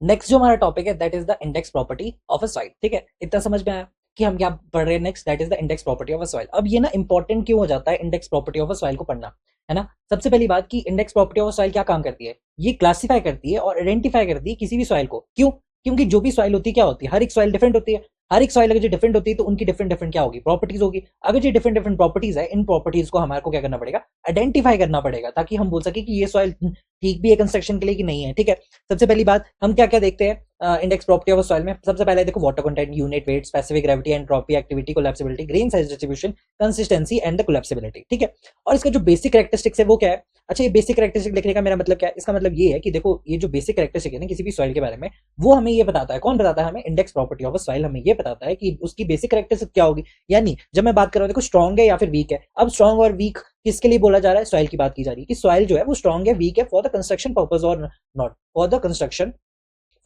Next जो हमारा topic है that is the index property of a soil. ठीक है, इतना समझ में आया कि हम क्या पढ़ रहे हैं। Next that is the index property of a soil. अब ये ना इंपॉर्टेंट क्यों हो जाता है index property of a soil को पढ़ना, है ना। सबसे पहली बात कि index property of a soil क्या काम करती है, ये क्लासिफाई करती है और आइडेंटिफाई करती है किसी भी सॉइल को। क्यों? क्योंकि जो भी सॉइल होती है क्या होती है, हर एक सॉइल डिफरेंट होती है। हर एक सॉइल अगर जो डिफरेंट होती है तो उनकी डिफरेंट डिफरेंट क्या होगी, प्रॉपर्टीज होगी। अगर जो डिफरेंट डिफरेंट प्रॉपर्टीज है, इन प्रॉपर्टीज को हमारे को क्या करना पड़ेगा, आइडेंटिफाई करना पड़ेगा, ताकि हम बोल सके कि ये सॉइल ठीक भी है कंस्ट्रक्शन के लिए कि नहीं है। ठीक है, सबसे पहली बात हम क्या क्या देखते हैं इंडेक्स प्रॉपर्टी ऑफ सॉइल में। सबसे पहले देखो water content, unit weight, specific gravity, entropy, activity, collapsibility, grain size distribution, consistency and the collapsibility. ठीक है, और इसका जो बेसिक कैरेक्टरिस्टिक्स है वो क्या है। अच्छा, ये बेसिक कैरेक्टरिस्टिक लिखने का मेरा मतलब क्या है, इसका मतलब ये है कि देखो ये जो बेसिक कैरेक्टरिस्टिक है ना किसी भी सॉइल के बारे में, वो हमें ये बताता है। कौन बताता है हमें? Index property of a soil हमें ये बताता है कि उसकी बेसिक कैरेक्टरिस्टिक क्या होगी। यानी जब मैं बात कर रहा हूँ देखो स्ट्रॉन्ग है या फिर वीक है। अब स्ट्रॉन्ग और वीक किसके लिए बोला जा रहा है, सॉइल की बात की जा रही है कि सॉइल जो है वो स्ट्रॉन्ग है, वीक है फॉर द कंस्ट्रक्शन पर्पज और not for the construction,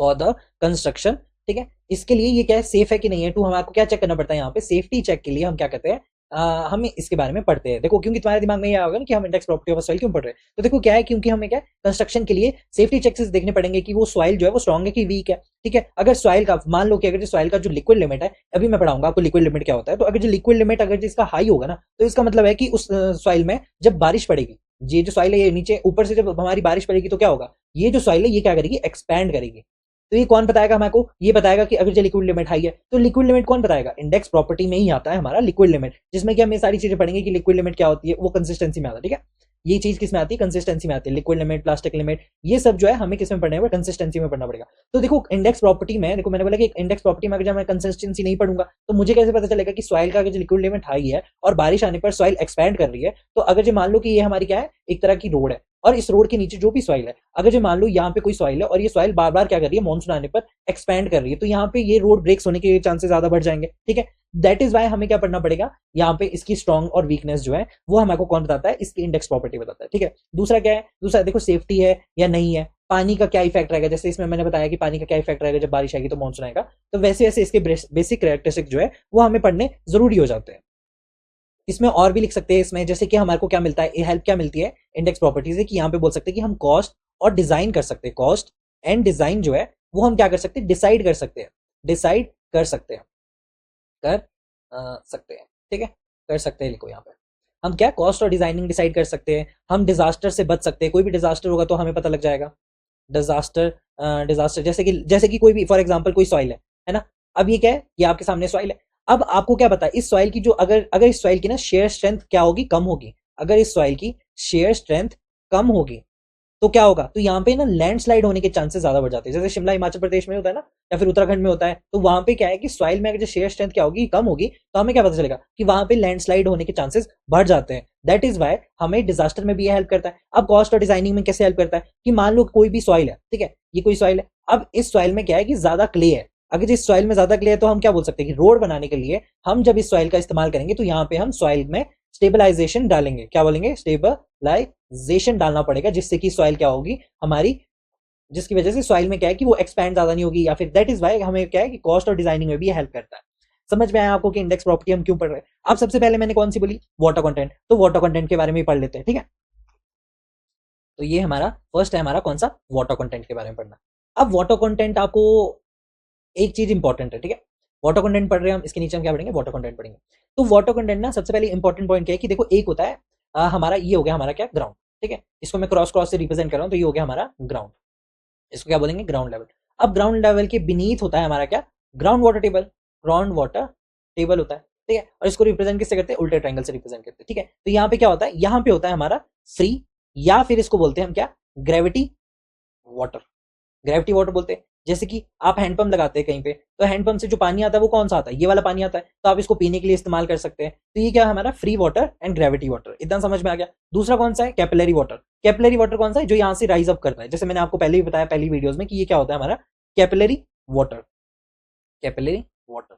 for the construction. ठीक है, इसके लिए ये क्या है, सेफ है कि नहीं है। टू हमारे को क्या चेक करना पड़ता है यहाँ पे, सेफ्टी चेक के लिए हम क्या करते हैं, हम इसके बारे में पढ़ते हैं। देखो क्योंकि तुम्हारे दिमाग में ये होगा ना कि हम इंडेक्स प्रॉपर्टी ऑफ सॉइल क्यों पढ़ रहे हैं, तो देखो क्या है, क्योंकि हमें क्या कंस्ट्रक्शन के लिए सेफ्टी चेक्स देखने पड़ेंगे कि वो सॉइल जो है वो स्ट्रॉन्ग है कि वीक है। ठीक है, अगर सॉइल का मान लो कि अगर जो सॉइल का जो लिक्विड लिमिट है, अभी मैं पढ़ाऊंगा आपको लिक्विड लिमिट क्या होता है, तो अगर जो लिक्विड लिमिट अगर जिसका हाई होगा ना, तो इसका मतलब है कि उस सॉइल में जब बारिश पड़ेगी, ये जो सॉइल है ये नीचे ऊपर से जब हमारी बारिश पड़ेगी तो क्या होगा, ये जो सॉइल है ये क्या करेगी, एक्सपैंड करेगी। तो ये कौन बताएगा हमारे को, ये बताएगा कि अगर जो लिक्विड लिमिट हाई है, तो लिक्विड लिमिट कौन बताएगा, इंडेक्स प्रॉपर्टी में ही आता है हमारा लिक्विड लिमिट, जिसमें कि हम ये सारी चीजें पढ़ेंगे कि लिक्विड लिमिट क्या होती है, वो कंसिस्टेंसी में आता है। ठीक है, ये चीज किस में आती है, कंसिस्टेंसी में आती है। लिक्विड लिमिट, प्लास्टिक लिमिट, ये सब जो है हमें किस में पढ़ना है, कंसिस्टेंसी में पढ़ना पड़ेगा। तो देखो इंडेक्स प्रॉपर्टी में, देखो मैंने बोला कि इंडेक्स प्रॉपर्टी में अगर मैं कंसिस्टेंसी नहीं पढ़ूंगा तो मुझे कैसे पता चलेगा कि सॉइल का अगर जो लिक्विड लिमिट हाई है और बारिश आने पर सॉइल एक्सपैंड कर रही है। तो अगर जो मान लो कि ये हमारी क्या है, एक तरह की रोड है, और इस रोड के नीचे जो भी सॉइल है, अगर जो मान लो यहाँ पे कोई सॉइल है और ये सॉइल बार बार क्या कर रही है, मानसून आने पर एक्सपैंड कर रही है, तो यहाँ पे ये रोड ब्रेक्स होने के चांसेस ज्यादा बढ़ जाएंगे। ठीक है, दैट इज वाई हमें क्या पढ़ना पड़ेगा, यहाँ पे इसकी स्ट्रॉन्ग और वीकनेस जो है वो हमारे को कौन बताता है, इसकी इंडेक्स प्रॉपर्टी बताता है। ठीक है, दूसरा क्या है, दूसरा देखो सेफ्टी है या नहीं है, पानी का क्या इफेक्ट रहेगा, जैसे इसमें मैंने बताया कि पानी का क्या इफेक्ट रहेगा जब बारिश आएगी तो मानसून आएगा, तो वैसे वैसे इसके बेसिक कैरेक्टरिस्टिक जो है वो हमें पढ़ने जरूरी हो जाते हैं। इसमें और भी लिख सकते हैं इसमें, जैसे कि हमारे को क्या मिलता है, हेल्प क्या मिलती है इंडेक्स प्रॉपर्टी से, कि यहाँ पे बोल सकते हैं कि हम कॉस्ट और डिजाइन कर सकते हैं, कॉस्ट एंड डिजाइन जो है वो हम क्या कर सकते हैं, डिसाइड कर सकते हैं, डिसाइड कर सकते हैं, कर सकते हैं। ठीक है, कर सकते हैं लिखो यहाँ पे, हम क्या कॉस्ट और डिजाइनिंग डिसाइड कर सकते हैं। हम डिजास्टर से बच सकते हैं, कोई भी डिजास्टर होगा तो हमें पता लग जाएगा। डिजास्टर, डिजास्टर जैसे कि कोई भी फॉर एग्जांपल कोई सॉइल है ना। अब ये क्या है, ये आपके सामने सॉइल है। अब आपको क्या पता है इस सॉइल की जो अगर अगर इस सॉइल की ना शेयर स्ट्रेंथ क्या होगी, कम होगी। अगर इस सॉइल की शेयर स्ट्रेंथ कम होगी तो क्या होगा, तो यहाँ पे ना लैंडस्लाइड होने के चांसेस ज्यादा बढ़ जाते हैं। जैसे शिमला हिमाचल प्रदेश में होता है ना, या फिर उत्तराखंड में होता है, तो वहां पे क्या है कि सॉइल में अगर शेयर स्ट्रेंथ क्या होगी, कम होगी, तो हमें क्या पता चलेगा कि वहां पे लैंडस्लाइड होने के चांसेस बढ़ जाते हैं। दैट इज वाई हमें डिजास्टर में भी ये हेल्प करता है। अब कॉस्ट और डिजाइनिंग में कैसे हेल्प करता है, कि मान लो कोई भी सॉइल है, ठीक है, ये कोई सॉइल है। अब इस सॉइल में क्या है कि ज्यादा क्ले है। अगर इस सॉइल में ज्यादा क्ले है तो हम क्या बोल सकते हैं कि रोड बनाने के लिए हम जब इस सॉइल का इस्तेमाल करेंगे तो यहाँ पे हम सॉइल में स्टेबलाइजेशन डालेंगे। क्या बोलेंगे, स्टेबलाइजेशन डालना पड़ेगा, जिससे कि सॉइल क्या होगी हमारी, जिसकी वजह से सॉइल में क्या है कि वो एक्सपैंड ज्यादा नहीं होगी, या फिर दैट इज वाई हमें क्या है कि कॉस्ट और डिजाइनिंग में भी हेल्प करता है। समझ में आया आपको कि इंडेक्स प्रॉपर्टी हम क्यों पढ़ रहे हैं। अब सबसे पहले मैंने कौन सी बोली, वाटर कंटेंट, तो वाटर कंटेंट के बारे में पढ़ लेते हैं। ठीक है, तो ये हमारा फर्स्ट है, हमारा कौन सा, वाटर कंटेंट के बारे में पढ़ना। अब वाटर कंटेंट आपको एक चीज इंपॉर्टेंट है, ठीक है, वाटर कंटेंट पढ़ रहे हैं हम, इसके नीचे हम क्या पढ़ेंगे, वाटर कंटेंट पढ़ेंगे। तो वाटर कंटेंट ना सबसे पहले इंपॉर्टेंट पॉइंट क्या है कि देखो एक होता है हमारा, ये हो गया हमारा क्या, ग्राउंड। ठीक है, इसको मैं क्रॉस क्रॉस से रिप्रेजेंट कर रहा हूँ, तो ये हो गया हमारा ग्राउंड, इसको क्या बोलेंगे, ग्राउंड लेवल। अब ग्राउंड लेवल के बीनीथ होता है हमारा क्या, ground water table, ground water table होता है। ठीक है, और इसको रिप्रेजेंट किससे करते हैं, उल्टे ट्रायंगल से रिप्रेजेंट करते हैं। ठीक है, तो यहाँ पे क्या होता है, यहाँ पे होता है हमारा फ्री, या फिर इसको बोलते हैं हम क्या, ग्रेविटी वाटर, ग्रेविटी वाटर बोलते हैं। जैसे कि आप हैंडपंप लगाते हैं कहीं पे, तो हैंडपंप से जो पानी आता है वो कौन सा आता है, ये वाला पानी आता है, तो आप इसको पीने के लिए इस्तेमाल कर सकते हैं। तो ये क्या है हमारा, free water and gravity water, इतना समझ में आ गया। दूसरा कौन सा है, कैपिलरी वाटर। कैपिलरी वाटर कौन सा है, जो यहाँ से राइज अप करता है, जैसे मैंने आपको पहले ही बताया पहली वीडियोज में कि ये क्या होता है हमारा, कैपिलरी वाटर, कैपिलरी वाटर।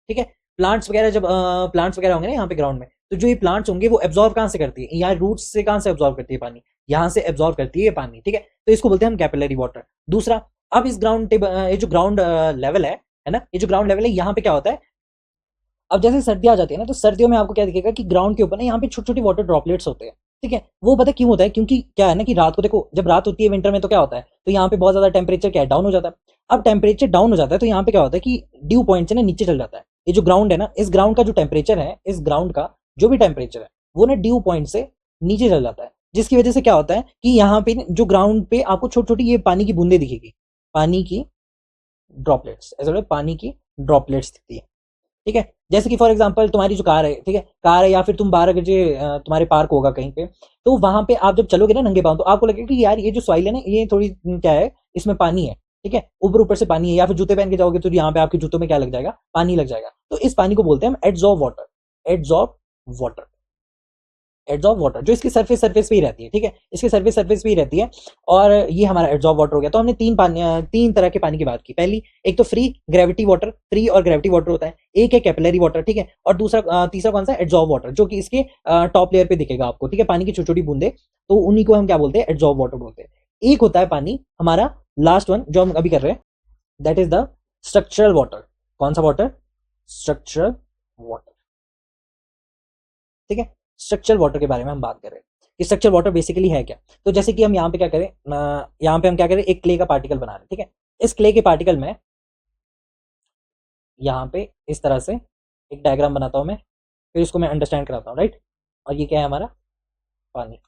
ठीक है, प्लांट्स वगैरह जब प्लांट्स वगैरह होंगे ना यहाँ पे ग्राउंड में, तो जो ये प्लांट्स होंगे वो एब्जॉर्व कहाँ से करती है, यहाँ रूट्स से कहाँ से एब्जॉर्व करती है पानी, यहाँ से एब्जॉर्व करती है ये पानी। ठीक है, तो इसको बोलते हैं हम कैपिलरी वाटर। दूसरा, अब इस ग्राउंड टेबल, ये जो ग्राउंड लेवल है ना, ये जो ग्राउंड लेवल है, यहाँ पे क्या होता है, अब जैसे सर्दी आ जाती है ना, तो सर्दियों में आपको क्या दिखेगा कि ग्राउंड के ऊपर ना यहाँ पे छोटे छोटे वाटर ड्रॉपलेट्स होते हैं। ठीक है, वो पता क्यों होता है, क्योंकि क्या है ना कि रात को देखो, जब रात होती है विंटर में तो क्या होता है, तो यहाँ पे बहुत ज्यादा टेम्परेचर क्या है, डाउन हो जाता है। अब टेम्परेचर डाउन हो जाता है तो यहाँ पे क्या होता है कि ड्यू पॉइंट से ना नीचे चल जाता है। ये जो ग्राउंड है ना, इस ग्राउंड का जो टेम्परेचर है, इस ग्राउंड का जो भी टेम्परेचर है वो ना ड्यू पॉइंट से नीचे चल जाता है, जिसकी वजह से क्या होता है कि यहाँ पे जो ग्राउंड पे आपको छोटी छोटी ये पानी की बूंदे दिखेगी, पानी की ड्रॉपलेट्स, ऐसा पानी की ड्रॉपलेट्स दिखती है। ठीक है, जैसे कि फॉर एग्जांपल तुम्हारी जो कार है, ठीक है, कार है, या फिर तुम 12 बजे तुम्हारे पार्क होगा कहीं पे, तो वहां पे आप जब चलोगे ना नंगे पांव, तो आपको लगेगा कि यार ये जो सॉइल है ना, ये थोड़ी क्या है, इसमें पानी है। ठीक है, ऊपर ऊपर से पानी है, या फिर जूते पहन के जाओगे तो यहाँ पे आपके जूतों में क्या लग जाएगा, पानी लग जाएगा। तो इस पानी को बोलते हैं हम adsorb water, adsorb water, adsorb water, जो इसकी सरफेस सरफेस पे ही रहती है। ठीक है, इसके सरफेस सरफेस पे ही रहती है, और ये हमारा एड्सॉर्ब वाटर हो गया। तो हमने तीन तरह के पानी की बात की। पहली, एक तो फ्री ग्रेविटी वाटर, फ्री और ग्रेविटी वाटर होता है, एक है कैपिलरी वाटर। ठीक है, और दूसरा तीसरा कौन सा, एड्सॉर्ब वाटर, जो कि इसके टॉप लेयर पे दिखेगा आपको। ठीक है, पानी की छोटी छोटी बूंदे, तो उन्हीं को हम क्या बोलते हैं, एड्सॉर्ब वाटर बोलते हैं। एक होता है पानी हमारा लास्ट वन जो हम अभी कर रहे हैं, that is the structural water. कौन सा वाटर, स्ट्रक्चरल वाटर। ठीक है, स्ट्रक्चरल वाटर के बारे में हम बात कर रहे हैं कि स्ट्रक्चरल वाटर बेसिकली है क्या। तो जैसे कि हम यहाँ पे क्या करें, यहाँ पे हम क्या करें, एक क्ले का पार्टिकल बना रहे हैं। ठीक है, इस क्ले के पार्टिकल में यहाँ पे इस तरह से एक डायग्राम बनाता हूँ मैं, फिर इसको मैं अंडरस्टैंड कराता हूँ, राइट। और ये क्या है हमारा, पानी।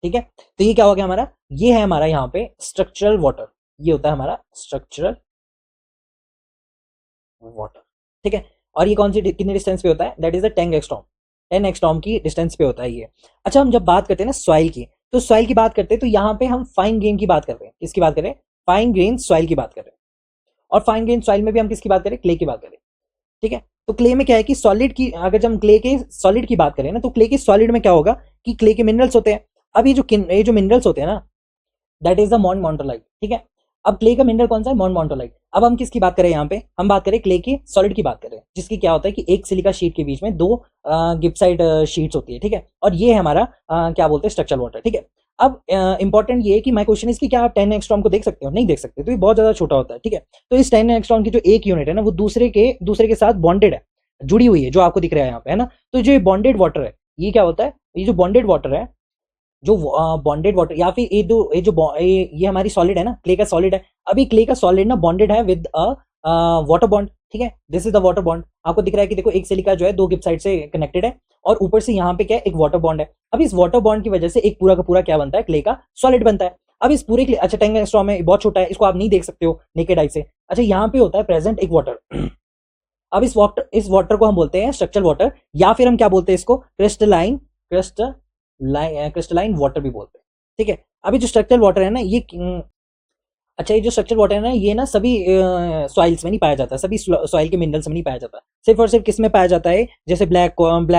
ठीक है, तो ये क्या हो गया हमारा, ये है हमारा यहाँ पे स्ट्रक्चरल वाटर, ये होता है हमारा स्ट्रक्चरल वाटर। ठीक है, और ये कौन सी कितने डिस्टेंस पे होता है, that is the 10 angstrom, 10 angstrom की डिस्टेंस पे होता है ये। अच्छा, हम जब बात करते हैं ना सॉइल की, तो सॉइल की बात करते हैं तो यहाँ पे हम फाइन ग्रेन की बात कर रहे हैं। किसकी बात कर रहे हैं, फाइन ग्रेन सॉइल की बात कर रहे हैं। और फाइन ग्रेन सॉइल में भी हम किसकी बात करें, क्ले की बात करें। ठीक है, तो क्ले में क्या है कि सॉलिड की, अगर हम क्ले के सॉलिड की बात करें ना, तो क्ले के सॉलिड में क्या होगा कि क्ले के मिनरल्स होते हैं। अब ये जो मिनरल्स होते हैं ना, दैट इज द मॉन्टमोंटोलाइट। ठीक है, अब क्ले का मिनरल कौन सा है, मॉन्टमोंटोलाइट। अब हम किसकी बात करें, यहाँ पे हम बात करें क्ले के सॉलिड की बात करें, जिसकी क्या होता है कि एक सिलिका शीट के बीच में दो गिप्साइड शीट्स होती है। ठीक है, और ये है हमारा क्या बोलते हैं, स्ट्रक्चरल वाटर। ठीक है, अब इंपॉर्टेंट ये है कि माय क्वेश्चन इज कि क्या आप 10 एंगस्ट्रॉम को देख सकते हो, नहीं देख सकते, तो ये बहुत ज्यादा छोटा होता है। ठीक है, तो इस 10 एंगस्ट्रॉम की जो एक यूनिट है ना, वो दूसरे के साथ बॉन्डेड है, जुड़ी हुई है, जो आपको दिख रहा है यहाँ पे, है ना। तो जो बॉन्डेड वाटर है, ये क्या होता है, ये जो बॉन्डेड वाटर है, जो बॉन्डेड वाटर, या फिर ये हमारी सॉलिड है ना, क्ले का सॉलिड है। अभी क्ले का सॉलिड ना बॉन्डेड है विद अ वाटर बॉन्ड। ठीक है, this is the water bond. आपको दिख रहा है कि देखो, एक सिलिका जो है दो गिप साइड से कनेक्टेड है, और ऊपर से यहाँ पे क्या है, एक वाटर बॉन्ड है। अब इस वाटर बॉन्ड की वजह से एक पूरा का पूरा क्या बनता है, क्ले का सॉलिड बनता है। अब इस पूरे क्ले, अच्छा 10 एंगस्ट्रॉम है, बहुत छोटा है, इसको आप नहीं देख सकते हो नेकेड आई से। अच्छा, यहाँ पे होता है प्रेजेंट एक वाटर। अब इस वाटर को हम बोलते हैं स्ट्रक्चरल वाटर, या फिर हम क्या बोलते हैं इसको, क्रिस्टलाइन वाटर भी बोलते हैं। ठीक है, अभी जो स्ट्रक्चरल वाटर है ना, ये अच्छा, ये जो स्ट्रक्चरल वाटर है ना, ये ना सभी सॉइल्स में नहीं पाया जाता, सभी सॉइल के मिनरल्स में नहीं पाया जाता। सिर्फ और सिर्फ किस में पाया जाता है, जैसे black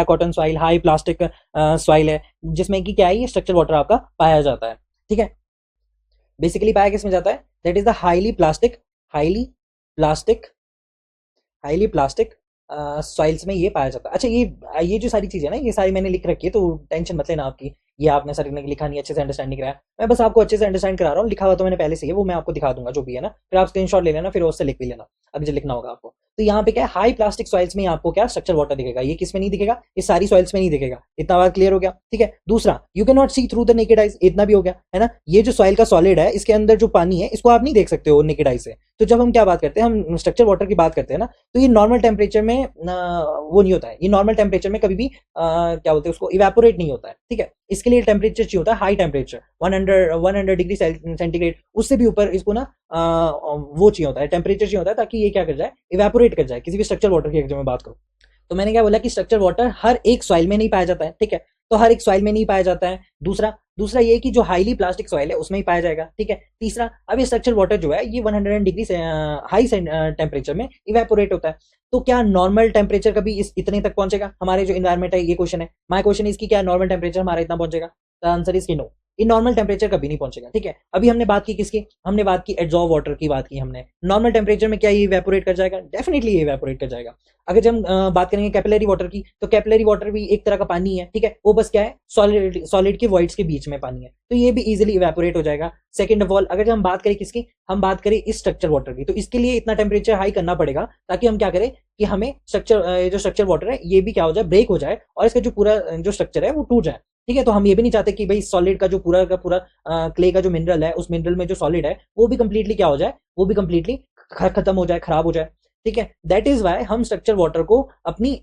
cotton soil, high plastic soil है, जिसमें कि क्या है, ये स्ट्रक्चरल वाटर आपका पाया जाता है। ठीक है, बेसिकली पाया किस में जाता है, that is the plastic highly plastic soils में ये पाया जाता है। अच्छा, ये जो सारी चीजें ना, ये सारी मैंने लिख रखी है, तो टेंशन मत लेना आपकी, ये आपने सर ने लिखा नहीं, अच्छे से अंडरस्टैंड नहीं कराया, मैं बस आपको अच्छे से अंडरस्टैंड करा रहा हूँ। लिखा हुआ तो मैंने पहले से ही है, वो मैं आपको दिखा दूंगा जो भी है ना, फिर आप स्क्रीनशॉट ले लेना, फिर उससे लिख भी लेना अगर जो लिखना होगा आपको। तो यहाँ पे क्या है, हाई प्लास्टिक सॉइल्स में आपको क्या स्ट्रक्चर वाटर दिखेगा, ये किस में नहीं दिखेगा, ये सारी सॉइल्स में नहीं दिखेगा। इतना बात क्लियर हो गया। ठीक है, दूसरा, you can not see through the naked eyes, इतना भी हो गया, है ना। ये जो सॉइल का सॉलिड है, इसके अंदर जो पानी है, इसको आप नहीं देख सकते हो नेकेड आई से। तो जब हम क्या बात करते हैं, हम स्ट्रक्चर वाटर की बात करते हैं ना, तो ये नॉर्मल टेम्परेचर में वो नहीं होता है, ये नॉर्मल टेम्परेचर में कभी भी क्या बोलते हैं उसको, इवेपोरेट नहीं होता है। ठीक है, इसके लिए टेम्परेचर चाहिए होता है हाई टेम्परेचर, 100 डिग्री सेंटीग्रेड, उससे भी ऊपर इसको ना वो चाहिए होता है, टेम्परेचर चाहिए होता है, ताकि ये क्या कर जाए, इवेपोरेट कर जाए। किसी भी स्ट्रक्चर वाटर की अगर मैं बात करूँ, तो मैंने क्या बोला कि स्ट्रक्चर वाटर हर एक सॉइल में नहीं पाया जाता है। ठीक है, तो हर एक सॉइल में नहीं पाया जाता है। दूसरा दूसरा ये कि जो हाईली प्लास्टिक सॉइल है उसमें ही पाया जाएगा। ठीक है, तीसरा, अब ये स्ट्रक्चर वाटर जो है, ये 100 डिग्री से हाई टेम्परेचर में इवेपोरेट होता है। तो क्या नॉर्मल टेम्परेचर कभी इस इतने तक पहुंचेगा, हमारे जो इन्वायरमेंट है, ये क्वेश्चन है, माय क्वेश्चन इसकी, क्या नॉर्मल टेम्परेचर हमारा इतना पहुंचेगा, द आंसर इज नो, ये नॉर्मल टेम्परेचर कभी नहीं पहुंचेगा। ठीक है, अभी हमने बात की किसकी, हमने बात की एड्सॉर्ब वाटर की बात की हमने। नॉर्मल टेम्परेचर में क्या ये इवेपोरेट कर जाएगा, डेफिनेटली ये इवेपोरेट कर जाएगा। अगर जब हम बात करेंगे कैपिलरी वाटर की, तो कैपिलरी वाटर भी एक तरह का पानी है। ठीक है, वो बस क्या है, सॉलिड के वॉइड्स के बीच में पानी है, तो ये भी इजीली इवेपोरेट हो जाएगा। सेकंड ऑफ ऑल, अगर हम बात करें किसकी, हम बात करें इस स्ट्रक्चर वाटर की, तो इसके लिए इतना टेम्परेचर हाई करना पड़ेगा, ताकि हम क्या करें कि हमें जो स्ट्रक्चर वाटर है, ये भी क्या हो जाए, ब्रेक हो जाए, और इसका जो पूरा जो स्ट्रक्चर है वो टूट जाए। ठीक है, तो हम ये भी नहीं चाहते कि भाई सॉलिड का जो पूरा का पूरा क्ले का जो मिनरल है, उस मिनरल में जो सॉलिड है वो भी कंप्लीटली क्या हो जाए, वो भी कंप्लीटली खत्म हो जाए, खराब हो जाए। ठीक है, दैट इज वाई हम स्ट्रक्चर वाटर को अपनी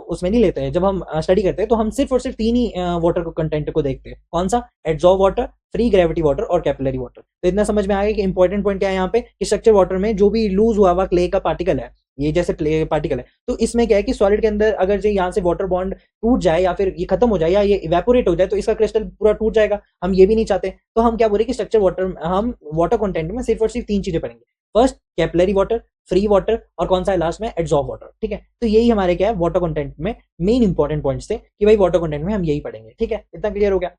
उसमें नहीं लेते हैं। जब हम स्टडी करते हैं तो हम सिर्फ और सिर्फ तीन ही वाटर को कंटेंट को देखते हैं। कौन सा? Adsorb water, free gravity water और कैपिलरी वाटर। तो इतना समझ में आ गया कि इंपॉर्टेंट पॉइंट क्या है यहाँ पे, कि स्ट्रक्चर वाटर में जो भी लूज हुआ हुआ क्ले का पार्टिकल है, ये जैसे क्ले पार्टिकल है, तो इसमें क्या है कि सॉलिड के अंदर अगर जो यहाँ से वाटर बॉन्ड टूट जाए या फिर ये खत्म हो जाए या ये इवेपोरेट हो जाए तो इसका क्रिस्टल पूरा टूट जाएगा। हम ये भी नहीं चाहते। तो हम क्या बोले कि स्ट्रक्चर वाटर, हम वाटर कंटेंट में सिर्फ और सिर्फ तीन चीजें पढ़ेंगे। First capillary water, free water और कौन सा है लास्ट में, एड्सॉर्ब वाटर। ठीक है, तो यही हमारे क्या है वाटर कंटेंट में मेन इंपॉर्टेंट पॉइंट्स थे कि भाई वाटर कंटेंट में हम यही पढ़ेंगे। ठीक है, इतना क्लियर हो गया?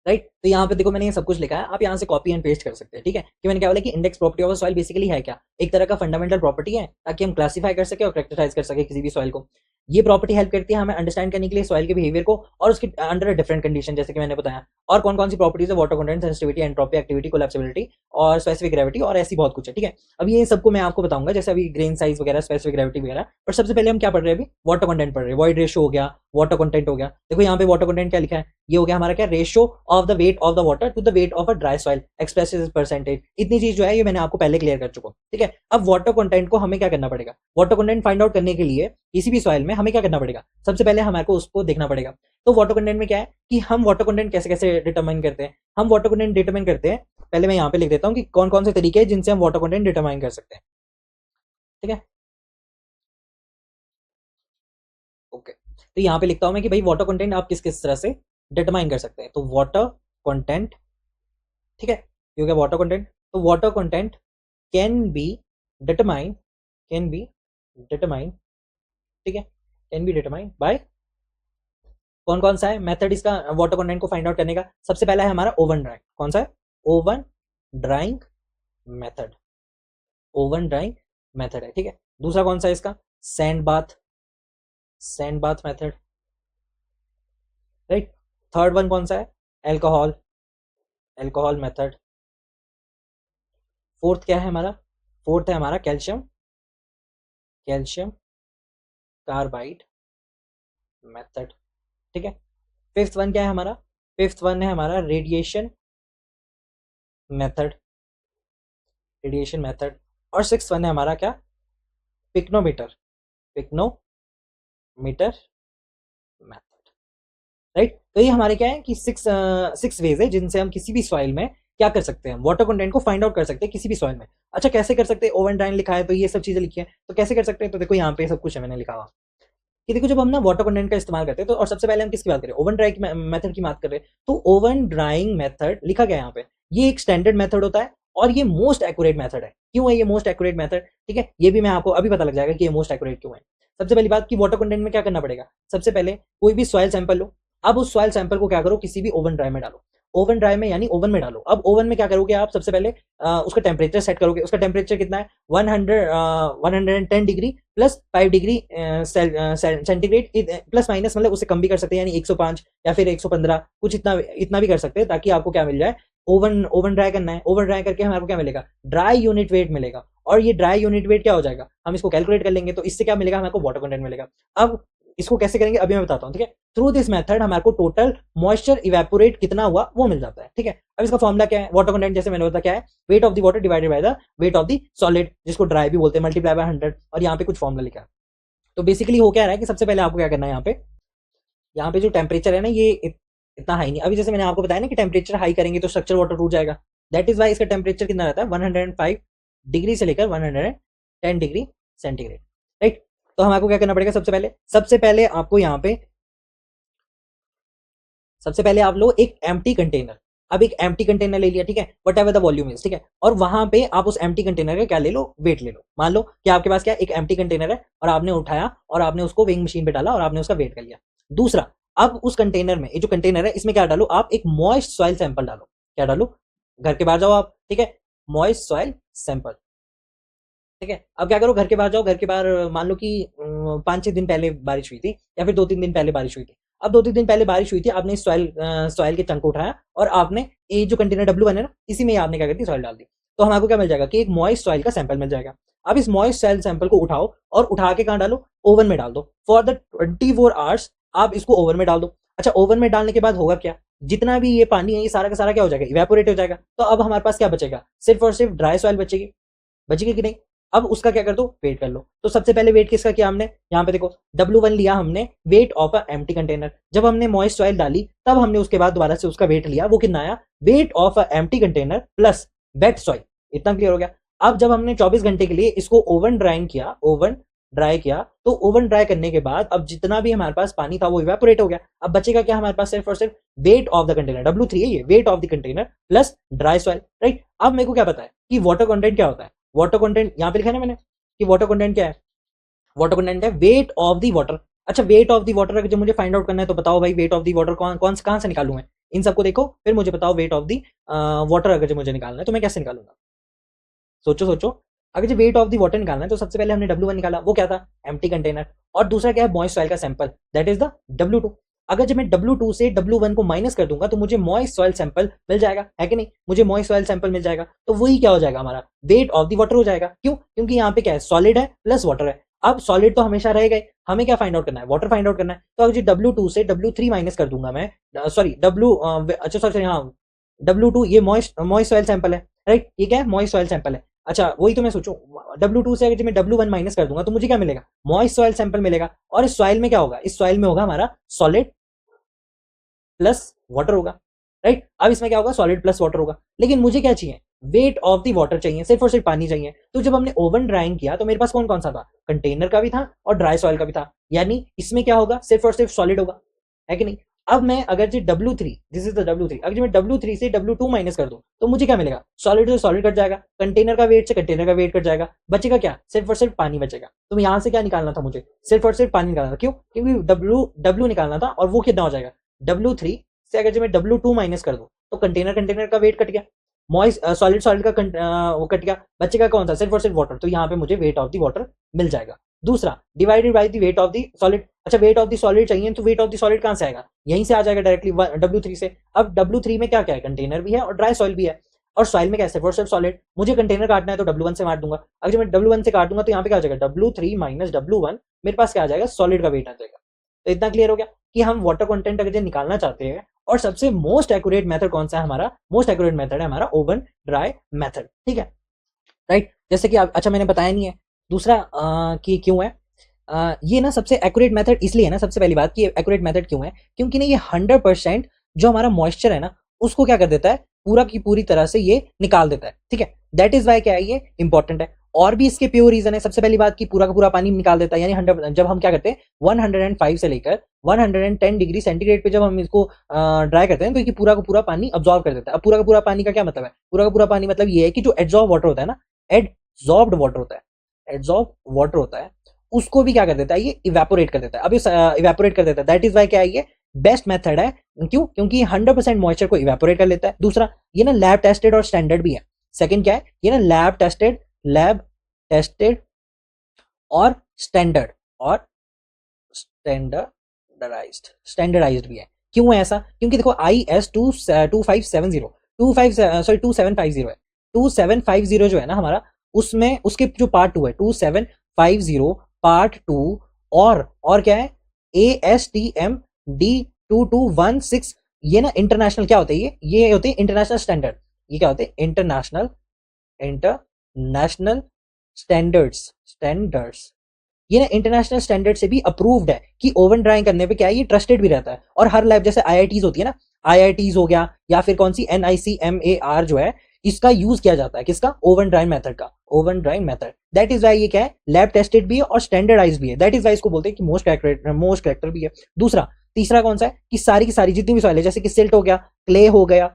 राइट। तो यहाँ पे देखो मैंने ये सब कुछ लिखा है, आप यहाँ से कॉपी एंड पेस्ट कर सकते हैं। ठीक है, कि मैंने क्या बोला कि index property of soil basically है क्या, एक तरह का फंडामेंटल प्रॉपर्टी है ताकि हम क्लासीफाई कर सके और कैरेक्टराइज कर सके किसी भी सॉइल को। ये प्रॉपर्टी हेल्प करती है हमें अंडरस्टैंड करने के लिए सॉइल के बिहेवियर को और उसके अंडर डिफरेंट कंडीशन, जैसे कि मैंने बताया। और कौन कौन सी प्रॉपर्टीज है, water content, sensitivity, entropy, activity, collapsibility और स्पेसिफिक ग्रेविटी और ऐसी बहुत कुछ है। ठीक है, अब ये सबको मैं आपको बताऊंगा, जैसे अभी ग्रेन साइज वगैरह, स्पेसिफिक ग्रेविटी वगैरह। पर सबसे पहले हम क्या पढ़ रहे हैं, अभी वाटर कंटेंट पढ़ रहे हैं। वॉइड रेशियो हो गया, वाटर कंटेंट हो गया। देखो यहाँ पे वाटर कंटेंट क्या लिखा है, ये हो गया हमारा क्या, ratio of the weight of the water to the weight of a dry soil express as percentage. इतनी चीज जो है ये मैंने आपको पहले क्लियर कर चुका हूँ। ठीक है, अब वाटर कंटेंट को हमें क्या करना पड़ेगा, वाटर कंटेंट फाइंड आउट करने के लिए किसी भी सॉइल में हमें क्या करना पड़ेगा, सबसे पहले हमारे को उसको देखना पड़ेगा। तो वाटर कंटेंट में क्या है कि हम वाटर कंटेंट कैसे कैसे डिटरमाइन करते हैं, हम वाटर कंटेंट डिटरमाइन करते हैं। पहले मैं यहाँ पे लिख देता हूँ कि कौन कौन से तरीके हैं जिनसे हम वाटर कंटेंट डिटरमाइन कर सकते हैं। ठीक है, ओके। तो यहाँ पे लिखता हूँ मैं कि भाई वाटर कंटेंट आप किस किस तरह से डिटरमाइन कर सकते हैं। तो वाटर कंटेंट, ठीक है, ये हो गया वाटर कंटेंट। तो water content can be determine, can be determine, ठीक है, कैन बी डिटरमाइन बाय कौन कौन सा है मेथड इसका वाटर कंटेंट को फाइंड आउट करने का। सबसे पहला है हमारा ओवन ड्राइंग। कौन सा है? Oven drying method, oven drying method है। ठीक है, दूसरा कौन सा है इसका, sand bath, sand bath method. Right, third one कौन सा है, एल्कोहल, एल्कोहल मेथड। फोर्थ क्या है हमारा, फोर्थ है हमारा कैल्शियम, कैल्शियम कार्बाइड मेथड। ठीक है, फिफ्थ वन क्या है हमारा, फिफ्थ वन है हमारा रेडिएशन मेथड, रेडिएशन मेथड। और सिक्स वन है हमारा क्या, पिक्नोमीटर, पिक्नोमीटर मेथड। राइट, तो ये हमारे क्या है कि सिक्स वेज है जिनसे हम किसी भी सॉइल में क्या कर सकते हैं, वाटर कंटेंट को फाइंड आउट कर सकते हैं किसी भी सॉइल में। अच्छा, कैसे कर सकते हैं, ओवन ड्राइंग लिखा है तो ये सब चीजें लिखी है, तो कैसे कर सकते हैं, तो देखो यहाँ पे सब कुछ है मैंने लिखा हुआ कि देखो जब हम ना वाटर कंटेंट का इस्तेमाल करते हैं तो, और सबसे पहले हम किसकी बात करें, ओवन ड्राइंग मेथड की बात कर रहे हैं। तो ओवन ड्राइंग मेथड लिखा गया यहाँ पे, ये एक स्टैंडर्ड मेथड होता है और ये मोस्ट एक्यूरेट मेथड है। क्यों है ये मोस्ट एक्यूरेट मेथड? ठीक है, ये भी मैं आपको अभी पता लग जाएगा कि ये मोस्ट एक्यूरेट क्यों है। सबसे पहली बात कि वाटर कंटेंट में क्या करना पड़ेगा, सबसे पहले कोई भी सॉइल सैंपल लो, अब उस सॉइल सैंपल को क्या करो, किसी भी ओवन ड्राई में डालो। ओवन ड्राई में यानी ओवन में डालो। अब ओवन में क्या करोगे आप, सबसे पहले उसका टेम्परेचर सेट करोगे। उसका टेम्परेचर कितना है, 110 degree plus 5 degree centigrade, plus minus मतलब उससे कम भी कर सकते हैं, यानी 105 या फिर 115, कुछ इतना इतना भी कर सकते हैं ताकि आपको क्या मिल जाए, ओवन ओवन ड्राई करना है। ओवन ड्राई करके हमारे को क्या मिलेगा, ड्राई यूनिट वेट मिलेगा। और ये ड्राई यूनिट वेट क्या हो जाएगा, हम इसको कैलकुलेट कर लेंगे तो इससे क्या मिलेगा, हमारे को वाटर कंटेंट मिलेगा। अब इसको कैसे करेंगे अभी मैं बताता हूँ। ठीक है, थ्रू दिस मेथड हमारे को टोटल मॉइस्चर इवेपोरेट कितना हुआ वो मिल जाता है। ठीक है, अब इसका फॉर्मूला क्या है, वाटर कंटेंट जैसे मैंने बताया क्या है, wait of the water divided by the weight of the solid, जिसको ड्राई भी बोलते हैं, मल्टीप्लाई बाय 100। और यहाँ पे कुछ फॉर्मूला लिखा है। तो बेसिकली हो क्या रहा है कि सबसे पहले आपको क्या करना है, यहाँ पे जो टेम्परेचर है ना ये इतना हाई नहीं। अभी जैसे मैंने आपको बताया ना कि टेम्परेचर हाई करेंगे तो स्ट्रक्चर वाटर टूट जाएगा। दैट इज वाई इसका टेम्परेचर कितना रहता है, 105 डिग्री से लेकर 110 डिग्री सेंटीग्रेड। राइट, तो हमारे क्या करना पड़ेगा, सबसे पहले आपको यहाँ पे सबसे पहले आप लो एक एम्प्टी कंटेनर। अब एक एम्प्टी कंटेनर ले लिया, ठीक है, what ever the volume is, ठीक है, और वहां पे आप उस एम्प्टी कंटेनर का क्या ले लो, वेट ले लो। मान लो कि आपके पास क्या एक एम्प्टी कंटेनर है और आपने उठाया और आपने उसको वेइंग मशीन पे डाला और आपने उसका वेट कर लिया। दूसरा, अब उस कंटेनर में, ये जो कंटेनर है इसमें क्या डालो, आप एक मॉइस्ट सॉइल सैंपल डालो। क्या डालो, घर के बाहर जाओ आप, ठीक है, मॉइस्ट सॉइल सैंपल। ठीक है, अब क्या करो, घर के बाहर जाओ, घर के बाहर मान लो कि 5-6 दिन पहले बारिश हुई थी या फिर 2-3 दिन पहले बारिश हुई थी। अब 2-3 दिन पहले बारिश हुई थी, आपने इस सॉइल के चंक को उठाया और आपने ये जो कंटेनर डब्ल्यू बने ना, इसी में आपने क्या कर दी, सॉइल डाल दी। तो हमारे क्या मिल जाएगा कि एक मॉइस्ट सॉइल का सैंपल मिल जाएगा। अब इस मॉइस्ट सॉइल सैंपल को उठाओ और उठा के कहाँ डालो, ओवन में डाल दो। फॉर द 24 आवर्स आप इसको ओवन में डाल दो। अच्छा ओवन में डालने के बाद होगा क्या, जितना भी ये पानी है ये सारा का सारा क्या हो जाएगा, इवेपोरेट हो जाएगा। तो अब हमारे पास क्या बचेगा, सिर्फ और सिर्फ ड्राई सॉइल बचेगी, बचेगी कि नहीं। अब उसका क्या कर दो, वेट कर लो। तो सबसे पहले वेट किसका किया हमने, यहाँ पे देखो W1 लिया हमने, wait of a empty container. जब हमने मॉइस्ट सॉइल डाली तब हमने उसके बाद दोबारा से उसका वेट लिया, वो कितना आया, wait of a empty container plus wait soil. इतना क्लियर हो गया। अब जब हमने 24 घंटे के लिए इसको ओवन ड्राइंग किया, ओवन ड्राई किया, तो ओवन ड्राई करने के बाद अब जितना भी हमारे पास पानी था वो इवेपोरेट हो गया। अब बचेगा क्या हमारे पास, सिर्फ और सिर्फ wait of the container, W3 है ये, wait of the container plus dry soil, right. अब मेरे को क्या पता है कि वाटर कंटेंट क्या होता है, वाटर कंटेंट यहाँ पे लिखा है ना मैंने कि वाटर कंटेंट क्या है, वाटर कंटेंट है वेट ऑफ द वाटर। अच्छा वेट ऑफ द वाटर अगर मुझे फाइंड आउट करना है तो बताओ भाई, वेट ऑफ द वाटर कौन कहां से निकालूं मैं, इन सबको देखो फिर मुझे बताओ वेट ऑफ द वाटर अगर मुझे निकालना है तो मैं कैसे निकालूंगा, सोचो सोचो। अगर जो वेट ऑफ द वाटर निकालना है तो सबसे पहले हमने W1 निकाला, वो क्या था, एम्प्टी कंटेनर, और दूसरा क्या है, मॉइस्ट सॉइल का sample, that is the W2। अगर जब मैं W2 से W1 को माइनस कर दूंगा तो मुझे मॉइस्ट सॉइल सैंपल मिल जाएगा, है कि नहीं, मुझे मॉइस्ट सॉइल सैंपल मिल जाएगा। तो वही क्या हो जाएगा हमारा, वेट ऑफ द वाटर हो जाएगा। क्यों, क्योंकि यहाँ पे क्या है, सॉलिड है प्लस वाटर है। अब सॉलिड तो हमेशा रहेगा ही, हमें क्या फाइंड आउट करना है, वाटर फाइंड आउट करना है। तो अगर जो W2 से W3 माइनस कर दूंगा मैं, सॉरी अच्छा सॉरी हाँ, W2 ये मॉइस्ट मॉइस्ट सॉइल सैंपल है, राइट, ये क्या है, मॉइस्ट सॉइल सैंपल है। अच्छा वही तो मैं सोचूं, W2 से अगर मैं W1 माइनस कर दूंगा तो मुझे क्या मिलेगा, मॉइस्ट सॉइल सैंपल मिलेगा। और इस सॉइल में क्या होगा, इस सॉइल में होगा हमारा सॉलिड प्लस वाटर होगा, राइट। अब इसमें क्या होगा, सॉलिड प्लस वाटर होगा। लेकिन मुझे क्या चाहिए, वेट ऑफ द वाटर चाहिए, सिर्फ और सिर्फ पानी चाहिए। तो जब हमने ओवन ड्राइंग किया तो मेरे पास कौन कौन सा था, कंटेनर का भी था और ड्राई सॉइल का भी था, यानी इसमें क्या होगा, सिर्फ और सिर्फ सॉलिड होगा, है कि नहीं। अब मैं अगर जो W3, this is the W3, अगर मैं W3 से W2 माइनस कर दूं तो मुझे क्या मिलेगा, सॉलिड से सॉलिड कट जाएगा, कंटेनर का वेट से कंटेनर का वेट कट जाएगा, बचेगा क्या, सिर्फ और सिर्फ पानी बचेगा। तो यहाँ से क्या निकालना था मुझे, सिर्फ और सिर्फ पानी निकालना था। क्यों, क्योंकि W निकालना था और वो कितना हो जाएगा, W3 से अगर मैं W2 माइनस कर दूं तो कंटेनर कंटेनर का वेट कट गया, मॉइस्ट सॉलिड सॉलिड का वो कट गया, बचेगा कौन सा, सिर्फ और सिर्फ वाटर। तो यहाँ पे मुझे वेट ऑफ द वाटर मिल जाएगा। दूसरा, divided by the weight of the solid. अच्छा वेट ऑफ द सॉलिड चाहिए तो वेट ऑफ द सॉलिड कहां से आएगा, यहीं से आ जाएगा डायरेक्टली W3 से। अब W3 में क्या क्या है, कंटेनर भी है और ड्राई सॉइल भी है, और सॉइल में क्या है, सिर्फ और सिर्फ सॉलिड। मुझे कंटेनर काटना है तो W1 से काट दूंगा। अगर मैं W1 से काट दूंगा तो यहाँ पे क्या आ जाएगा, W3 माइनस W1, मेरे पास क्या आ जाएगा, सॉलिड का वेट आ जाएगा। तो इतना क्लियर हो गया कि हम वाटर कंटेंट अगर निकालना चाहते हैं, और सबसे मोस्ट एक्यूरेट मेथड कौन सा है हमारा, मोस्ट एक्यूरेट मेथड है हमारा ओवन ड्राई मेथड, ठीक है, राइट। जैसे कि अच्छा मैंने बताया नहीं है दूसरा कि क्यों है, ये ना सबसे एक्यूरेट मेथड इसलिए है ना, सबसे पहली बात कि एक्यूरेट मेथड क्यों है, क्योंकि ना ये 100% जो हमारा मॉइस्चर है ना उसको क्या कर देता है, पूरा की पूरी तरह से ये निकाल देता है, ठीक है। दैट इज वाई क्या है, ये इंपॉर्टेंट है। और भी इसके प्योर रीजन है। सबसे पहली बात कि पूरा का पूरा पानी निकाल देता है, यानी 100, जब हम क्या करते हैं 105 से लेकर 110 डिग्री सेंटीग्रेड पे जब हम इसको ड्राई करते हैं तो ये पूरा का पूरा पानी अब्जॉर्ब कर देता है। अब पूरा का पूरा पानी का क्या मतलब है, पूरा का पूरा पानी मतलब ये है कि जो एड्जॉर्ब वाटर होता है ना, एड्जॉर्ब्ड वाटर होता है, एड्जॉर्ब वाटर होता है, उसको भी क्या कर देता है, ये इवेपोरेट कर देता है। अब ये इवेपोरेट कर देता है, दैट इज वाई क्या है, ये बेस्ट मेथड है। क्यों, क्योंकि 100% मॉइस्चर को इवेपोरेट कर लेता है। दूसरा, ये ना लैब टेस्टेड और स्टैंडर्ड भी है। सेकंड क्या है, ये ना लैब टेस्टेड और स्टैंडर्ड और स्टैंडर्डाइज्ड भी है। क्यों है ऐसा, क्योंकि देखो IS 2570 2750 है, 2750 जो है ना हमारा, उसमें उसके जो पार्ट 2 है 2750 पार्ट 2, और क्या है ASTM D2216, ये ना इंटरनेशनल क्या होते हैं, ये होते हैं इंटरनेशनल स्टैंडर्ड। ये क्या होते हैं, इंटरनेशनल स्टैंडर्ड्स। ये ना इंटरनेशनल स्टैंडर्ड से भी अप्रूव्ड है कि ओवन ड्राइंग करने पे क्या है, ये ट्रस्टेड भी रहता है। और हर लैब जैसे IITs होती है ना, IITs हो गया, या फिर कौन सी NICMAR जो है, इसका यूज किया जाता है, किसका, ओवन ड्राइंग मेथड का, oven drying method. That is why ये क्या है, लैब टेस्टेड भी है और स्टैंडर्डाइज भी है। दैट इज वाई इसको बोलते हैं कि मोस्ट करेक्टर भी है। दूसरा, तीसरा कौन सा है कि सारी की सारी जितनी भी सॉइल है, जैसे कि सिल्ट हो गया, क्ले हो गया,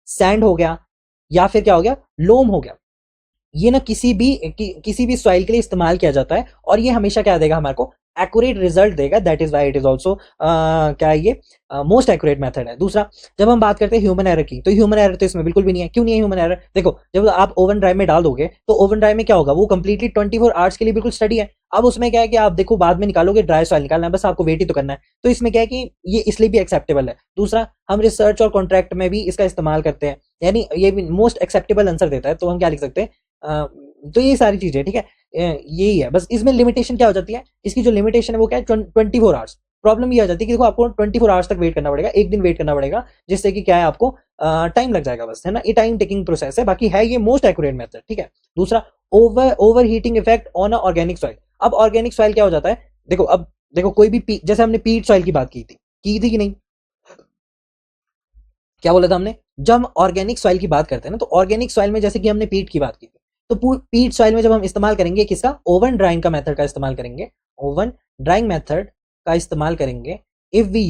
सैंड हो गया, या फिर क्या हो गया, लोम हो गया, ये ना किसी भी सॉइल के लिए इस्तेमाल किया जाता है, और ये हमेशा क्या देगा हमारे को, एक्यूरेट रिजल्ट देगा। That is why it is also क्या ये मोस्ट एक्यूरेट मेथड है। दूसरा, जब हम बात करते हैं ह्यूमन एरर की, तो ह्यूमन एरर तो इसमें बिल्कुल भी नहीं है। क्यों नहीं है ह्यूमन एरर, देखो जब आप ओवन ड्राइव में डाल दोगे तो ओवन ड्राइव में क्या होगा, वो कंप्लीटली 24 आवर्स के लिए बिल्कुल स्टडी है। अब उसमें क्या है कि आप देखो बाद में निकालोगे, ड्राई सॉइल निकालना है, बस आपको वेट ही तो करना है। तो इसमें क्या है कि ये इसलिए भी एक्सेप्टेबल है। दूसरा, हम रिसर्च और कॉन्ट्रैक्ट में भी इसका इस्तेमाल करते हैं, यानी ये भी मोस्ट एक्सेप्टेबल आंसर देता है। तो हम क्या लिख सकते हैं, तो ये सारी चीजें ठीक है, यही है। बस इसमें लिमिटेशन क्या हो जाती है, इसकी जो लिमिटेशन है वो क्या है, 24 आवर्स। प्रॉब्लम ये आ जाती है कि देखो आपको 24 आवर्स तक वेट करना पड़ेगा, एक दिन वेट करना पड़ेगा, जिससे कि क्या है आपको टाइम लग जाएगा बस, है ना। ये टाइम टेकिंग प्रोसेस है, बाकी है ये मोस्ट एक्यूरेट मेथड, ठीक है। दूसरा, over heating effect on a organic soil. अब ऑर्गेनिक सॉइल क्या हो जाता है, देखो अब देखो कोई भी जैसे हमने पीट सॉइल की बात की थी कि नहीं, क्या बोला था हमने, जब हम ऑर्गेनिक सॉइल की बात करते हैं ना, तो ऑर्गेनिक सॉइल में जैसे कि हमने पीट की बात की थी, तो पीट सॉइल में जब हम इस्तेमाल करेंगे किसका, ओवन ड्राइंग का मेथड का इस्तेमाल करेंगे, ओवन ड्राइंग मेथड का इस्तेमाल करेंगे। इफ वी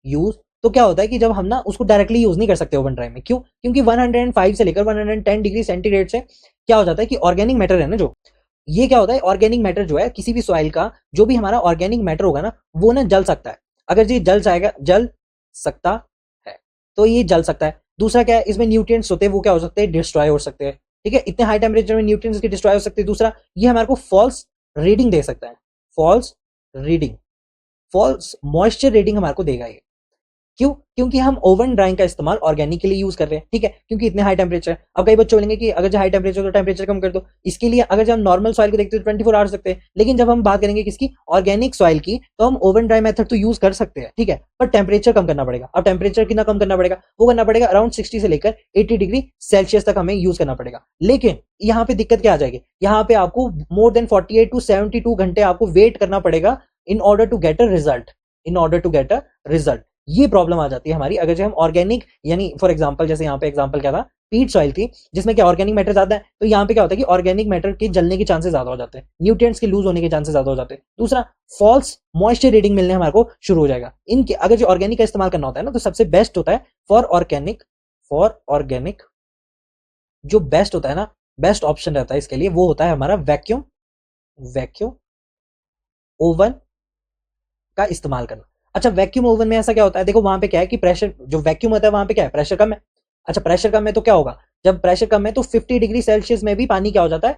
यूज तो क्या होता है कि जब हम ना उसको डायरेक्टली यूज नहीं कर सकते ओवन ड्राइंग में, क्यों, क्योंकि 105 से लेकर 110 डिग्री सेंटीग्रेड से क्या हो जाता है कि ऑर्गेनिक मैटर है ना, जो ये क्या होता है, ऑर्गेनिक मैटर जो है किसी भी सॉइल का, जो भी हमारा ऑर्गेनिक मैटर होगा ना, वो ना जल सकता है। अगर ये जल सकता है, तो ये जल सकता है। दूसरा क्या है, इसमें न्यूट्रिएंट्स होते हैं, वो क्या हो सकते हैं, डिस्ट्रॉय हो सकते हैं, ठीक है। इतने हाई टेम्परेचर में न्यूट्रिएंट्स के डिस्ट्रॉय हो सकते हैं। दूसरा, ये हमारे को फॉल्स रीडिंग दे सकता है, false reading, false moisture reading हमारे को देगा ये। क्यों, क्योंकि हम ओवन ड्राइंग का इस्तेमाल ऑर्गेनिक के लिए यूज कर रहे हैं, ठीक है, क्योंकि इतने हाई टेम्परेचर है। अब कई बच्चे बोलेंगे कि अगर जो हाई टेम्परेचर तो टेम्परेचर कम कर दो, इसके लिए अगर जब हम नॉर्मल सॉइल को देखते हैं तो 24 आवर्स सकते हैं, लेकिन जब हम बात करेंगे किसकी, ऑर्गेनिक सॉइल की, तो हम ओवन ड्राई मेथड तो यूज कर सकते हैं, ठीक है, पर टेम्परेचर कम करना पड़ेगा। अब टेम्परेचर कितना कम करना पड़ेगा, वो करना पड़ेगा अराउंड 60 से लेकर 80 डिग्री सेल्सियस तक हमें यूज करना पड़ेगा। लेकिन यहाँ पे दिक्कत क्या आ जाएगी, यहाँ पे आपको मोर देन 48 टू 72 घंटे आपको वेट करना पड़ेगा in order to get a result, in order to get a result. ये प्रॉब्लम आ जाती है हमारी, अगर जो हम ऑर्गेनिक, यानी फॉर एग्जांपल जैसे यहाँ पे एग्जांपल क्या था, पीट सॉइल थी, जिसमें क्या ऑर्गेनिक मैटर ज्यादा है, तो यहाँ पे क्या होता है कि ऑर्गेनिक मैटर के जलने के चांसेस ज्यादा हो जाते हैं, न्यूट्रिएंट्स के लूज होने के चांसेस ज्यादा हो जाते हैं। दूसरा, फॉल्स मॉइस्चर रीडिंग मिलने हमारे को शुरू हो जाएगा। इनके अगर जो ऑर्गेनिक का इस्तेमाल करना होता है ना, तो सबसे बेस्ट होता है फॉर ऑर्गेनिक जो बेस्ट होता है ना, बेस्ट ऑप्शन रहता है इसके लिए, वो होता है हमारा वैक्यूम ओवन का इस्तेमाल करना। अच्छा, वैक्यूम ओवन में ऐसा क्या होता है, देखो वहां पे क्या है कि प्रेशर, जो वैक्यूम होता है वहां पे क्या है, प्रेशर कम है। अच्छा, प्रेशर कम है तो क्या होगा, जब प्रेशर कम है तो 50 डिग्री सेल्सियस में भी पानी क्या हो जाता है,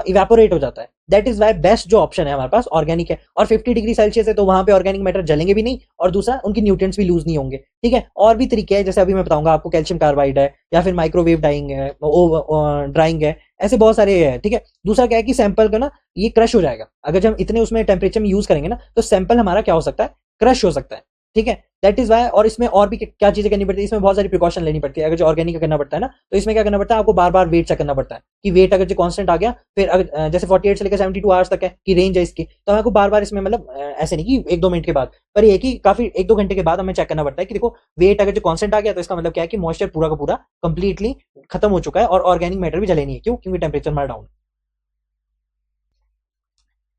इवेपोरेट हो जाता है। दैट इज वाई बेस्ट जो ऑप्शन है हमारे पास ऑर्गेनिक है। और 50 डिग्री सेल्सियस है तो वहां पे ऑर्गेनिक मैटर जलेंगे भी नहीं, और दूसरा उनकी न्यूट्रिएंट्स भी लूज नहीं होंगे, ठीक है। और भी तरीके हैं, जैसे अभी मैं बताऊंगा आपको, कैल्शियम कार्बाइड है, या फिर माइक्रोवेव डाइंग है, ड्राइंग है, ऐसे बहुत सारे है, ठीक है। दूसरा क्या है कि सैंपल का ना ये क्रश हो जाएगा, अगर जब हम इतने उसमें टेम्परेचर में यूज करेंगे ना, तो सैंपल हमारा क्या हो सकता है, क्रश हो सकता है, ठीक है। दैट इज वाई, और इसमें और भी क्या चीजें करनी पड़ती है, इसमें बहुत सारी प्रिकॉशन लेनी पड़ती है। अगर जो ऑर्गेनिक का करना पड़ता है ना, तो इसमें क्या करना पड़ता है, आपको बार बार वेट चेक करना पड़ता है कि वेट अगर जो कांस्टेंट आ गया, फिर अगर जैसे 48 से लेकर 72 आवर्स तक है कि रेंज है इसकी, तो हमको बार बार इसमें मतलब ऐसे नहीं कि 1-2 मिनट के बाद, पर ये कि काफी 1-2 घंटे के बाद हमें चेक करना पड़ता है कि देखो वेट अगर जो कांस्टेंट आ गया, तो इसका मतलब क्या है कि मॉइस्चर पूरा का पूरा कंप्लीटली खत्म हो चुका है, और ऑर्गेनिक मैटर भी जले नहीं है। क्यों, क्योंकि टेम्परेचर हमारा डाउन,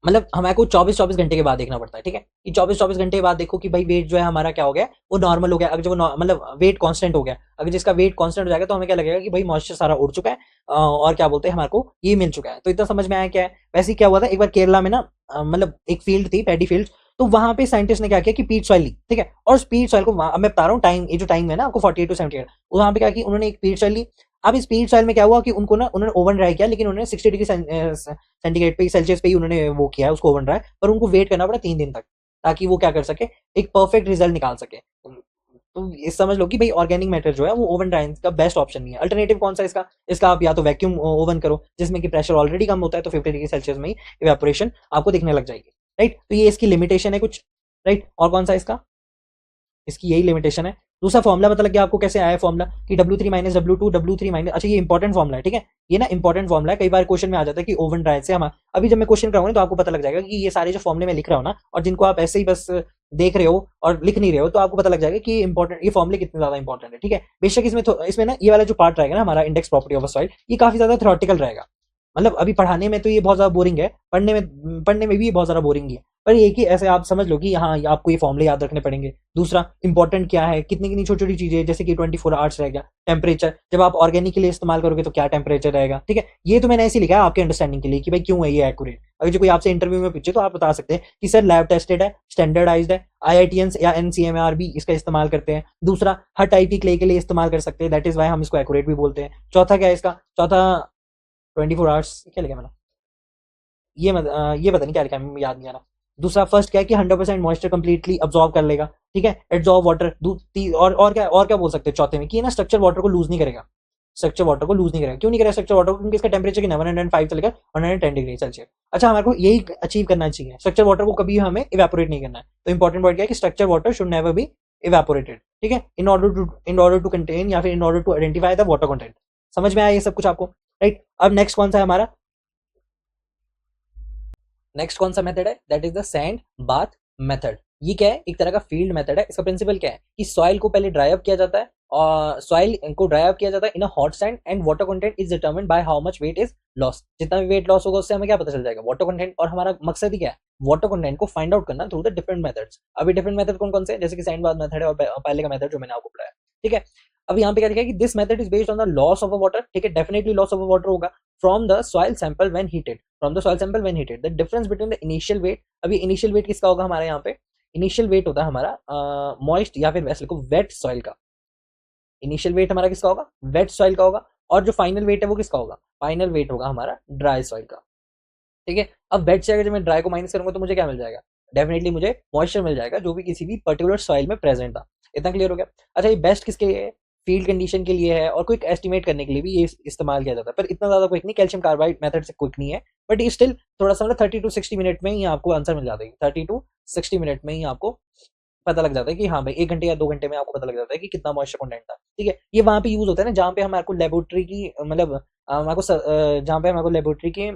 मतलब हमारे को 24-24 घंटे के बाद देखना पड़ता है, ठीक है, कि 24-24 घंटे के बाद देखो कि भाई वेट जो है हमारा क्या हो गया, वो नॉर्मल हो गया। अगर जो मतलब वेट कांस्टेंट हो गया, अगर जिसका वेट कांस्टेंट हो जाएगा, तो हमें क्या लगेगा कि भाई मॉइस्चर सारा उड़ चुका है, और क्या बोलते हैं हमारे को ये मिल चुका है। तो इतना समझ में आया क्या है। वैसे ही क्या हुआ था एक बार केरला में ना, मतलब एक फील्ड थी, पैडी फील्ड, तो वहां पे साइंटिस्ट ने क्या किया कि पीट सॉइल ली, ठीक है, और पीट सॉइल को अब मैं बता रहा हूँ टाइम, ये जो टाइम है ना आपको 48 टू 78, वहां पे क्या किया उन्होंने, एक पीट सॉइल ली। अब इस पीट सॉइल में क्या हुआ कि उनको ना उन्होंने ओवन ड्राई किया, लेकिन उन्होंने 60 डिग्री सेंटीग्रेड पे, सेल्सियस पे ही उन्होंने वो किया है उसको ओवन ड्राई, पर उनको वेट करना पड़ा 3 दिन तक, ताकि वो क्या कर सके, एक परफेक्ट रिजल्ट निकाल सके। तो ये समझ लो कि भाई ऑर्गेनिक मैटर जो है वो ओवन ड्राइंग का बेस्ट ऑप्शन नहीं है। अल्टरनेटिव कौन सा इसका, इसका आप या तो वैक्यूम ओवन करो, जिसमें कि प्रेशर ऑलरेडी कम होता है, तो 50 डिग्री सेल्सियस में ही इवेपोरेशन आपको दिखने लग जाएगी, राइट। तो ये इसकी लिमिटेशन है कुछ, राइट। और कौन सा इसका, इसकी यही लिमिटेशन है। दूसरा फॉर्मुला पता लग गया आपको कैसे आया है फॉर्मुला, कि W3 minus W2 W3 minus, अच्छा ये इंपॉर्टेंट फॉर्मुला है, ठीक है, ये ना इंपॉर्टेंट फॉर्मुला है, कई बार क्वेश्चन में आ जाता है कि ओवन ड्राई से हम, अभी जब मैं क्वेश्चन कराऊंगा तो आपको पता लग जाएगा कि ये सारे जो फॉर्मुले में लिख रहा हूँ ना, और जिनको आप ऐसे ही बस देख रहे हो और लिख नहीं रहे हो, तो आपको पता लग जाएगा कि इंपॉर्टेंट, ये फॉर्मुले कितने ज्यादा इंपॉर्टेंट है, ठीक है। बेशक इसमें ना ये वाला जो पार्ट रहेगा ना हमारा index property of a soil, ये काफी ज्यादा थ्योरेटिकल रहेगा, मतलब अभी पढ़ाने में तो ये बहुत ज्यादा बोरिंग है, पढ़ने में भी बहुत ज्यादा बोरिंग है, पर ये कि ऐसे आप समझ लो कि हाँ आपको ये फॉर्मुले याद रखने पड़ेंगे। दूसरा इंपॉर्टेंट क्या है, कितनी कितनी छोटी छोटी चीजें, जैसे कि 24 आवर्स रहेगा, टेम्परेचर जब आप ऑर्गेनिक के लिए इस्तेमाल करोगे तो क्या टेम्परेचर रहेगा, ठीक है। ये तो मैंने ऐसे लिखा है आपके अंडरस्टैंडिंग के लिए कि भाई क्यों है ये एक्यूरेट। अगर जो कोई आपसे इंटरव्यू में पूछे तो आप बता सकते हैं कि सर लैब टेस्टेड है, स्टैंडर्डाइज्ड है, IITians या NCMR भी इसका इस्तेमाल करते हैं। दूसरा, हर टाइप की क्ले के लिए इस्तेमाल कर सकते हैं, दैट इज वाई हम इसको एक्यूरेट भी बोलते हैं। चौथा क्या है इसका, चौथा 24 आवर्स क्या लिखा मैंने, ये पता नहीं क्या लिखा है, याद नहीं आ रहा। दूसरा, फर्स्ट क्या है कि 100% मॉइस्चर कंप्लीटली अब्सॉर्ब कर लेगा, ठीक है, एब्सॉर्ब वाटर। और क्या बोल सकते हैं चौथे में, कि ना स्ट्रक्चर वाटर को लूज नहीं करेगा, स्ट्रक्चर वाटर को लूज नहीं करेगा। क्यों नहीं करेगा स्ट्रक्चर वाटर को? क्योंकि इसका टेम्परेचर कितना 105 चलेगा 110 डिग्री सेल्सियस। अच्छा हमारे को यही अचीव करना चाहिए, स्ट्रक्चर वाटर को कभी हमें इवेपोरेट नहीं करना है। तो इंपॉर्टेंट पॉइंट क्या है कि structure water should never be evaporated, ठीक है, इन ऑर्डर टू कंटेन या फिर in order to identify the water content. समझ में आया ये सब कुछ आपको, राइट? अब नेक्स्ट कौन सा है हमारा, नेक्स्ट कौन सा मेथड है, that is the sand bath method. ये क्या है, एक तरह का फील्ड मेथड है। इसका प्रिंसिपल क्या है कि सॉइल को पहले ड्राई अप किया जाता है, और सॉइल को ड्राई अप किया जाता है in a hot sand, and water content is determined by how much weight is loss. जितना भी वेट लॉस होगा उससे हमें क्या पता चल जाएगा, वाटर कंटेंट। और हमारा मकसद ही क्या है, वाटर कंटेंट को फाइंड आउट करना थ्रू द डिफरेंट मेथड्स। अभी डिफरेंट मेथड कौन कौन से, जैसे कि सैंड बाथ मेथड है और पहले का मेथड जो मैंने आपको पढ़ाया, ठीक है। अब यहाँ पे क्या लिखा है कि this method is based on the loss of a water, ठीक है, definitely loss of a water होगा from the soil sample when heated, from the soil sample when heated. The difference between the initial weight, अभी initial weight किसका होगा हमारे यहाँ पे, initial wait होता है हमारा मॉइस्ट या फिर वैसे को वेट सॉइल का। इनिशियल वेट हमारा किसका होगा, वेट सॉइल का होगा। और जो फाइनल वेट है वो किसका होगा, फाइनल वेट होगा हमारा ड्राई सॉइल का, ठीक है। अब वेट से अगर जब मैं ड्राई को माइनस करूंगा तो मुझे क्या मिल जाएगा, डेफिनेटली मुझे मॉइस्चर मिल जाएगा जो भी किसी भी पर्टिकुलर सॉइल में प्रेजेंट था। इतना क्लियर हो गया। अच्छा ये बेस्ट किसके लिए है, फील्ड कंडीशन के लिए है, और क्विक एस्टिमेट करने के लिए भी ये इस्तेमाल किया जाता है, पर इतना ज्यादा क्विक नहीं, कैल्शियम कार्बाइड मेथड से क्विक नहीं है, बट ये स्टिल थोड़ा सा मतलब 30 to 60 मिनट में ही आपको आंसर मिल जाता है। 30 to 60 मिनट में ही आपको पता लग जाता है कि हाँ भाई 1 घंटे या 2 घंटे में आपको पता लग जाता है कि कितना मॉइस्चर कंटेंट था, ठीक है। ये वहां पे यूज होता है ना जहाँ पे हमारे को लेबोरेटरी की मतलब जहाँ पे हमारे को लेबोरेटरी के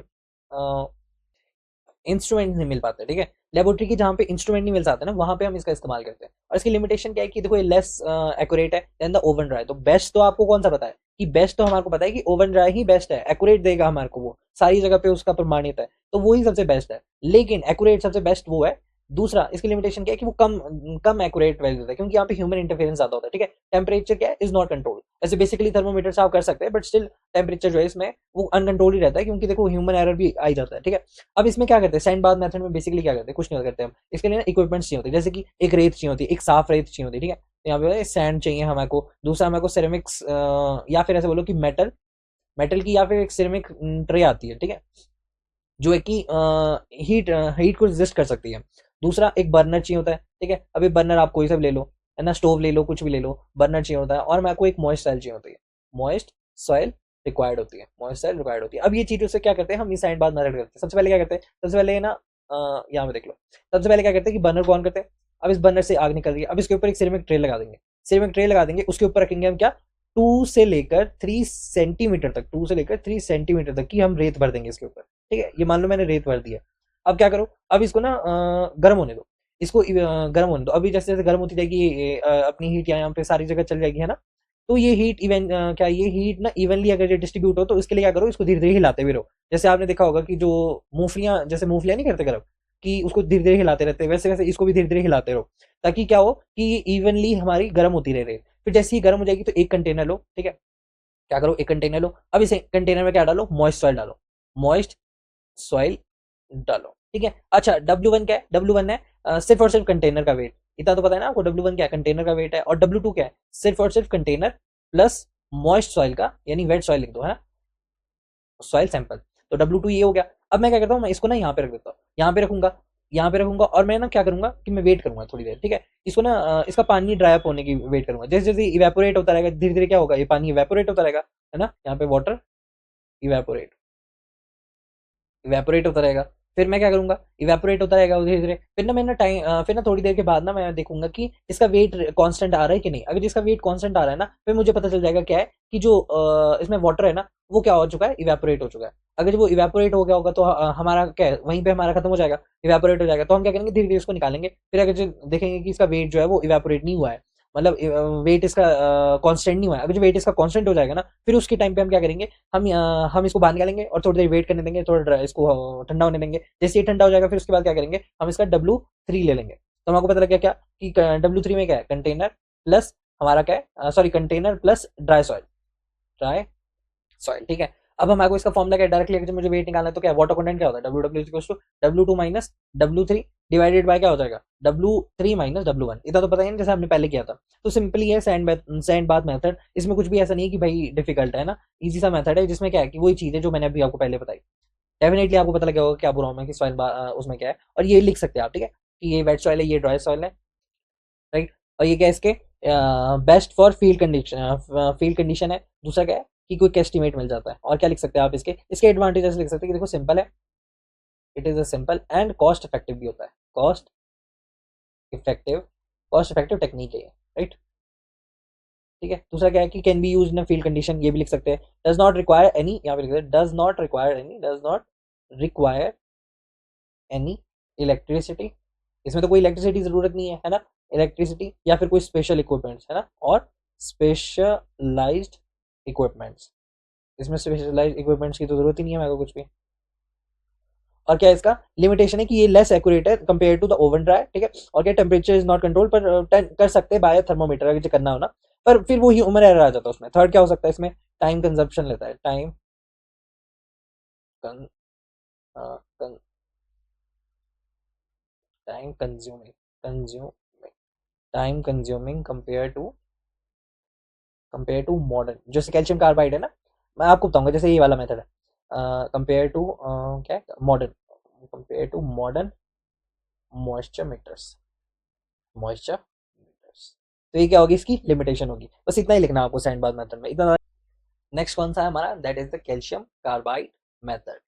इंस्ट्रूमेंट नहीं मिल पाते, ठीक है। लेबोरेटरी की जहाँ पे इंस्ट्रूमेंट नहीं मिल पाते ना, वहां पे हम इसका इस्तेमाल करते हैं। और इसकी लिमिटेशन क्या है कि देखो ये लेस एक्यूरेट है देन द ओवन ड्राई। तो बेस्ट तो आपको कौन सा पता है कि बेस्ट तो हमारे को पता है कि ओवन ड्राई ही बेस्ट है, एक्यूरेट देगा हमारे को, वो सारी जगह पे उसका प्रमाणित है, तो वो ही सबसे बेस्ट है। लेकिन एक्यूरेट सबसे बेस्ट वो है। दूसरा इसकी लिमिटेशन क्या है कि वो कम कम एक्यूरेट वैल्यू देता है, क्योंकि यहाँ पे ह्यूमन इंटरफेरेंस ज्यादा होता है, ठीक है। टेम्परेचर क्या है, इज नॉट कंट्रोल। ऐसे बेसिकली थर्मोमीटर से आप कर सकते हैं, बट स्टिल टेम्परेचर जो है इसमें वो अनकंट्रोल ही रहता है, क्योंकि देखो ह्यूमन एरर भी आ ही जाता है, ठीक है। अब इसमें क्या करते हैं, सैंड बाथ मेथड में बेसिकली क्या करते हैं, कुछ नहीं करते हम। इसके लिए ना इक्विपमेंट्स चाहिए होते हैं, जैसे कि एक रेत चाहिए होती है, एक साफ रेत चाहिए होती है, ठीक है। तो यहाँ पे सैंड चाहिए हमारे को, दूसरा हमारे को सिरेमिक्स या फिर ऐसे बोलो कि मेटल मेटल की या फिर एक सिरेमिक ट्रे आती है, ठीक है, जो है कि हीट हीट को रेजिस्ट कर सकती है। दूसरा एक बर्नर चाहिए होता है, ठीक है। अभी बर्नर आप कोई सा भी ले लो, है ना, स्टोव ले लो, कुछ भी ले लो, बर्नर चाहिए होता है। और मेरे को एक मॉइस्ट सॉइल चाहिए होती है, मॉइस्ट सॉइल रिक्वायर्ड होती है, मॉइस्ट सॉइल रिक्वायर्ड होती है। अब ये चीज़ों से क्या करते हैं हम, इस साइड बात मेथड करते हैं। सबसे पहले क्या करते हैं, सबसे पहले ना यहाँ पे देख लो, सबसे पहले क्या करते हैं कि बर्नर को ऑन करते हैं। अब इस बर्नर से आग निकल रही है, अब इसके ऊपर एक सिरेमिक ट्रे लगा देंगे, सिरेमिक ट्रे लगा देंगे, उसके ऊपर रखेंगे हम क्या, 2 से लेकर 3 सेंटीमीटर तक, 2 से लेकर 3 सेंटीमीटर तक की हम रेत भर देंगे इसके ऊपर, ठीक है। ये मान लो मैंने रेत भर दिया। अब क्या करो, अब इसको ना गर्म होने दो, इसको गर्म होने दो। अभी जैसे जैसे गर्म होती जाएगी अपनी हीट यहाँ पे सारी जगह चल जाएगी, है ना। तो ये हीट इवन क्या ये हीट ना इवनली अगर ये डिस्ट्रीब्यूट हो, तो इसके लिए क्या करो, इसको धीरे धीरे हिलाते हुए रहो। जैसे आपने देखा होगा कि जो मूंगफलियां, जैसे मूंगफलियां नहीं करते गर्म, कि उसको धीरे धीरे हिलाते रहते हैं, वैसे वैसे इसको भी धीरे धीरे हिलाते रहो, ताकि क्या हो कि ये इवनली हमारी गर्म होती रहे। फिर जैसे ही गर्म हो जाएगी तो एक कंटेनर लो, ठीक है, क्या करो, एक कंटेनर लो। अब इस कंटेनर में क्या डालो, मॉइस्ट सॉइल डालो, मॉइस्ट सॉइल डालो, ठीक है। अच्छा W1 क्या है, W1 है सिर्फ और सिर्फ कंटेनर का वेट। इतना तो पता है ना आपको, W1 क्या है, कंटेनर का वेट है। और W2 क्या है, सिर्फ और सिर्फ कंटेनर प्लस मॉइस्ट सॉइल का, यानी वेट सॉइल लिख दो, है ना, सॉइल सैंपल। तो W2 ये हो गया। अब मैं क्या करता हूँ, मैं इसको ना यहाँ पे रख देता हूँ, यहाँ पे रखूंगा, यहाँ पे रखूंगा। और मैं ना क्या करूंगा कि मैं वेट करूंगा थोड़ी देर, ठीक है। इसको ना इसका पानी ड्राई अप होने की वेट करूंगा। जैसे जैसे इवेपोरेट होता रहेगा, धीरे धीरे क्या होगा, ये पानी इवेपोरेट होता रहेगा, है ना। यहाँ पे वाटर इवेपोरेट इवेपोरेट होता रहेगा। फिर मैं क्या करूंगा, इवेपोरेट होता रहेगा धीरे धीरे। फिर ना मैं ना टाइम फिर ना थोड़ी देर के बाद ना मैं देखूंगा कि इसका वेट कांस्टेंट आ रहा है कि नहीं। अगर इसका वेट कांस्टेंट आ रहा है ना, फिर मुझे पता चल जाएगा क्या है कि जो इसमें वाटर है ना, वो क्या हो चुका है, इवेपोरेट हो चुका है। अगर वो इवेपोरेट हो गया होगा तो हमारा क्या है, वहीं पे हमारा खत्म हो जाएगा, इवेपोरेट हो जाएगा। तो हम क्या करेंगे, धीरे धीरे इसको निकालेंगे। फिर अगर जो देखेंगे कि इसका वेट जो है वो इवेपोरेट नहीं हुआ है, मतलब वेट इसका कांस्टेंट नहीं हुआ है। अगर जो वेट इसका कांस्टेंट हो जाएगा ना, फिर उसके टाइम पे हम क्या करेंगे, हम इसको बाहर निकालेंगे और थोड़ी देर वेट करने देंगे, थोड़ा इसको ठंडा होने देंगे। जैसे ये ठंडा हो जाएगा, फिर उसके बाद क्या करेंगे, हम इसका W3 ले लेंगे। तो हमको पता लग गया क्या कि W3 में क्या है, कंटेनर प्लस हमारा क्या है, sorry, container plus dry soil, ठीक है। अब हमारे को इसका फॉर्मूला क्या है, डायरेक्टली अगर मुझे वेट निकालना है तो क्या वाटर कंटेंट क्या होता है, W2 minus W3 divided by क्या हो जाएगा, W3 माइनस W1। इतना तो पता ही नहीं, जैसे हमने पहले किया था। तो सिंपली है सैंड बाथ मेथड। इसमें कुछ भी ऐसा नहीं है कि भाई डिफिकल्ट है ना, इजी सा मेथड है, जिसमें क्या है कि वही चीज है जो मैंने अभी आपको पहले बताई। डेफिनेटली आपको पता लगा होगा क्या बुरा है कि सॉइल उसमें क्या है। और ये लिख सकते हैं आप, ठीक है, कि ये वेट सॉइल है, ये ड्राई सॉइल है, राइट। और ये क्या है इसके बेस्ट फॉर फील्ड कंडीशन है। दूसरा क्या है, कि क्विक एस्टिमेट मिल जाता है। और क्या लिख सकते हैं आप इसके एडवांटेजेस लिख सकते हैं कि देखो सिंपल है, it is a simple and cost effective भी होता है, इफेक्टिव कॉस्ट इफेक्टिव टेक्निक है ये, राइट। ठीक है, दूसरा क्या है कि can be use in field condition, ये भी लिख सकते हैं। डज नॉट रिक्वायर एनी, यहाँ पे लिख सकते हैं does not require any electricity, इसमें तो कोई इलेक्ट्रिसिटी की जरूरत नहीं है ना, इलेक्ट्रिसिटी या फिर कोई स्पेशल इक्विपमेंट्स है ना, और स्पेशलाइज्ड इक्विपमेंट्स, इसमें स्पेशलाइज्ड इक्विपमेंट्स की तो जरूरत ही नहीं है मेरे को कुछ भी। और क्या है इसका लिमिटेशन है कि ये लेस एक्यूरेट है compare to the oven dry, ठीक है। और क्या टेम्परेचर इज नॉट कंट्रोल, पर कर सकते हैं बाय थर्मोमीटर अगर करना हो ना, पर फिर वो ह्यूमन एरर आ जाता है उसमें। थर्ड क्या हो सकता है इसमें, टाइम कंजप्शन लेता है, time consuming time consuming compare to modern, जैसे कैल्शियम कार्बाइड है ना, मैं आपको बताऊंगा जैसे ये वाला मेथड है, कंपेयर टू क्या modern, compare to modern moisture meters, moisture meters. तो ये क्या होगी, इसकी लिमिटेशन होगी। बस इतना ही लिखना है आपको सैंडबाग मेथड में, इतना। नेक्स्ट कौन सा है हमारा, that is the calcium carbide method,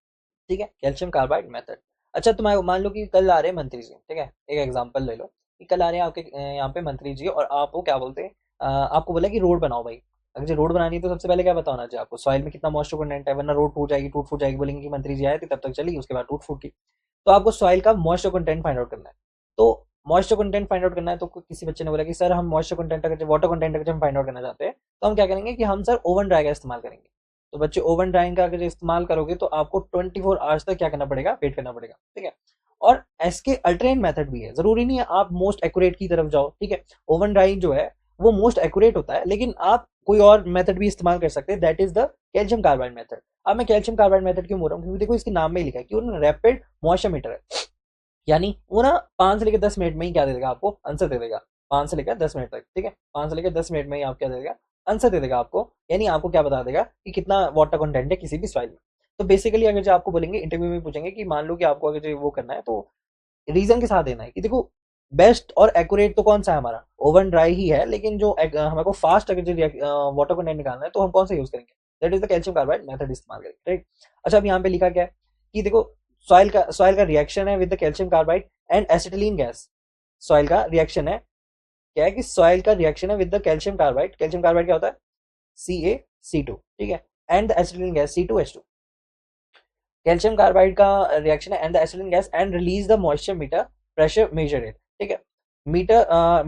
ठीक है, कैल्शियम कार्बाइड मेथड। अच्छा तुम्हारे मान लो कि कल आ रहे हैं मंत्री जी, ठीक है, एक एग्जांपल ले लो कि कल आ रहे हैं आपके यहाँ पे मंत्री जी, और आपको क्या बोलते हैं, आपको बोला कि रोड बनाओ भाई। अगर जो रोड बनानी है तो सबसे पहले क्या बताना चाहिए आपको, सॉइल में कितना मॉइस्चर कंटेंट है, वरना रोड टूट फूट जाएगी, बोलेंगे कि मंत्री जी आए थे तब तक चली, उसके बाद टूट फूट की। तो आपको सॉइल का मॉइस्चर कंटेंट फाइंड आउट करना है। तो मॉइस्चर कंटेंट फाइंड आउट करना है, तो किसी बच्चे ने बोला कि सर हम मॉइस्चर कंटेंट अगर वाटर कंटेंट अगर हम फाइंड आउट करना चाहते हैं तो हम क्या करेंगे कि हम सर ओवन ड्राई का इस्तेमाल करेंगे। तो बच्चे ओवन ड्राइंग का अगर इस्तेमाल करोगे तो आपको 24 आवर्स तक क्या करना पड़ेगा, वेट करना पड़ेगा, ठीक है। और इसके अल्टरनेट मेथड भी है, जरूरी नहीं है आप मोस्ट एक्यूरेट की तरफ जाओ, ठीक है। ओवन ड्राइंग जो है वो मोस्ट एक्यूरेट होता है, लेकिन आप कोई और मेथड भी इस्तेमाल कर सकते हैं, that is the calcium carbide method. अब मैं कैल्शियम कार्बाइड मेथड क्यों बोल रहा हूँ, क्योंकि देखो इसके नाम में ही लिखा है कि वो रैपिड मॉइस्चर मीटर है, यानी वो ना 5 से लेकर 10 मिनट में ही क्या दे देगा आपको, आंसर दे देगा। 5 से लेकर 10 मिनट तक, ठीक है, 5 से लेकर 10 मिनट में ही आप क्या दे देगा, आंसर दे देगा आपको। यानी आपको क्या बता देगा कि कितना वाटर कंटेंट है किसी भी सॉइल में। तो बेसिकली अगर जो आपको बोलेंगे इंटरव्यू में पूछेंगे कि मान लो कि आपको अगर जो वो करना है, तो रीजन के साथ देना है कि देखो बेस्ट और एक्यूरेट तो कौन सा है हमारा, ओवन ड्राई ही है, लेकिन जो हमारे को फास्ट अगर जो वाटर कंटेंट निकालना है तो हम कौन सा यूज करेंगे, that is the calcium carbide method इस्तेमाल करेंगे, राइट। अच्छा अब यहाँ पे लिखा क्या है कि देखो सॉइल का रिएक्शन है with the calcium carbide and acetylene gas. Soil का रिएक्शन है, क्या है कि सॉइल का रिएक्शन है विद द कैल्शियम कार्बाइड क्या होता है, CaC2, ठीक है, and the acetylene gas C2H2। Calcium carbide का रिएक्शन है and the acetylene gas and release the moisture meter pressure measure it, ठीक है। Meter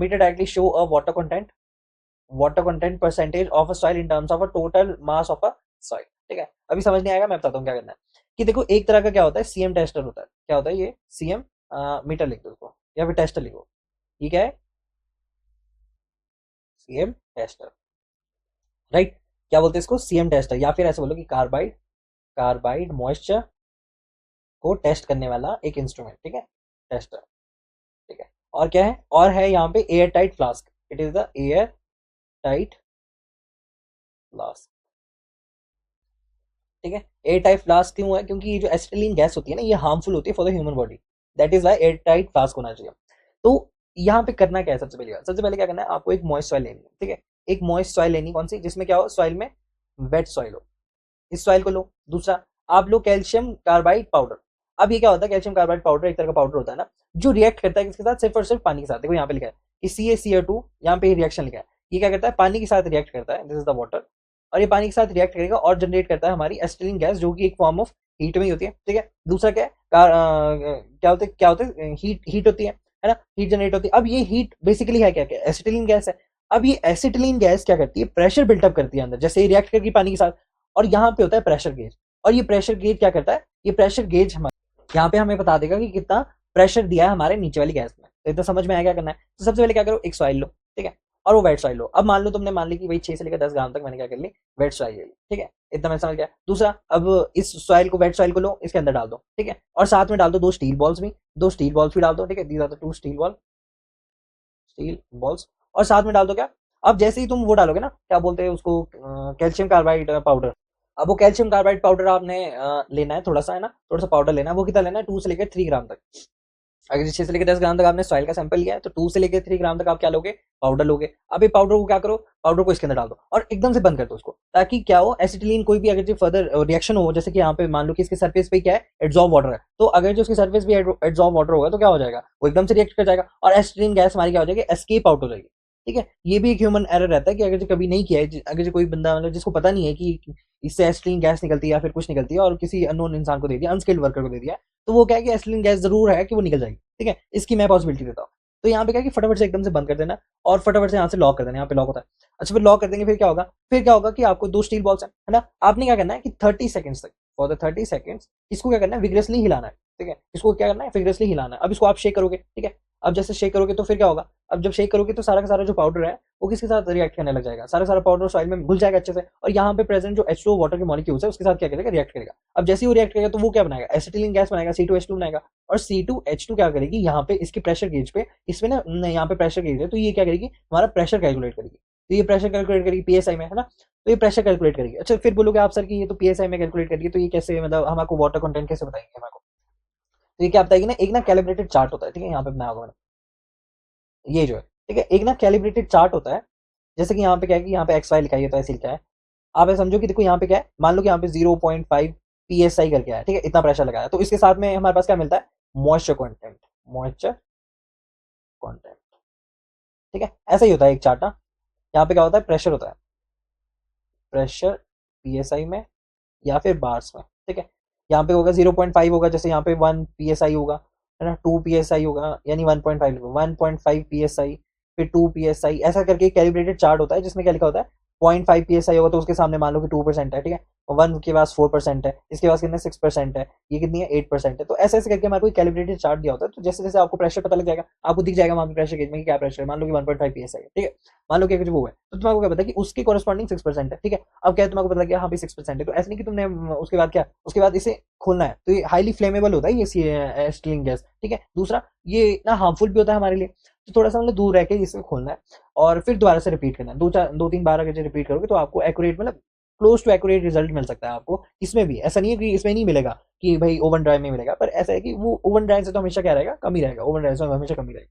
directly show a water content percentage of a soil in terms of a total mass of a soil, ठीक है। अभी समझ नहीं आएगा, मैं बताता हूँ क्या करना है कि देखो एक तरह का क्या होता है, सीएम टेस्टर होता है। क्या होता है ये, सीएम मीटर लिख दो उसको या फिर टेस्टर लिखो, ठीक है, सीएम टेस्टर, राइट। क्या बोलते हैं इसको, सीएम टेस्टर, या फिर ऐसे बोलो कि कार्बाइड मॉइस्चर को टेस्ट करने वाला एक इंस्ट्रूमेंट, ठीक है, टेस्टर, ठीक है। और क्या है, और है यहाँ पे air tight flask, it is the air tight flask, ठीक है। एयर टाइट फ्लास्क क्यों है, क्योंकि ये जो एसिटिलीन गैस होती है ना, ये हार्मफुल होती है for the human body, that is why air tight flask होना चाहिए। तो यहाँ पे करना क्या है, सबसे पहले क्या करना है, आपको एक मॉइस्ट सॉइल लेनी है, ठीक है। एक मॉइस्ट सॉइल लेनी, कौन सी, जिसमें क्या हो, सॉइल में वेट सॉइल हो, इस सॉइल को लो। दूसरा आप लो कैल्शियम कार्बाइड पाउडर। अब ये क्या होता है, कैल्शियम कार्बाइड पाउडर एक तरह का पाउडर होता है ना, जो रिएक्ट करता है किसके साथ, सिर्फ और सिर्फ पानी के साथ। देखो यहाँ पे लिखा है कि CaCO2, यहाँ पे रिएक्शन लिखा है, ये क्या करता है, पानी के साथ रिएक्ट करता है, दिस इज द वाटर, और ये पानी के साथ रिएक्ट करेगा और जनरेट करता है हमारी एसिटिलीन गैस, जो कि एक फॉर्म ऑफ हीट में ही होती है, ठीक है। दूसरा क्या है, क्या होते हैं हीट होती है ना, हीट जनरेट होती है। अब ये हीट बेसिकली है क्या, क्या एसिटिलीन गैस है। अब ये एसिटिलीन गैस क्या करती है, प्रेशर बिल्टअप करती है अंदर, जैसे ही रिएक्ट करती है पानी के साथ, और यहाँ पे होता है प्रेशर गेज। और ये प्रेशर गेज क्या करता है, ये प्रेशर गेज हमारे यहाँ पे हमें बता देगा कि कितना प्रेशर दिया है हमारे नीचे वाली गैस में। तो इतना समझ में आया क्या करना है। तो सबसे पहले क्या करो, एक सॉइल लो, ठीक है, और वो वेट सॉइल लो। अब मान लो तुमने मान ली कि भाई 6 से लेकर 10 ग्राम तक मैंने क्या कर ली, वेट सॉइल ले ली, ठीक है, इतना मैं समझ गया। दूसरा, अब इस सॉइल को, वेट सॉइल को लो, इसके अंदर डाल दो, ठीक है, और साथ में डाल दो दो स्टील बॉल्स भी डाल दो, ठीक है, these are the 2 steel balls. और साथ में डाल दो क्या, अब जैसे ही तुम वो डालोगे ना, क्या बोलते हैं उसको, कैल्शियम कार्बाइड पाउडर। अब वो कैल्शियम कार्बाइड पाउडर आपने लेना है थोड़ा सा, है ना, थोड़ा सा पाउडर लेना है। वो कितना लेना है, 2 से लेकर 3 ग्राम तक, अगर 6 से लेकर 10 ग्राम तक आपने सॉइल का सैंपल लिया है तो 2 से लेकर 3 ग्राम तक आप क्या लोगे, पाउडर लोगे। अब ये पाउडर को क्या करो, पाउडर को इसके अंदर डाल दो और एकदम से बंद कर दो उसको, ताकि क्या हो, एसिटिलीन कोई भी अगर जो फर्दर रिएक्शन हो, जैसे कि यहाँ पे मान लो कि इसके सरफेस पे क्या है, एड्सॉर्ब वाटर है, तो अगर जो उसके सरफेस पे एड्सॉर्ब वाटर होगा तो क्या हो जाएगा, वो एकदम से रिएक्ट कर जाएगा और एसिटिलीन गैस हमारी क्या हो जाएगी, एस्केप आउट हो जाएगी। ठीक है, ये भी एक ह्यूमन एरर रहता है कि अगर जो कभी नहीं किया है, अगर जो कोई बंदा मतलब जिसको पता नहीं है कि इससे एसिटिलीन गैस निकलती है या फिर कुछ निकलती है और किसी अननोन इंसान को दे दिया, अनस्किल्ड वर्कर को दे दिया, तो वो क्या है कि एसिटिलीन गैस जरूर है कि वो निकल जाएगी। ठीक है, इसकी मैं पॉसिबिलिटी देता हूँ। तो यहाँ पे क्या है कि फटाफट से एकदम से बंद कर देना और फटाफट से यहाँ से लॉक कर देना, यहाँ पे लॉक होता है। अच्छा, फिर लॉक कर देंगे, फिर क्या होगा, फिर क्या होगा कि आपको 2 स्टील बॉल्स है ना, आपने क्या करना है कि 30 सेकंड्स तक, फॉर द 30 सेकंड्स इसको क्या करना है, विग्रेसली हिलाना है। ठीक है, इसको क्या करना है, विग्रेसली हिलाना है। अब इसको आप शेक करोगे, ठीक है, अब जैसे शेक करोगे तो फिर क्या होगा, अब जब शेक करोगे तो सारा का सारा जो पाउडर है वो किसके साथ रिएक्ट करने लग जाएगा, सारा सारा पाउडर सॉइल में घुल जाएगा अच्छे से, और यहाँ पे प्रेजेंट जो H2O वाटर के मॉलिक्यूल्स है उसके साथ क्या करेगा, रिएक्ट करेगा। अब जैसे ही वो रिएक्ट करेगा तो वो क्या बनाएगा, एसिटिलीन गैस बनाएगा, C2H2 बनाएगा, और C2H2 क्या करेगी, यहाँ पे इसकी प्रेशर गेज पे, इसमें ना यहाँ पे प्रेशर गेज है, तो ये क्या करेगी, हमारा प्रेशर कैलकुलेट करेगी। तो ये प्रेशर कैलकुलेट करेगी पीएसआई में, है ना, तो ये प्रेशर कैलकुलेट करेगी। अच्छा, फिर बोलोगे आप सर कि ये तो पीएसआई में कैलकुलेट करेगी, तो ये कैसे, मतलब हमको वाटर कंटेंट कैसे बताएंगे हमारे को। तो ये क्या बताएगी ना, एक ना कैलिब्रेटेड चार्ट होता है, ठीक है, यहाँ पे बनाया होगा मैंने, ये जो है, ठीक है, एक ना कैलिब्रेटेड चार्ट होता है। जैसे कि यहाँ पे क्या है कि यहाँ पे एक्स वाई लिखा है, तो ऐसे लिखा है, आप ऐसे समझो कि देखो यहाँ पे क्या है, मान लो कि यहाँ पे 0.5 psi करके आया, ठीक है, इतना प्रेशर लगाया, तो इसके साथ में हमारे पास क्या मिलता है, मॉइस्चर कंटेंट, मॉइस्चर कंटेंट। ठीक है, ऐसा ही होता है एक चार्ट ना। यहाँ पे क्या होता है, प्रेशर होता है, प्रेशर psi में या फिर बार्स में। ठीक है, यहाँ पे होगा 0.5 होगा, जैसे यहाँ पे 1 psi होगा, है ना, 2 psi होगा, यानी 1.5 1.5 psi, फिर 2 psi, ऐसा करके कैलिब्रेटेड चार्ट होता है जिसमें क्या लिखा होता है, 0.5 psi होगा तो उसके सामने मान लो कि 2% है, ठीक है, 1 के पास 4% है, इसके पास कितने 6% है, ये कितनी है 8% है। तो ऐसे ऐसे करके हमारे को कैलिब्रेटेड चार्ट दिया होता है, तो जैसे जैसे आपको प्रेशर पता लग जाएगा, आपको दिख जाएगा वहाँ पे प्रेशर गेज में कि क्या प्रेशर है, मान लो कि 1.5 psi है, ठीक है, मान लो कि कुछ वो है, तो तुम्हारे क्या पता कि उसके कॉरेस्पॉन्डिंग 6% है। ठीक है, अब क्या है, तुम्हारे को पता लग गया हाँ भाई 6% है, तो ऐसे नहीं कि तुमने उसके बाद क्या, उसके बाद इसे खोलना है, तो ये हाईली फ्लेमेबल होता है ये स्टिलिंग गैस। ठीक है, दूसरा ये ना हार्मफुल भी होता है हमारे लिए, तो थोड़ा सा मतलब दूर रह के इसे खोलना है और फिर दोबारा से रिपीट करना है, 2-3 बार अगर रिपीट करोगे तो आपको एक्यूरेट, मतलब क्लोज टू एक्यूरेट रिजल्ट मिल सकता है आपको। इसमें भी ऐसा नहीं है कि इसमें नहीं मिलेगा कि भाई ओवन ड्राइव में मिलेगा, पर ऐसा है कि वो ओवन ड्राइव से तो हमेशा क्या रहेगा, कम ही रहेगा, ओवन ड्राइव से हमेशा कम ही रहेगा।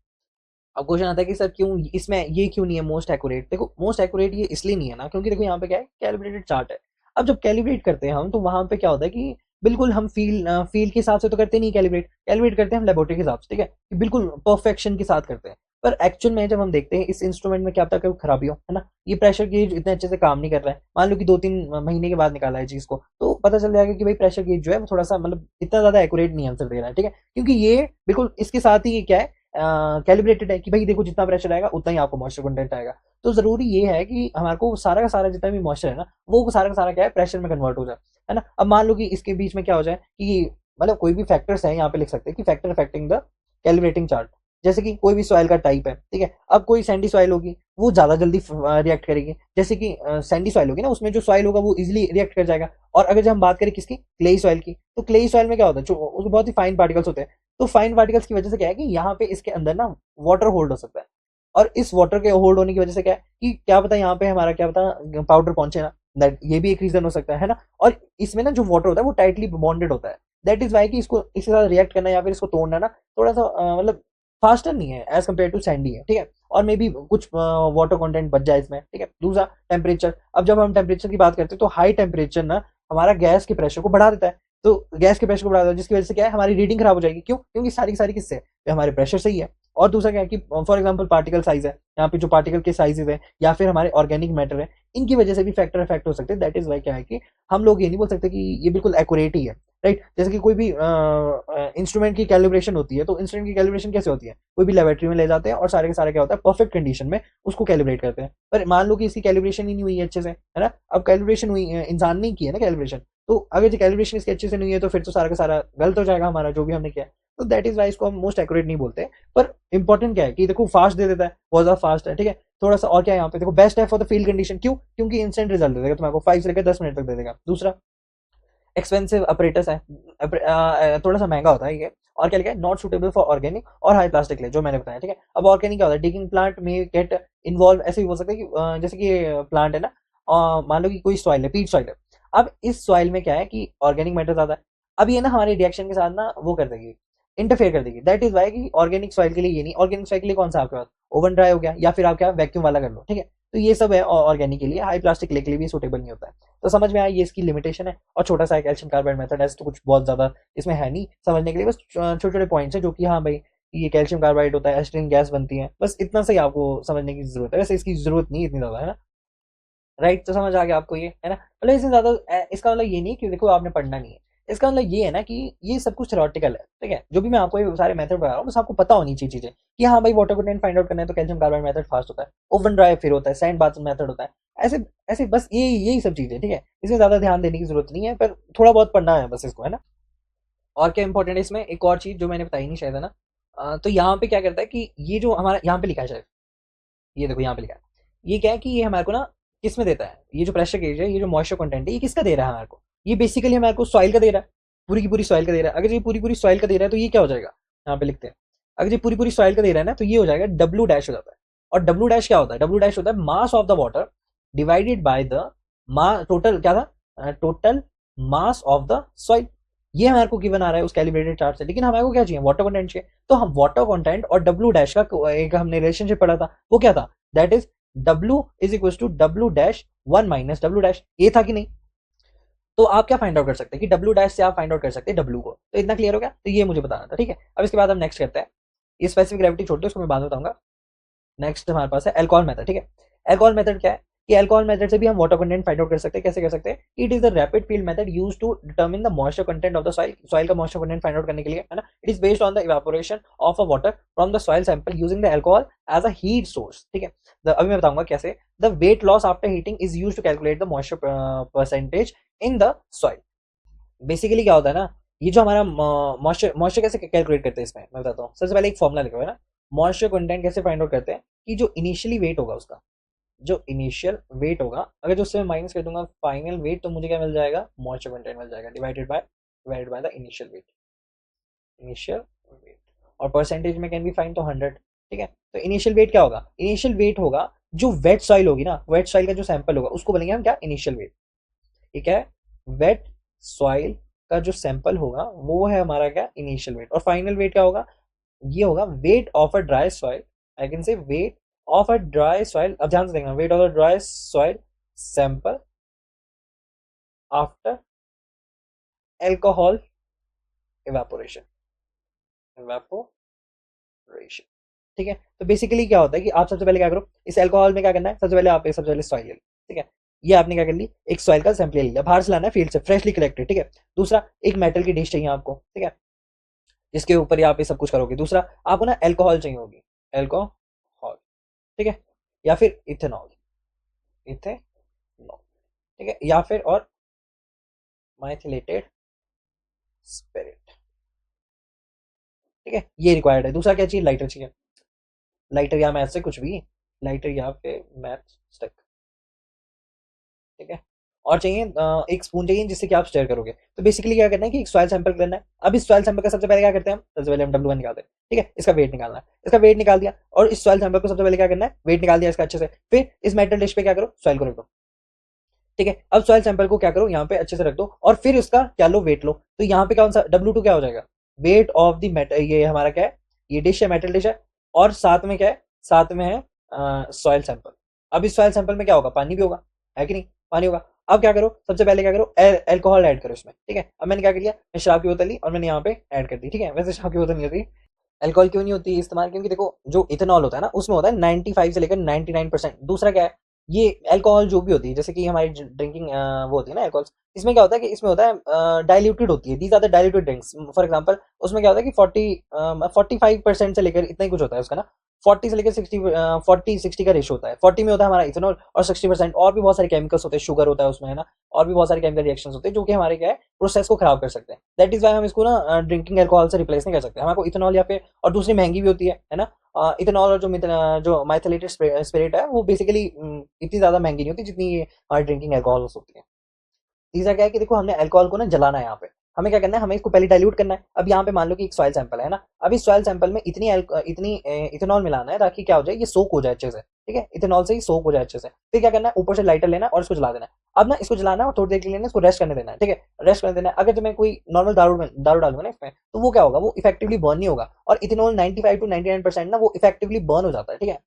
अब क्वेश्चन आता है कि सर क्यों इसमें ये क्यों नहीं है मोस्ट एक्यूरेट। देखो मोस्ट एक्यूरेट ये इसलिए नहीं है ना, क्योंकि देखो यहाँ पे क्या है, कैलिब्रेटेड चार्ट है। अब जब कैलिब्रेट करते हैं हम तो वहां पे क्या होता है कि बिल्कुल हम फील के हिसाब से तो करते नहीं, कैलिब्रेट कैलिब्रेट करते हैं हम लेबोरेटरी के हिसाब से, ठीक है, कि बिल्कुल परफेक्शन के साथ करते हैं। पर एक्चुअल में जब हम देखते हैं इस इंस्ट्रूमेंट में क्या पता कोई खराबी हो, है ना, ये प्रेशर गेज इतने अच्छे से काम नहीं कर रहा है, मान लो कि 2-3 महीने के बाद निकाला है चीज को, तो पता चल जाएगा कि भाई प्रेशर गेज जो है वो थोड़ा सा मतलब इतना ज्यादा एक्यूरेट नहीं आंसर दे रहा है। ठीक है, क्योंकि ये बिल्कुल इसके साथ ही क्या है, कैलिब्रेटेड है कि भाई देखो जितना प्रेशर आएगा उतना ही आपको मॉइस्चर कंटेंट आएगा। तो जरूरी ये है कि हमारे को सारा का सारा जितना भी मॉइस्चर है ना, वो सारा का सारा क्या है, प्रेशर में कन्वर्ट हो जाए, है ना। अब मान लो कि इसके बीच में क्या हो जाए कि मतलब कोई भी फैक्टर्स है, यहाँ पे लिख सकते हैं कि factor affecting the calibrating chart, जैसे कि कोई भी सॉइल का टाइप है, ठीक है, अब कोई सैंडी सॉइल होगी वो ज्यादा जल्दी रिएक्ट करेगी, जैसे कि सैंडी सॉइल होगी ना, उसमें जो सॉइल होगा वो इजिली रिएक्ट कर जाएगा। और अगर जब हम बात करें किसकी, क्लेई सॉइल की, तो क्लेई सॉइल में क्या होता है, जो उसमें बहुत ही फाइन पार्टिकल्स होते हैं, तो फाइन पार्टिकल्स की वजह से क्या है कि यहाँ पे इसके अंदर ना वाटर होल्ड हो सकता है, और इस वाटर के होल्ड होने की वजह से क्या है कि क्या पता यहाँ पे हमारा क्या पता पाउडर पहुंचे ना, दैट ये भी एक रीजन हो सकता है ना। और इसमें ना जो वाटर होता है वो टाइटली बॉन्डेड होता है, दैट इज वाई कि इसको इसके साथ रिएक्ट करना या फिर इसको तोड़ना ना थोड़ा सा मतलब फास्टर नहीं है एज कम्पेयर टू सैंडी है। ठीक है, और मे बी कुछ वाटर कंटेंट बच जाए इसमें। ठीक है, दूसरा टेम्परेचर, अब जब हम टेम्परेचर की बात करते हैं तो हाई टेम्परेचर ना हमारा गैस के प्रेशर को बढ़ा देता है, तो गैस के प्रेशर को बढ़ा देता है जिसकी वजह से क्या है, हमारी रीडिंग खराब हो जाएगी। क्यों, क्योंकि सारी की सारी किससे, हमारे प्रेशर से ही है। और दूसरा क्या है कि फॉर एग्जाम्पल पार्टिकल साइज है, यहाँ पे जो पार्टिकल के साइजेस है या फिर हमारे ऑर्गेनिक मैटर है, इनकी वजह से भी फैक्टर इफेक्ट हो सकते हैं। दैट इज वाई क्या है कि हम लोग ये नहीं बोल सकते कि ये बिल्कुल एक्यूरेट ही है, राइट। जैसे कि कोई भी इंस्ट्रूमेंट की कैलिब्रेशन होती है, तो इंस्ट्रूमेंट की कैलिब्रेशन कैसे होती है, कोई भी लेबोरेटरी में ले जाते हैं और सारे के सारे क्या होता है, परफेक्ट कंडीशन में उसको कैलिब्रेट करते हैं। पर मान लो कि इसकी कैलिब्रेशन ही नहीं हुई है अच्छे से, है ना, अब कैलिब्रेशन हुई इंसान नहीं की है ना कैलिब्रेशन, तो अगर जो कैलिब्रेशन इसके अच्छे से नहीं है तो फिर तो सारा का सारा गलत हो जाएगा हमारा जो भी हमने किया। तो दैट इज वाई इसको हम मोस्ट एक्यूरेट नहीं बोलते। पर इंपॉर्टेंट क्या है कि देखो फास्ट दे देता है, बहुत ज्यादा फास्ट है, ठीक है, थोड़ा सा और क्या है यहाँ पे देखो, बेस्ट है फॉर द फील्ड कंडीशन। क्यों, क्योंकि इंस्टेंट रिजल्ट दे देगा तुम्हारे को, 5 से लेकर 10 मिनट तक दे देगा। दूसरा एक्सपेंसिव अपरेटस है, थोड़ा सा महंगा होता है ये। और क्या लिखा है, नॉट सुटेबल फॉर ऑर्गेनिक और हाई प्लास्टिक ले, जो मैंने बताया। ठीक है, अब ऑर्गेनिक क्या होता है, डिगिंग प्लांट में गेट इन्वॉल्व, ऐसे भी हो सकता है कि जैसे कि प्लांट है ना, मान लो कि कोई सॉइल है, पीट सॉइल है, अब इस सॉइल में क्या है कि ऑर्गेनिक मैटर ज्यादा है, अब ये ना हमारे रिएक्शन के साथ ना वो कर देगी, इंटरफेयर कर देगी। दैट इज वाई कि ऑर्गेनिक सॉइल के लिए ये नहीं, ऑर्गेनिक सॉइल के लिए कौन सा आपके पास ओवन ड्राई हो गया, या फिर आप क्या वैक्यूम वाला कर लो, ठीक है। तो ये सब है ऑर्गेनिक के लिए, हाई प्लास्टिक क्ले के लिए भी सूटेबल नहीं होता है। तो समझ में आया ये इसकी लिमिटेशन है। और छोटा सा कैल्शियम कार्बाइड मेथड, ऐसे तो कुछ बहुत ज्यादा इसमें है नहीं समझने के लिए, बस छोटे छोटे पॉइंट्स है जो कि हाँ भाई ये कैल्शियम कार्बाइड होता है, एसिटिन गैस बनती है, बस इतना से ही आपको समझने की जरूरत है। वैसे इसकी जरूरत नहीं इतनी ज्यादा, है ना। राइट, तो समझ आ गया आपको ये, है ना। मतलब इससे ज्यादा इसका मतलब ये नहीं कि देखो आपने पढ़ना नहीं है, इसका मतलब ये है ना कि ये सब कुछ थ्योरेटिकल है, ठीक है। जो भी मैं आपको ये सारे मेथड बता रहा हूँ बस आपको पता होनी चाहिए चीजें कि हाँ भाई वाटर कंटेंट फाइंड आउट करना है तो कैल्शियम कार्बाइड मेथड फास्ट होता है, ओवन ड्राई फिर होता है, सैंड बाथ मेथड होता है, ऐसे ऐसे बस यही सब चीजें, ठीक है। इसमें ज्यादा ध्यान देने की जरूरत नहीं है, पर थोड़ा बहुत पढ़ना है बस इसको, है ना। और क्या इंपॉर्टेंट है इसमें, एक और चीज जो मैंने बताई नहीं शायद, है ना। तो यहाँ पे क्या करता है कि ये जो हमारा यहाँ पे लिखा है शायद, ये देखो यहाँ पे लिखा है, ये क्या है कि ये हमारे को ना किस में देता है, ये जो प्रेशर गेज है, ये जो मॉइस्चर कंटेंट है, ये किसका दे रहा है हमारे को, ये बेसिकली हमारे को सॉइल का दे रहा है, पूरी की पूरी सॉइल का दे रहा है। अगर ये पूरी पूरी सॉइल का दे रहा है तो ये क्या हो जाएगा, यहाँ पे लिखते हैं, अगर ये पूरी पूरी सॉइल का दे रहा है ना तो ये हो जाएगा डब्ल्यू डैश हो जाता है। और डब्ल्यू डैश क्या होता है, डब्ल्यू डैश होता है mass of the water divided by the total क्या था, total mass of the soil. ये हमारे को गिवन आ रहा है उस कैलिब्रेटेड चार्ट से, लेकिन हमारे को क्या चाहिए, वाटर कंटेंट चाहिए। तो हम वाटर कंटेंट और डब्ल्यू डैश का एक हमने रिलेशनशिप पढ़ा था, वो क्या था, that is W is equal to W dash one minus W dash, ये था कि नहीं। तो आप क्या फाइंड आउट कर सकते हैं कि डब्ल्यू डैश से आप फाइंड आउट कर सकते हैं डब्ल्यू को। तो इतना क्लियर हो गया, तो ये मुझे बताना था, ठीक है। अब इसके बाद हम नेक्स्ट करते हैं, ये स्पेसिफिक ग्रेविटी छोड़ दो, उसको मैं बाद में बताऊंगा। नेक्स्ट हमारे पास है एल्कोहल मेथड, ठीक है। एल्कोहल मेथड क्या है कि एल्कोहल मेथड से भी हम वाटर कंटेंट फाइंड आउट कर सकते हैं। कैसे कर सकते हैं, it is the rapid field method used to determine the moisture content of the soil, soil का मॉइस्चर कंटेंट फाइंड आउट करने के लिए, है ना। It is based on the evaporation of a water from the soil sample using the alcohol as a heat source, ठीक है। अभी मैं बताऊंगा कैसे। The weight loss after heating is used to calculate the moisture percentage in the soil. Basically क्या होता है ना, ये जो हमारा मॉइस्चर मॉइस्चर कैसे कैलकुलेट करते हैं इसमें मैं बताता हूँ। सबसे पहले एक फॉर्मुला लिखा हुआ है ना, मॉइस्चर कंटेंट कैसे फाइंड आउट करते हैं कि जो इनिशियली वेट होगा उसका, जो इनिशियल वेट होगा, अगर जो उससे मैं माइनस कर दूंगा फाइनल वेट, तो मुझे क्या मिल जाएगा, मॉइस्चर कंटेंट मिल जाएगा, divided by the initial weight, initial weight. और परसेंटेज में कैन बी फाइंड तो 100, ठीक है। तो इनिशियल वेट क्या होगा, इनिशियल वेट होगा जो वेट सॉइल होगी ना, वेट सॉइल का जो सैंपल होगा उसको बोलेंगे हम क्या, इनिशियल वेट, ठीक है। वेट सॉइल का जो सैंपल होगा वो है हमारा क्या, इनिशियल वेट। और फाइनल वेट क्या होगा, ये होगा wait of a dry soil, I can say wait of a dry soil. अब ध्यान से देखना, wait of a dry soil sample after alcohol evaporation, evaporation, ठीक है। तो बेसिकली क्या होता है कि आप सबसे पहले क्या करो, इस एल्कोहल में क्या करना है, सबसे पहले आप सबसे पहले सॉइल ले लो, ठीक है। ये आपने क्या कर ली, एक सॉइल का सैंपल ले लिया, बाहर से लाना है फील्ड से, फ्रेशली कलेक्टेड, ठीक है। दूसरा, एक मेटल की डिश चाहिए आपको, ठीक है, जिसके ऊपर आप ये सब कुछ करोगे। दूसरा, आपको ना एल्कोहल चाहिए होगी, एल्कोहल, ठीक है, या फिर इथेनॉल, इथेनॉल, ठीक है, या फिर और माइथिलेटेड स्पिरिट, ठीक है। ये रिक्वायर्ड है। दूसरा क्या चाहिए, लाइटर चाहिए, लाइटर या मैथ से कुछ भी, लाइटर या फिर मैथ स्टिक, ठीक है। और चाहिए एक स्पून चाहिए जिससे कि आप स्टेयर करोगे। तो बेसिकली क्या करना है कि एक सॉइल सैंपल करना है। अब इस सॉइल सैंपल का सबसे पहले क्या करते हैं हम, सबसे पहले हम W1 निकालते हैं, ठीक है, इसका वेट निकालना है, इसका वेट निकाल दिया, और इस सॉइल सैंपल को सबसे पहले क्या करना है, वेट निकाल दिया इसका अच्छे से, फिर इस मेटल डिश पे क्या करो, सॉइल को रख दो, ठीक है। अब सॉइल सैंपल को क्या करो, यहाँ पे अच्छे से रख दो, और फिर उसका क्या लो, वेट लो। तो यहाँ पे कौन सा W2 क्या हो जाएगा, वेट ऑफ द मेटल, ये हमारा क्या है, ये डिश है, मेटल डिश है, और साथ में क्या है, साथ में है सॉइल सैंपल। अब इस सॉइल सैंपल में क्या होगा, पानी भी होगा, है कि नहीं, पानी होगा। अब क्या करो, सबसे पहले क्या करो, एल्कोहल ऐड करो इसमें, ठीक है। अब मैंने क्या किया, मैं शराब की बोतल ली और मैंने यहाँ पे ऐड कर दी, ठीक है। वैसे शराब की बोतल नहीं होती अल्कोहल, क्यों नहीं होती इस्तेमाल, क्योंकि देखो जो इथेनॉल होता है ना उसमें होता है 95 से लेकर 99%। दूसरा क्या है, ये अल्कोहल जो भी होती है, जैसे कि हमारी ड्रिंकिंग वो होती है ना अल्कोहल, इसमें क्या होता है कि इसमें होता है डाइल्यूटेड होती है, these are the diluted drinks. For example उसमें क्या होता है कि 45% से लेकर इतना ही कुछ होता है उसका ना, 40 से लेकर 60, 40-60 का रेशो होता है। 40 में होता है हमारा इथेनॉल, और 60% और भी बहुत सारे केमिकल्स होते हैं, शुगर होता है उसमें, है ना, और भी बहुत सारे केमिकल रिएक्शन होते हैं जो कि हमारे क्या है, प्रोसेस को खराब कर सकते हैं। दैट इज वाई हम इसको ना ड्रिंकिंग अल्कोहल से रिप्लेस नहीं कर सकते, हमको इथेनॉल या फिर, और दूसरी महंगी भी होती है ना। इथेनॉल और जो माइथिलेटेड स्पिरिट है वो बेसिकली इतनी ज्यादा महंगी नहीं होती जितनी ये हमारी ड्रिंकिंग अल्कोहल होती है। तीसरा क्या है कि देखो हमने अल्कोहल को ना जलाना है, यहाँ पे हमें क्या करना है, हमें इसको पहले डाइल्यूट करना है। अब यहाँ पे मान लो कि एक सॉइल सैंपल है ना, अब इस सॉइल सैंपल में इतनी इथेनॉल मिलाना है ताकि क्या हो जाए, ये सोक हो जाए अच्छे से, ठीक है, इथेनॉल से ही सोक हो जाए अच्छे से। फिर क्या करना है, ऊपर से लाइटर लेना है और इसको जला देना है। अब ना इसको जलाना है और थोड़ी देर के लिए ना इसको रेस्ट करने देना है, ठीक है, रेस्ट करने देना है। अगर तुम्हें कोई नॉर्मल दारू डालूंगा ना इसमें, तो वो क्या होगा, वो इफेक्टिवली बर्न नहीं होगा, और इथेनॉल 95 टू 99% ना वो इफेक्टिवली बर्न हो जाता है, ठीक है।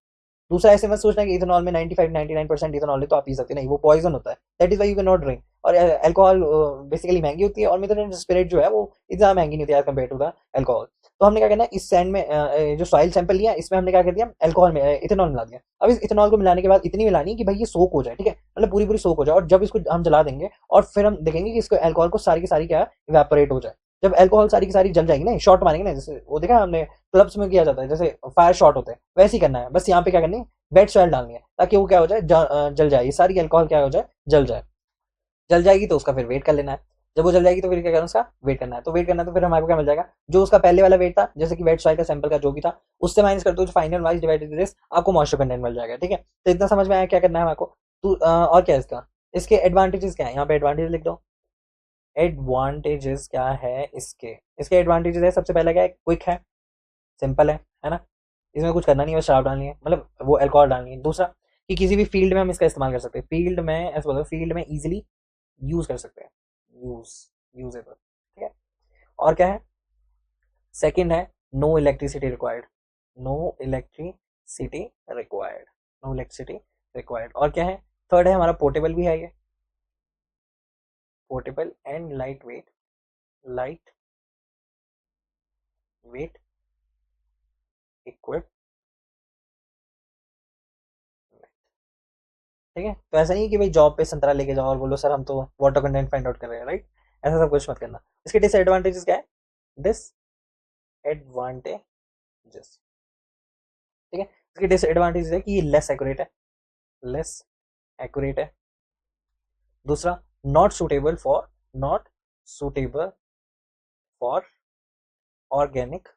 दूसरा ऐसे मत सोचना कि इथेनॉल में 95-99% इथेनॉल है तो आप पी सकते, नहीं, वो पॉइजन होता है, that is why you can not drink. और अल्कोहल बेसिकली महंगी होती है, और मिथेनॉल स्पिरिट जो है वो इतना ज़्यादा महंगी नहीं होती है as compare to the alcohol. तो हमने क्या करना है, इस सैंड में जो सॉइल सैंपल लिया इसमें हमने क्या कर दिया, अल्कोहल में इथेनॉल मिला दिया। अब इस इथेनॉल को मिलाने के बाद इतनी मिलानी है कि भाई ये सोक हो जाए, ठीक है, मतलब पूरी पूरी सोक हो जाए, और जब इसको हम जला देंगे और फिर हम देखेंगे कि इसको अल्कोहल को सारी की सारी क्या इवेपोरेट हो जाए। जब अल्कोहल सारी की सारी जल जाएगी ना, शॉट मारेंगे ना, जैसे वो देखा हमने क्लब्स में किया जाता है, जैसे फायर शॉट होते हैं, वैसे ही करना है। बस यहाँ पे क्या करनी है, वेट सॉइल डालनी है, ताकि वो क्या हो जाए, जल जाए, ये सारी अल्कोहल क्या हो जाए, जल जाए। जल जाएगी तो उसका फिर वेट कर लेना है। जब वो जल जाएगी तो फिर क्या करना है, उसका वेट करना है। तो वेट करना है तो फिर हमारे को क्या मिल जाएगा, जो उसका पहले वाला वेट था, जैसे कि वेट सॉइल का सैंपल का जो भी था, उससे माइनस कर दो जो फाइनल वाइज डिवाइडेड दिस, आपको मॉइस्चर कंटेंट मिल जाएगा, ठीक है। तो इतना समझ में आया क्या करना है हमारे को। तो और क्या है इसका, इसके एडवांटेजेस क्या है, यहाँ पे एडवांटेज लिख दो। एडवांटेजेस क्या है इसके, इसके एडवांटेजेस है, सबसे पहला क्या है, क्विक है, सिंपल है ना, इसमें कुछ करना नहीं है, बस शराब डालनी है, मतलब वो अल्कोहल डालनी है। दूसरा कि किसी भी फील्ड में हम इसका इस्तेमाल कर सकते हैं, फील्ड में ऐसा बोलो, फील्ड में इजीली यूज कर सकते हैं, यूज यूजेबल, ठीक है। और क्या है, सेकंड है no electricity required, no electricity required, no electricity required. और क्या है, थर्ड है हमारा पोर्टेबल भी है ये, portable and light weight, light weight equip, ठीक है। तो ऐसा नहीं है कि भाई जॉब पे संतरा लेके जाओ और बोलो सर हम तो वाटर कंटेंट फाइंड आउट कर रहे हैं, राइट, ऐसा सब कुछ मत करना। इसके डिसएडवांटेजेस क्या है, डिसएडवांटेजेस, ठीक है। इसके डिसएडवांटेजेस है कि ये लेस एक्यूरेट है, लेस एक्यूरेट है। दूसरा, not suitable for organic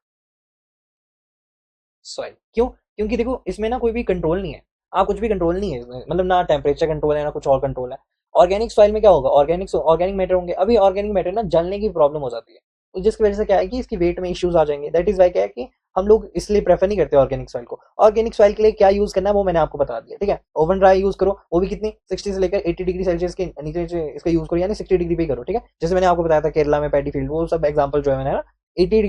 soil. क्यों, क्योंकि देखो इसमें ना कोई भी कंट्रोल नहीं है, आप कुछ भी कंट्रोल नहीं है इसमें, मतलब ना टेम्परेचर कंट्रोल है ना कुछ और कंट्रोल है। ऑर्गेनिक सॉइल में क्या होगा, ऑर्गेनिक मैटर होंगे, अभी ऑर्गेनिक मैटर ना जलने की प्रॉब्लम हो जाती है, तो जिसकी वजह से क्या है कि इसकी वेट में इश्यूज आ जाएंगे। दैट इज वाई क्या है कि हम लोग इसलिए प्रेफर नहीं करते ऑर्गेनिक सॉइल को। ऑर्गेनिक सॉइल के लिए क्या यूज करना है वो मैंने आपको बता दिया, ठीक है। ओवन ड्राई यूज करो, वो भी कितनी 60 से लेकर 80 डिग्री सेल्सियस के नीचे इसका यूज करो, यानी 60 डिग्री पे करो, ठीक है। जैसे मैंने आपको बताया था केरला में पैडी फील्ड, वो सब एग्जाम्पल जो है मैंने ना 80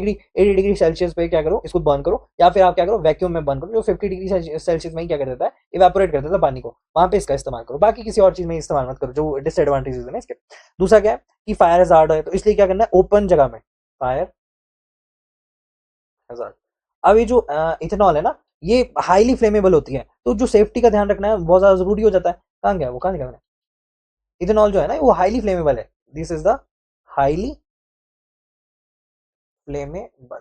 डिग्री सेल्सियस पे क्या करो, इसको बर्न करो, या फिर आप क्या करो वैक्यूम में बर्न करो, जो 50 डिग्री सेल्सियस में ही क्या कर देता है, इवेपोरेट कर देता है पानी को, वहां पे इसका इस्तेमाल करो, बाकी किसी और चीज में इस्तेमाल मत करो, जो डिसएडवांटेजेस है ना इसके। दूसरा क्या है कि फायर हजार्ड है, तो इसलिए क्या करना है, ओपन जगह में फायर हजार्ड। अब ये जो इथेनॉल है ना, ये हाईली फ्लेमेबल होती है, तो जो सेफ्टी का ध्यान रखना है बहुत ज्यादा जरूरी हो जाता है। कहाँ गया वो, कहाँ गया मैंने, इथेनॉल जो है ना वो हाईली फ्लेमेबल है, this is the highly flammable,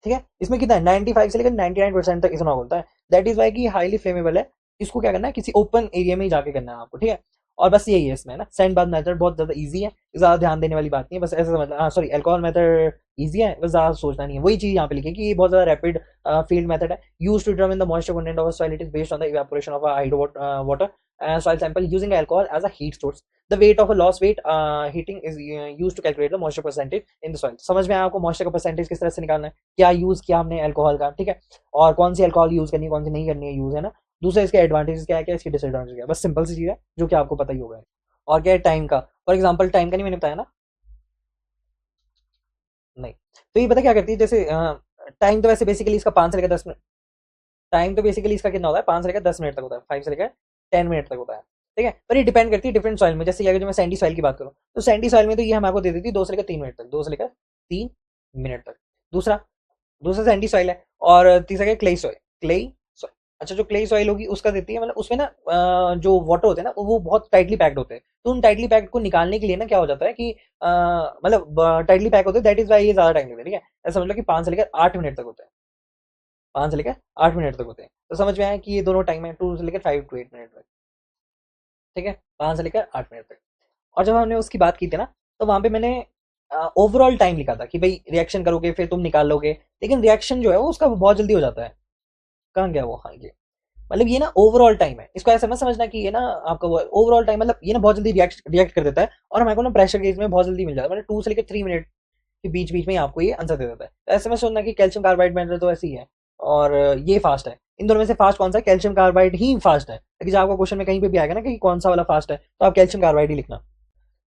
ठीक है। इसमें कितना है, 95 से लेकर 99% तक इथेनॉल होता है, दैट इज वाई की हाईली फ्लेमेबल है। इसको क्या करना है, किसी ओपन एरिया में ही जाके करना है आपको, ठीक है। और बस यही है इसमें ना, सैंड बाथ मेथड बहुत ज्यादा इजी है, ज्यादा ध्यान देने वाली बात नहीं है, बस ऐसे समझ, हाँ सॉरी, अल्कोहल मेथड इजी है, बस ज्यादा सोचना नहीं है। वही चीज यहाँ पे लिखी है कि ये बहुत ज्यादा रैपिड फील्ड मेथड है, use to determine the moisture content of soil, it is based on the evaporation of hydro water soil sample using alcohol as a heat source. The weight of a loss weight heating is use to calculate the moisture percentage in the soil. समझ में आया आपको moisture का percentage किस तरह से निकालना है, क्या यूज किया हमने अल्कोहल का, ठीक है, और कौन सी अल्कोहल यूज करनी है कौन सी नहीं करनी है यूज, है ना। दूसरा इसके एडवांटेजेस क्या है, क्या इसकी डिसएडवांटेज क्या है, बस सिंपल सी चीज है जो कि आपको पता ही होगा। और क्या है, टाइम का, फॉर एग्जाम्पल टाइम का नहीं मैंने बताया ना, नहीं, तो ये पता क्या करती है, जैसे टाइम तो वैसे बेसिकली इसका 5 से लेकर 10 मिनट, टाइम तो बेसिकली इसका कितना होता है, 5 से लेकर 10 मिनट तक होता है, 5 से लेकर 10 मिनट तक होता है, ठीक है। पर ये डिपेंड करती है डिफरेंट सॉइल में, जैसे अगर जो मैं सैंडी सॉइल की बात करूँ, तो सैंडी सॉइल में तो ये हमारे दे देती है 2 से लेकर 3 मिनट तक, 2 से लेकर 3 मिनट तक। दूसरा, दूसरा सैंडी सॉइल है, और तीसरा क्या, क्लेई सॉइल, क्लेई सॉइल। अच्छा, जो क्लेई सॉइल होगी उसका देती है, मतलब उसमें ना जो वाटर होते हैं ना वो बहुत टाइटली पैक्ड होते हैं, तो उन टाइटली पैक्ड को निकालने के लिए ना क्या हो जाता है कि मतलब टाइटली पैक होते हैं, दैट इज वाई ये ज्यादा टाइम लेते हैं, ठीक है। ऐसा समझ लो कि 5 से लेकर 8 मिनट तक होते हैं, 5 से लेकर 8 मिनट तक होते हैं। तो समझ में आया कि ये दोनों टाइम है 2 से लेकर 5 to 8 मिनट तक, ठीक है, 5 से लेकर 8 मिनट तक। और जब हमने उसकी बात की थी ना, तो वहां पे मैंने ओवरऑल टाइम लिखा था कि भाई रिएक्शन करोगे फिर तुम निकाल लोगे, लेकिन रिएक्शन जो है वो उसका बहुत जल्दी हो जाता है। कहाँ गया वो, हाँ ये, मतलब ये ना ओवरऑल टाइम है, इसको ऐसा मत समझना कि ये ना आपका ओवरऑल टाइम, मतलब ये ना बहुत जल्दी रिएक्ट कर देता है, और हमारे को ना प्रेशर गेज में बहुत जल्दी मिल जाता है, मतलब 2 से लेकर 3 मिनट के बीच बीच में ही आपको ये आंसर दे देता है। तो ऐसे में सोचना कि कैल्शियम कार्बाइड मेटल तो ऐसे ही है, और ये फास्ट है, इन दोनों में से फास्ट कौन सा है? कैल्शियम कार्बाइड ही फास्ट है। लेकिन जब आपको क्वेश्चन में कहीं पे भी आएगा ना कि कौन सा वाला फास्ट है, तो आप कैल्शियम कार्बाइड ही लिखना।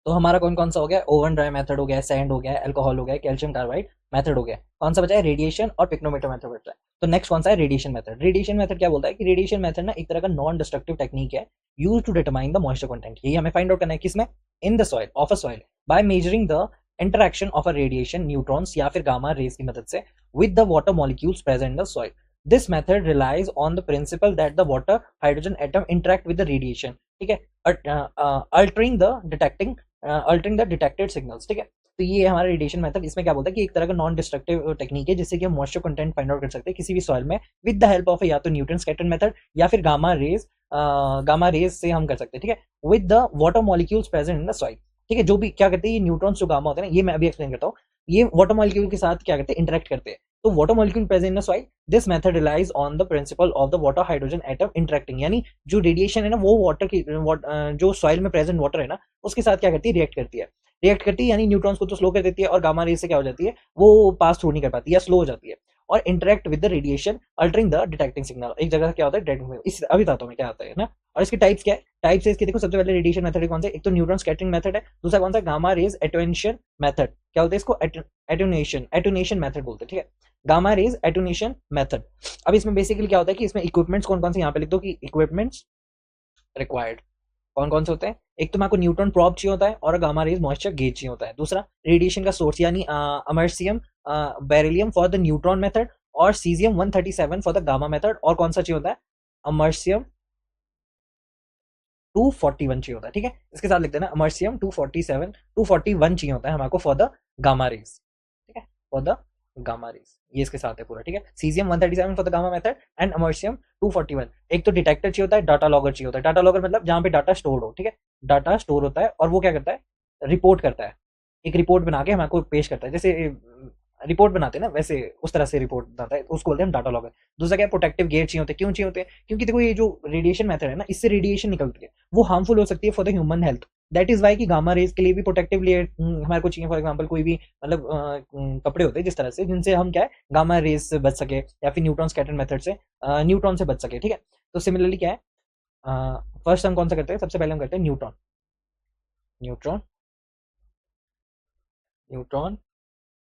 तो हमारा कौन कौन सा हो गया? ओवन ड्राई मेथड हो गया, सैंड हो गया, अल्कोहल हो गया, कैल्शियम कार्बाइड मेथड हो गया। कौन सा बचा है? रेडिएशन और पिक्नोमीटर मेथड बचा है। तो नेक्स्ट कौन सा है? Radiation method. रेडिएशन मेथड क्या बोलता है कि रेडिएशन मेथड ना एक तरह का नॉन डिस्ट्रक्टिव टेक्निक है use to determine the moisture content. यही हमें फाइंड आउट करना है किसमें? In the soil of a soil by measuring the interaction of a radiation neutrons या फिर गामा रेज की मदद से with the water molecules present in the soil. This method relies on the principle that the water hydrogen atom interact with the radiation, ठीक है, altering the detecting altering the detected signals, ठीक है। तो ये हमारा रेडिएशन मेथड, इसमें क्या बोलता है कि एक तरह का नॉन डिस्ट्रक्टिव टेक्निक है जिससे कि हम मॉइस्चर कंटेंट फाइंड आउट कर सकते हैं किसी भी सॉइल में विद द हेल्प ऑफ या तो न्यूटन स्कैटर्ड मेथड या फिर गामा रेज से हम कर सकते हैं, ठीक है, with the water molecules present in the soil, ठीक है। जो भी क्या करते हैं ये न्यूट्रॉन्स जो गामा होते हैं ना, ये मैं अभी एक्सप्लेन करता हूँ, ये वाटर मॉलिक्यूल के साथ क्या करते हैं? इंटरेक्ट करते हैं। तो water molecule present in the soil, this method relies on the principle of the water hydrogen atom interacting, यानी जो रेडिएशन है ना वो वाटर की जो सॉइल में प्रेजेंट वाटर है ना उसके साथ क्या करती है? रिएक्ट करती है, यानी न्यूट्रॉन्स को तो स्लो कर देती है और गामा रेज से क्या हो जाती है? वो पास थ्रू नहीं कर पाती या स्लो हो जाती है और interact with the radiation altering the detecting signal. एक जगह क्या होता है? डिटेक्टिंग। इस अभी बताता हूँ मैं क्या होता है ना। और इसके टाइप्स क्या है? टाइप्स है इसके, देखो सबसे पहले रेडिएशन मेथड कौन सा? एक तो न्यूट्रॉन स्कैटरिंग मेथड है, दूसरा कौन सा? Gamma rays attenuation method. क्या बोलते हैं इसको? एटेन्यूएशन मेथड बोलते हैं, ठीक है, गामा रेज एटेन्यूएशन मेथड। अब इसमें बेसिकली क्या होता है कि इसमें इक्विपमेंट्स कौन कौन से यहाँ पे लिख दो कि इक्विपमेंट्स रिक्वायर्ड कौन कौन से होते हैं? एक तो मैं आपको न्यूट्रॉन प्रॉब चाहिए होता है और गामा रेज मॉइस्चर गेज चाहिए होता है। दूसरा रेडिएशन का सोर्स यानी americium beryllium for the neutron method और caesium 137 for the gamma method. और कौन सा चाहिए होता है? अमर्सियम 241 चाहिए होता है, ठीक है, इसके साथ लिख देना अमर्सियम 241 चाहिए होता है हमारे को फॉर द गामा रेज, ठीक है, फॉर द गामा रेज ये इसके साथ है पूरा, ठीक है। Caesium 137 for the gamma method and americium 241। एक तो डिटेक्टर चाहिए होता है, डाटा लॉगर चाहिए होता है। डाटा लॉगर मतलब जहां पे डाटा स्टोर हो, ठीक है, डाटा स्टोर होता है और वो क्या करता है? रिपोर्ट करता है, एक रिपोर्ट बना के हमारे को पेश करता है, जैसे रिपोर्ट बनाते हैं ना वैसे उस तरह से रिपोर्ट बनाता है, उसको बोलते हैं डाटा लॉगर। दूसरा क्या है? प्रोटेक्टिव गेट चाहिए होते हैं। क्यों चाहिए होते हैं? क्योंकि देखो ये जो रेडिएशन मेथड है ना, इससे रेडिएशन निकलती है वो हार्मफुल हो सकती है for the human health. That is why कि गामा रेज के लिए भी प्रोटेक्टिव लेयर हमारे को चाहिए। फॉर एग्जाम्पल कोई भी मतलब कपड़े होते हैं जिस तरह से, जिनसे हम क्या है गामा रेज से बच सके या फिर न्यूट्रॉन स्कैटर्ड मेथड से न्यूट्रॉन से बच सके, ठीक है। तो सिमिलरली क्या है? फर्स्ट हम कौन सा करते हैं? सबसे पहले हम करते हैं neutron neutron neutron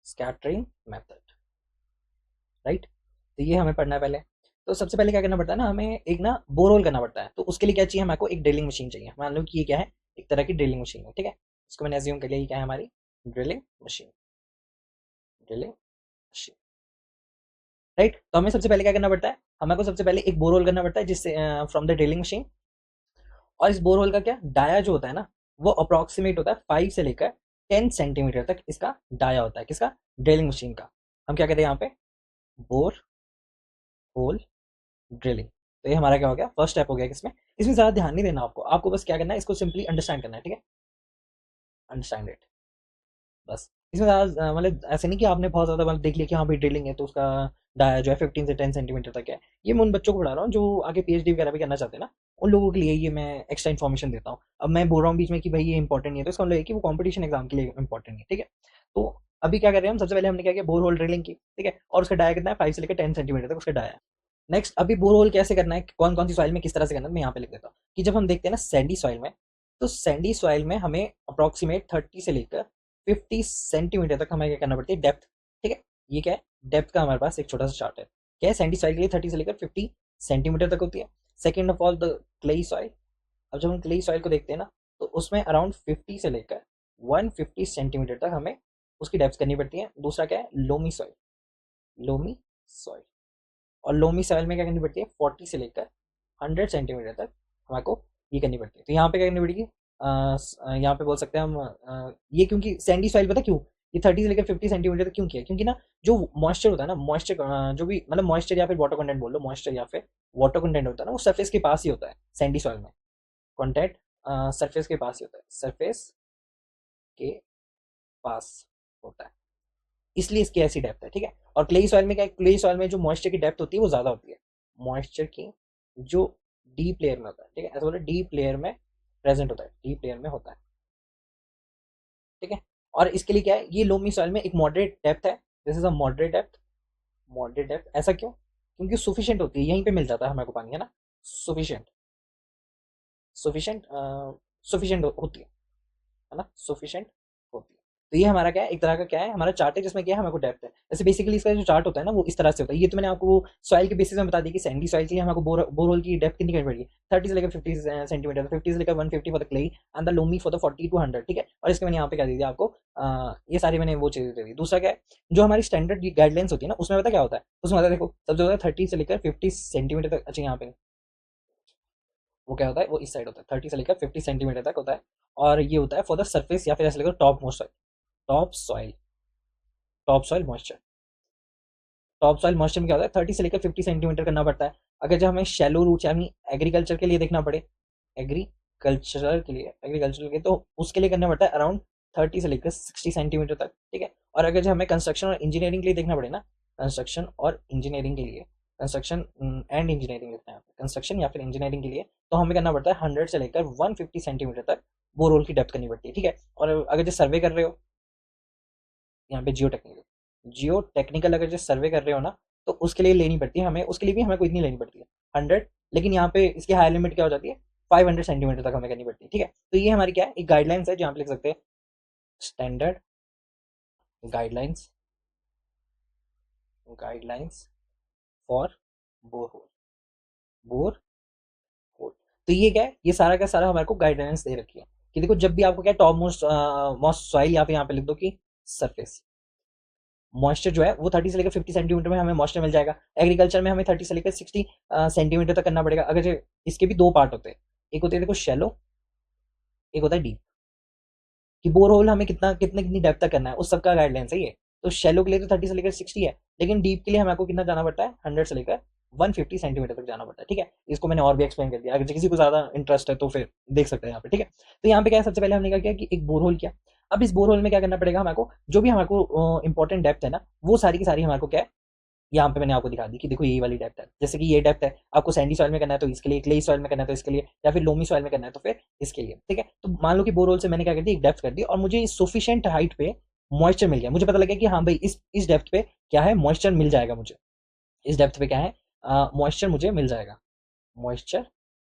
scattering method, right. तो ये हमें पढ़ना है पहले। तो सबसे पहले क्या करना पड़ता है ना, हमें एक ना बोरहोल करना पड़ता है। तो उसके लिए क्या चाहिए? हमारे को एक ड्रिलिंग मशीन चाहिए। मान लो कि ये क्या है? एक तरह की ड्रिलिंग मशीन है, ठीक है। इसको मैंने एज्यूम कर लिया ये क्या है? हमारी ड्रिलिंग मशीन, राइट। तो हमें सबसे पहले क्या करना पड़ता है? हमें को सबसे पहले एक बोरहोल करना पड़ता है जिससे फ्रॉम द ड्रिलिंग मशीन। और इस बोरहोल का क्या डाया जो होता है ना, वो अप्रोक्सीमेट होता है 5 से लेकर 10 सेंटीमीटर तक इसका डाया होता है। किसका? ड्रिलिंग मशीन का। हम क्या कहते हैं यहाँ पे? Bore hole drilling. तो ये हमारा क्या हो गया? फर्स्ट स्टेप हो गया। किसमें? इसमें ज़्यादा ध्यान नहीं देना आपको, आपको बस क्या करना है, इसको सिंपली अंडरस्टैंड करना है, ठीक है, अंडरस्टैंड इट, बस। इसमें ज़्यादा मतलब ऐसे नहीं कि आपने बहुत ज़्यादा मतलब देख लिया कि हाँ भाई ड्रिलिंग है तो उसका डाया जो है 15 से 10 सेंटीमीटर तक है। ये मैं उन बच्चों को पढ़ा रहा हूँ जो आगे पीएचडी वगैरह भी करना चाहते हैं ना, उन लोगों के लिए ये मैं एक्स्ट्रा इन्फॉर्मेशन देता हूँ। अब मैं बोल रहा हूँ बीच में कि भाई ये इंपॉर्टेंट नहीं है, तो इसका मतलब है कि वो कॉम्पिटिशन एग्जाम के लिए इंपॉर्टेंट है, ठीक है। तो अभी क्या कर रहे हैं हम? सबसे पहले हमने क्या किया? बोर होल ड्रिलिंग की, ठीक है, और उसका डाया कितना है? 5 से लेकर 10 सेंटीमीटर तक उसका डाया है। नेक्स्ट अभी बोरहोल कैसे करना है, कौन कौन सी सॉइल में किस तरह से करना है, मैं यहाँ पे लिख देता हूँ कि जब हम देखते हैं ना सैंडी सॉइल में, तो सैंडी सॉइल में हमें अप्रोक्सीमेट 30 से लेकर 50 सेंटीमीटर तक हमें क्या करना पड़ती है? डेप्थ, ठीक है। ये क्या है? डेप्थ का हमारे पास एक छोटा सा चार्ट है। क्या है? सैंडी सॉइल के लिए 30 से लेकर 50 सेंटीमीटर तक होती है। Second of all the clayey soil. अब जब हम क्लेई सॉइल को देखते हैं ना, तो उसमें अराउंड 50 से लेकर 150 सेंटीमीटर तक हमें उसकी डेप्थ करनी पड़ती है। दूसरा क्या है? Loamy soil. और लोमी सॉइल में क्या करनी पड़ती है? 40 से लेकर 100 सेंटीमीटर तक हमारे को ये करनी पड़ती है। तो यहाँ पे क्या करनी पड़ेगी? यहाँ पे बोल सकते हैं हम ये, क्योंकि सैंडी सॉइल पता क्यों ये 30 से लेकर 50 सेंटीमीटर तक क्यों किया? क्योंकि ना जो मॉइस्चर होता है ना, मॉइस्चर जो भी मतलब मॉइस्चर या फिर वाटर कंटेंट बोल लो, मॉइस्चर या फिर वाटर कंटेंट होता है ना, वो सरफेस के पास ही होता है सैंडी सॉइल में। कॉन्टेक्ट सरफेस के पास ही होता है, सरफेस के पास होता है, इसलिए इसकी ऐसी डेप्थ है, ठीक है। और क्लेई सॉइल में क्या है? क्लेई सॉइल में जो मॉइस्चर की डेप्थ होती है वो ज्यादा होती है, मॉइस्चर की जो डीप लेयर में होता है, ठीक है, ऐसा बोले डीप लेयर में प्रेजेंट होता है, डीप लेयर में होता है, ठीक है। और इसके लिए क्या है? ये लोमी सॉइल में एक मॉडरेट डेप्थ है, this is a moderate depth. ऐसा क्यों? क्योंकि सफिशिएंट होती है, यहीं पे मिल जाता है हमारे को पानी, है ना। सफिशिएंट, सफिशिएंट सफिशिएंट होती है ना, सफिशिएंट होती है। तो ये हमारा क्या है, एक तरह का क्या है, हमारा चार्ट है जिसमें क्या है, हमारे को डेप्थ है। जैसे बेसिकली इसका जो चार्ट होता है ना वो इस तरह से होता है। ये तो मैंने आपको सॉइल के बेसिस में बता दी कि सैंडी सॉइल के लिए हमको बोरहोल की डेप्थ कितनी करनी पड़ेगी, 30 से लेकर 50 सेंटीमीटर, 50 से लेकर 150 for the clay and the loamy for the 40 to 100, ठीक है। और इसके मैंने यहाँ पे क्या दे दिया आपको, ये सारी मैंने वो चीजें दे दी। दूसरा क्या है, जो हमारी स्टैंडर्ड गाइडलाइंस होती है ना, उसमें पता क्या होता है, उसमें होता है देखो सबसे ज्यादा 30 से लेकर 50 सेंटीमीटर तक। अच्छा यहाँ पे वो क्या होता है, वो इस साइड होता है, 30 से लेकर 50 सेंटीमीटर तक होता है। और ये होता है फॉर द सर्फेस या फिर ऐसे लेकर top most soil, top soil, top soil moisture. Top soil moisture में क्या होता है, 30 से लेकर 50 सेंटीमीटर करना पड़ता है। अगर जब हमें शैलो रूट यानी एग्रीकल्चर के लिए देखना पड़े, एग्रीकल्चर के तो उसके लिए करना पड़ता है अराउंड 30 से लेकर 60 सेंटीमीटर तक, ठीक है। और अगर जब हमें कंस्ट्रक्शन और इंजीनियरिंग के लिए देखना पड़े ना, कंस्ट्रक्शन और इंजीनियरिंग के लिए, कंस्ट्रक्शन एंड इंजीनियरिंग लिखना है, कंस्ट्रक्शन या फिर इंजीनियरिंग के लिए, तो हमें करना पड़ता है 100 से लेकर 150 सेंटीमीटर तक बोरहोल की डेप्थ करनी पड़ती है, ठीक है। और अगर जो सर्वे कर रहे हो, यहाँ पे जियो टेक्निकल अगर जो सर्वे कर रहे हो ना, तो उसके लिए लेनी पड़ती है हमें, उसके लिए भी हमें कोई इतनी लेनी पड़ती है 100। लेकिन यहाँ पे इसकी हायर लिमिट क्या हो जाती है, 500 सेंटीमीटर तक हमें करनी पड़ती है, ठीक है। तो ये हमारी क्या है, एक गाइडलाइंस है जहाँ पे लिख सकते हैं standard guidelines, guidelines for bore hole. तो ये क्या है, ये सारा का सारा हमारे को गाइडेंस दे रखी है कि देखो जब भी आपको क्या टॉप मोस्ट मोस्ट सॉइल यहाँ पे लिख दो कि सरफेस मॉइस्चर जो है वो 30 से लेकर 50 सेंटीमीटर में हमें मॉइस्चर मिल जाएगा। एग्रीकल्चर में हमें 30 से लेकर 60 सेंटीमीटर तक करना पड़ेगा। अगर इसके भी दो पार्ट होते हैं, एक होते हैं देखो शैलो, एक होता है डीप, कि बोर होल हमें कितना कितने कितनी डेप्थ तक करना है, उस सबका गाइडलाइंस है ये। तो शैलो के लिए तो 30 से लेकर 60 है, लेकिन डीप के लिए हमें कितना जाना पड़ता है, 100 से लेकर 150 सेंटीमीटर तक जाना पड़ता है, ठीक है। इसको मैंने और भी एक्सप्लेन कर दिया, अगर किसी को ज्यादा इंटरेस्ट है तो फिर देख सकते हैं यहाँ पे, ठीक है। तो यहाँ पे क्या है, सबसे पहले हमने क्या किया कि एक बोरहोल किया। अब इस बोरहोल में क्या करना पड़ेगा हमारे को, जो भी हमारे को इंपॉर्टेंट डेप्थ है ना, वो सारी की सारी हमारे को क्या है, यहाँ पे मैंने आपको दिखा दी कि देखो ये वाली डेप्थ है। जैसे कि ये डेप्थ है, आपको सैंडी सॉइल में करना है तो इसके लिए, क्ले सॉइल में करना है तो इसके लिए, या फिर लोमी सॉइल में करना है तो फिर इसके लिए, ठीक है। तो मान लो कि बोरहोल से मैंने क्या कर दिया, एक डेप्थ कर दी और मुझे सफिशिएंट हाइट पे मॉइस्चर मिल गया। मुझे पता लगा कि हाँ भाई इस डेप्थ पे क्या है, मॉइस्चर मिल जाएगा मुझे, इस डेप्थ पे क्या है, मॉइस्चर मुझे मिल जाएगा, मॉइस्चर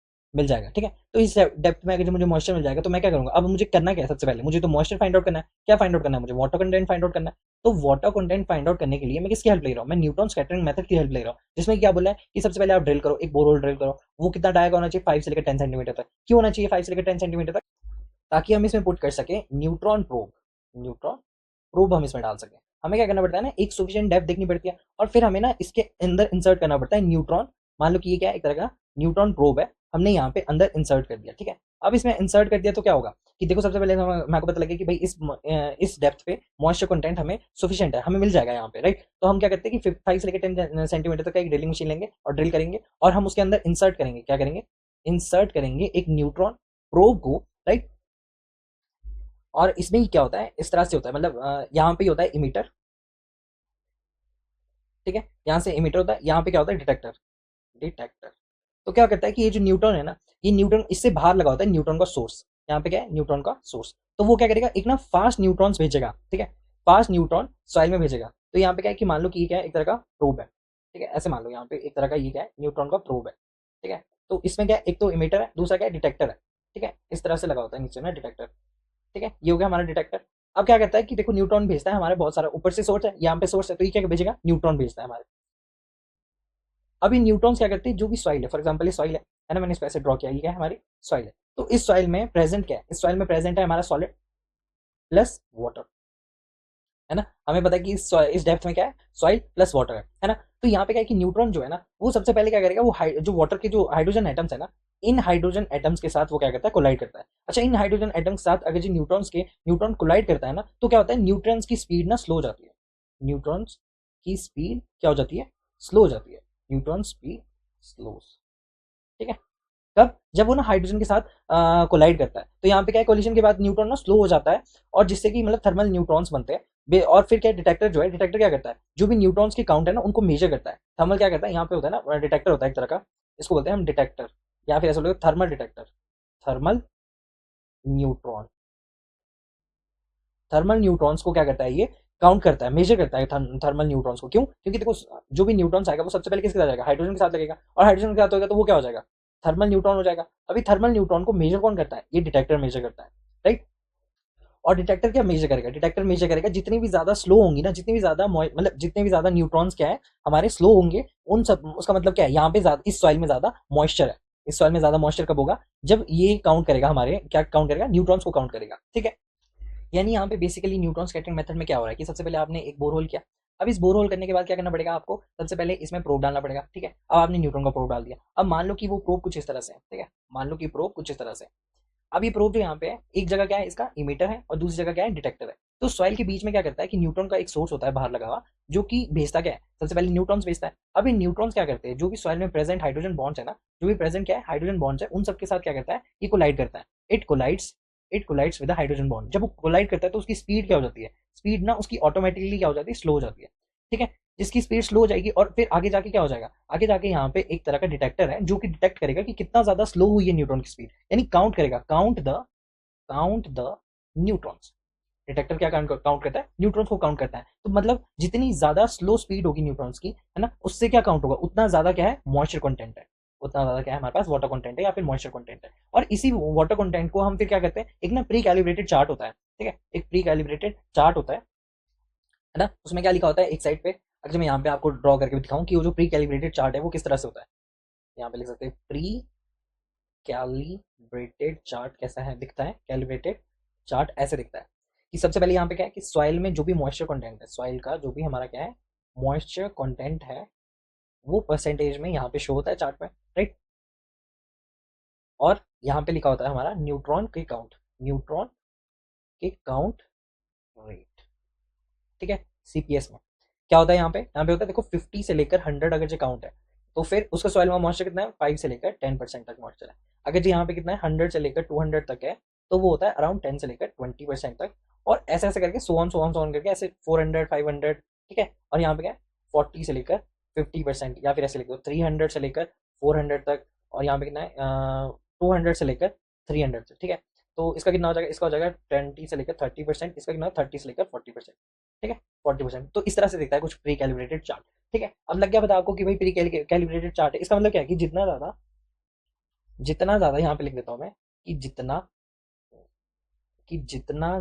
मिल जाएगा, ठीक है। तो इस डेप्थ में अगर जो मुझे मॉइस्चर मिल जाएगा तो मैं क्या करूंगा, अब मुझे करना क्या है, सबसे पहले मुझे तो मॉइस्चर फाइंड आउट करना है। क्या फाइंड आउट करना है मुझे, वाटर कंटेंट फाइंड आउट करना है। तो वाटर कंटेंट फाइंड आउट करने के लिए मैं किसकी हेल्प ले रहा हूँ, मैं न्यूटन स्कैटरिंग मेथड की हेल्प ले रहा हूँ, जिसमें क्या बोला है कि सबसे पहले आप ड्रिल करो, एक बोरहोल ड्रिल करो। वो कितना डायग होना चाहिए, 5 से लेकर 10 सेंटीमीटर तक। क्यों होना चाहिए 5 से लेकर 10 सेंटीमीटर तक, ताकि हम इसमें पुट कर सके न्यूट्रॉन प्रोब, न्यूट्रॉन प्रूफ हम इसमें डाल सकें। हमें क्या करना पड़ता है ना, एक सफिशिएंट डेप्थ देखनी पड़ती है और फिर हमें ना इसके अंदर इंसर्ट करना पड़ता है न्यूट्रॉन। मान लो कि ये क्या है, एक तरह का न्यूट्रॉन प्रोब है, हमने यहाँ पे अंदर इंसर्ट कर दिया, ठीक है। अब इसमें इंसर्ट कर दिया तो क्या होगा कि देखो सबसे पहले मेरे को पता लगे कि भाई इस डेप्थ पे मॉइस्चर कंटेंट हमें सफिशिएंट है, हमें मिल जाएगा यहाँ पे, राइट। तो हम क्या करते हैं कि 5 से लेकर 10 सेंटीमीटर तक का एक ड्रिलिंग मशीन लेंगे और ड्रिल करेंगे और हम उसके अंदर इंसर्ट करेंगे, क्या करेंगे, इंसर्ट करेंगे एक न्यूट्रॉन प्रोब को, राइट। और इसमें ही क्या होता है, इस तरह से होता है, मतलब यहाँ पे होता है इमीटर, ठीक है। यहाँ से इमीटर होता है, यहाँ पे क्या होता है, डिटेक्टर, डिटेक्टर। तो क्या करता है कि ये जो न्यूट्रॉन है ना, ये न्यूट्रॉन इससे बाहर लगा होता है न्यूट्रॉन का सोर्स। यहाँ पे क्या है, न्यूट्रॉन का सोर्स। तो वो क्या करेगा, एक ना फास्ट न्यूट्रॉन्स भेजेगा, ठीक है, फास्ट न्यूट्रॉन सॉइल में भेजेगा। तो यहाँ पे क्या है कि मान लो कि ये क्या है, एक तरह का प्रोब है, ठीक है। ऐसे मान लो यहाँ पे एक तरह का ये क्या है, न्यूट्रॉन का प्रोब है, ठीक है। तो इसमें क्या है, एक तो इमीटर है, दूसरा क्या है, डिटेक्टर है, ठीक है। इस तरह से लगा होता है नीचे में डिटेक्टर, ठीक है। ये हो गया हमारा डिटेक्टर। अब क्या करता है कि देखो न्यूट्रॉन भेजता है हमारे बहुत सारा, ऊपर से सोर्स है, यहाँ पे सोर्स है, तो ये क्या भेजेगा, न्यूट्रॉन भेजता है हमारे। अब ये न्यूट्रॉन्स क्या करते हैं, जो भी सॉइल है, फॉर एग्जांपल ये सॉइल है ना, मैंने इस पे ऐसे ड्रॉ किया, ये क्या है, हमारी सॉइल है। तो इस सॉइल में प्रेजेंट क्या है, इस सॉइल में प्रेजेंट है हमारा सॉलिड प्लस वाटर, है ना। हमें पता है कि इस डेप्थ में क्या है, सॉइल प्लस वाटर है ना। तो यहाँ पे क्या है कि न्यूट्रॉन जो है ना, वो सबसे पहले क्या करेगा, वो जो वाटर के जो हाइड्रोजन एटम्स है ना, इन हाइड्रोजन एटम्स के साथ वो क्या करता है, कोलाइड करता है। अच्छा, इन हाइड्रोजन एटम्स के साथ अगर जो न्यूट्रॉन कोलाइड करता है ना, तो क्या होता है, न्यूट्रॉन्स की स्पीड ना स्लो हो जाती है, न्यूट्रॉन्स की स्पीड क्या हो जाती है, स्लो हो जाती है, न्यूट्रॉन स्पीड स्लो, ठीक है। कब, जब वो ना हाइड्रोजन के साथ कोलाइड करता है, तो यहाँ पे क्या है, कोलिजन के बाद न्यूट्रॉन ना स्लो हो जाता है, और जिससे कि मतलब थर्मल न्यूट्रॉन्स बनते हैं। और फिर क्या, डिटेक्टर जो है, डिटेक्टर क्या करता है, जो भी न्यूट्रॉन्स की काउंट है ना, उनको मेजर करता है। थर्मल क्या करता है, यहाँ पे होता है ना, डिटेक्टर होता है एक तरह का, इसको बोलते हैं हम डिटेक्टर, या फिर ऐसा बोलते हैं thermal detector, thermal neutron. Thermal neutrons को क्या करता है ये, काउंट करता है, मेजर करता है थर्मल न्यूट्रॉन्स को। क्यों? क्योंकि देखो जो भी न्यूट्रॉन्स आएगा वो सबसे पहले किसके साथ जाएगा? हाइड्रोजन के साथ लगेगा, और हाइड्रोजन के साथ होगा तो वो क्या हो जाएगा? थर्मल न्यूट्रॉन हो जाएगा। अभी थर्मल न्यूट्रॉन को मेजर कौन करता है? ये डिटेक्टर मेजर करता है, राइट। और डिटेक्टर क्या मेजर करेगा? डिटेक्टर मेजर करेगा जितनी भी ज्यादा स्लो होंगी ना, जितनी भी ज्यादा मतलब जितने भी ज्यादा न्यूट्रॉन्स क्या है हमारे स्लो होंगे, उन सब उसका मतलब क्या है? यहाँ पे ज्यादा इस सॉइल में ज्यादा मॉइस्चर है। इस सॉइल में ज्यादा मॉइस्चर कब होगा? जब ये काउंट करेगा, हमारे क्या काउंट करेगा? न्यूट्रॉन्स को काउंट करेगा, ठीक है। यानी यहाँ पे बेसिकली न्यूट्रॉन स्कैटरिंग मेथड में क्या हो रहा है कि सबसे पहले आपने एक बोरहोल किया। अब इस बोरहोल करने के बाद क्या करना पड़ेगा आपको? सबसे पहले इसमें प्रोब डालना पड़ेगा, ठीक है। अब आपने न्यूट्रॉन का प्रोब डाल दिया। अब मान लो कि वो प्रोब कुछ इस तरह से है, ठीक है। मान लो कि प्रोब कुछ इस तरह से। अब ये प्रोब जो यहाँ पे है, एक जगह क्या है इसका इमीटर है और दूसरी जगह क्या है डिटेक्टर है। तो सॉइल के बीच में क्या करता है कि न्यूट्रॉन का एक सोर्स होता है बाहर लगा हुआ, जो कि भेजता क्या है? सबसे पहले न्यूट्रॉन्स भेजता है। अब ये न्यूट्रॉन्स क्या करते हैं? जो भी सॉइल में प्रेजेंट हाइड्रोजन बॉन्ड्स है ना, जो भी प्रेजेंट क्या है हाइड्रोजन बॉन्ड्स है, उन सबके साथ क्या करता है? ये कोलाइड करता है। It collides it collides with hydrogen bond. जब वो कोलाइड करता है तो उसकी स्पीड क्या हो जाती है? स्पीड ना उसकी ऑटोमेटिकली क्या हो जाती है? स्लो हो जाती है, ठीक है। जिसकी स्पीड स्लो हो जाएगी और फिर आगे जाके क्या हो जाएगा? आगे जाके यहाँ पे एक तरह का डिटेक्टर है जो कि डिटेक्ट करेगा कि कितना ज्यादा स्लो हुई है न्यूट्रॉन की स्पीड, यानी काउंट करेगा। Count the neutrons. डिटेक्टर क्या काउंट करता है? न्यूट्रॉन्स को काउंट करता है। तो मतलब जितनी ज्यादा स्लो स्पीड होगी न्यूट्रॉन्स की, है ना, उससे क्या काउंट होगा? उतना ज्यादा क्या है? मॉइस्चर कंटेंट है। उतना ज्यादा क्या है हमारे पास? वाटर कंटेंट है या फिर मॉइस्चर कंटेंट है। और इसी वाटर कंटेंट को हम फिर क्या करते हैं? एक ना प्री कैलिब्रेटेड चार्ट होता है, ठीक है। एक प्री कैलिब्रेटेड चार्ट होता है ना। उसमें क्या लिखा होता है एक साइड पे? अगर मैं यहाँ पे आपको ड्रॉ करके भी दिखाऊं कि वो जो प्री कैलिब्रेटेड चार्ट है वो किस तरह से होता है, यहाँ पे लिख सकते हैं प्री कैलिब्रेटेड चार्ट। कैसा है दिखता है? कैलिब्रेटेड चार्ट ऐसे दिखता है कि सबसे पहले यहाँ पे क्या है कि सॉइल में जो भी मॉइस्चर कंटेंट है, सॉइल का जो भी हमारा क्या है मॉइस्चर कंटेंट है, वो परसेंटेज में यहाँ पे शो होता है चार्ट में, राइट। और यहाँ पे लिखा होता है हमारा न्यूट्रॉन के काउंट, न्यूट्रॉन के काउंट रेट, ठीक है। सीपीएस में क्या होता है? यहाँ पे होता है देखो 50 से लेकर 100 अगर जो काउंट है, तो फिर उसका सॉइल में मॉइस्चर कितना है? 5 से लेकर 10% तक मॉइस्चर है। अगर जो यहाँ पे कितना है 100 से लेकर 200 तक है, तो वो होता है अराउंड 10 से लेकर 20% तक। और ऐसे ऐसे करके सो ऑन करके ऐसे 400 500, ठीक है। और यहाँ पे क्या है 40 से लेकर 50%, या फिर ऐसे लिख दो 300 से लेकर 400 तक। और यहाँ पे कितना है 200 से लेकर 300 तक, ठीक है। तो इसका कितना हो जाएगा? इसका हो जाएगा 20 से लेकर 30%, इसका कितना 30 से लेकर 40%, ठीक है। 40%। तो इस तरह से दिखता है कुछ प्री कैलिब्रेटेड चार्ट, ठीक है। अब लग गया पता आपको कि भाई प्री कैलिब्रेटेड चार्ट है, इसका मतलब क्या है कि जितना ज्यादा यहाँ पे लिख देता हूँ मैं कि जितना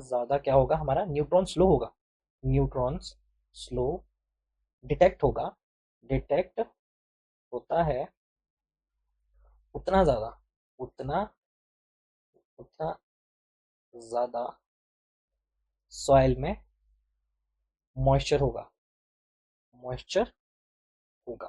ज्यादा क्या होगा हमारा? न्यूट्रॉन स्लो होगा, न्यूट्रॉन्स स्लो डिटेक्ट होगा, डिटेक्ट होता है, उतना ज्यादा उतना उतना ज्यादा सॉइल में मॉइस्चर मॉइस्चर होगा।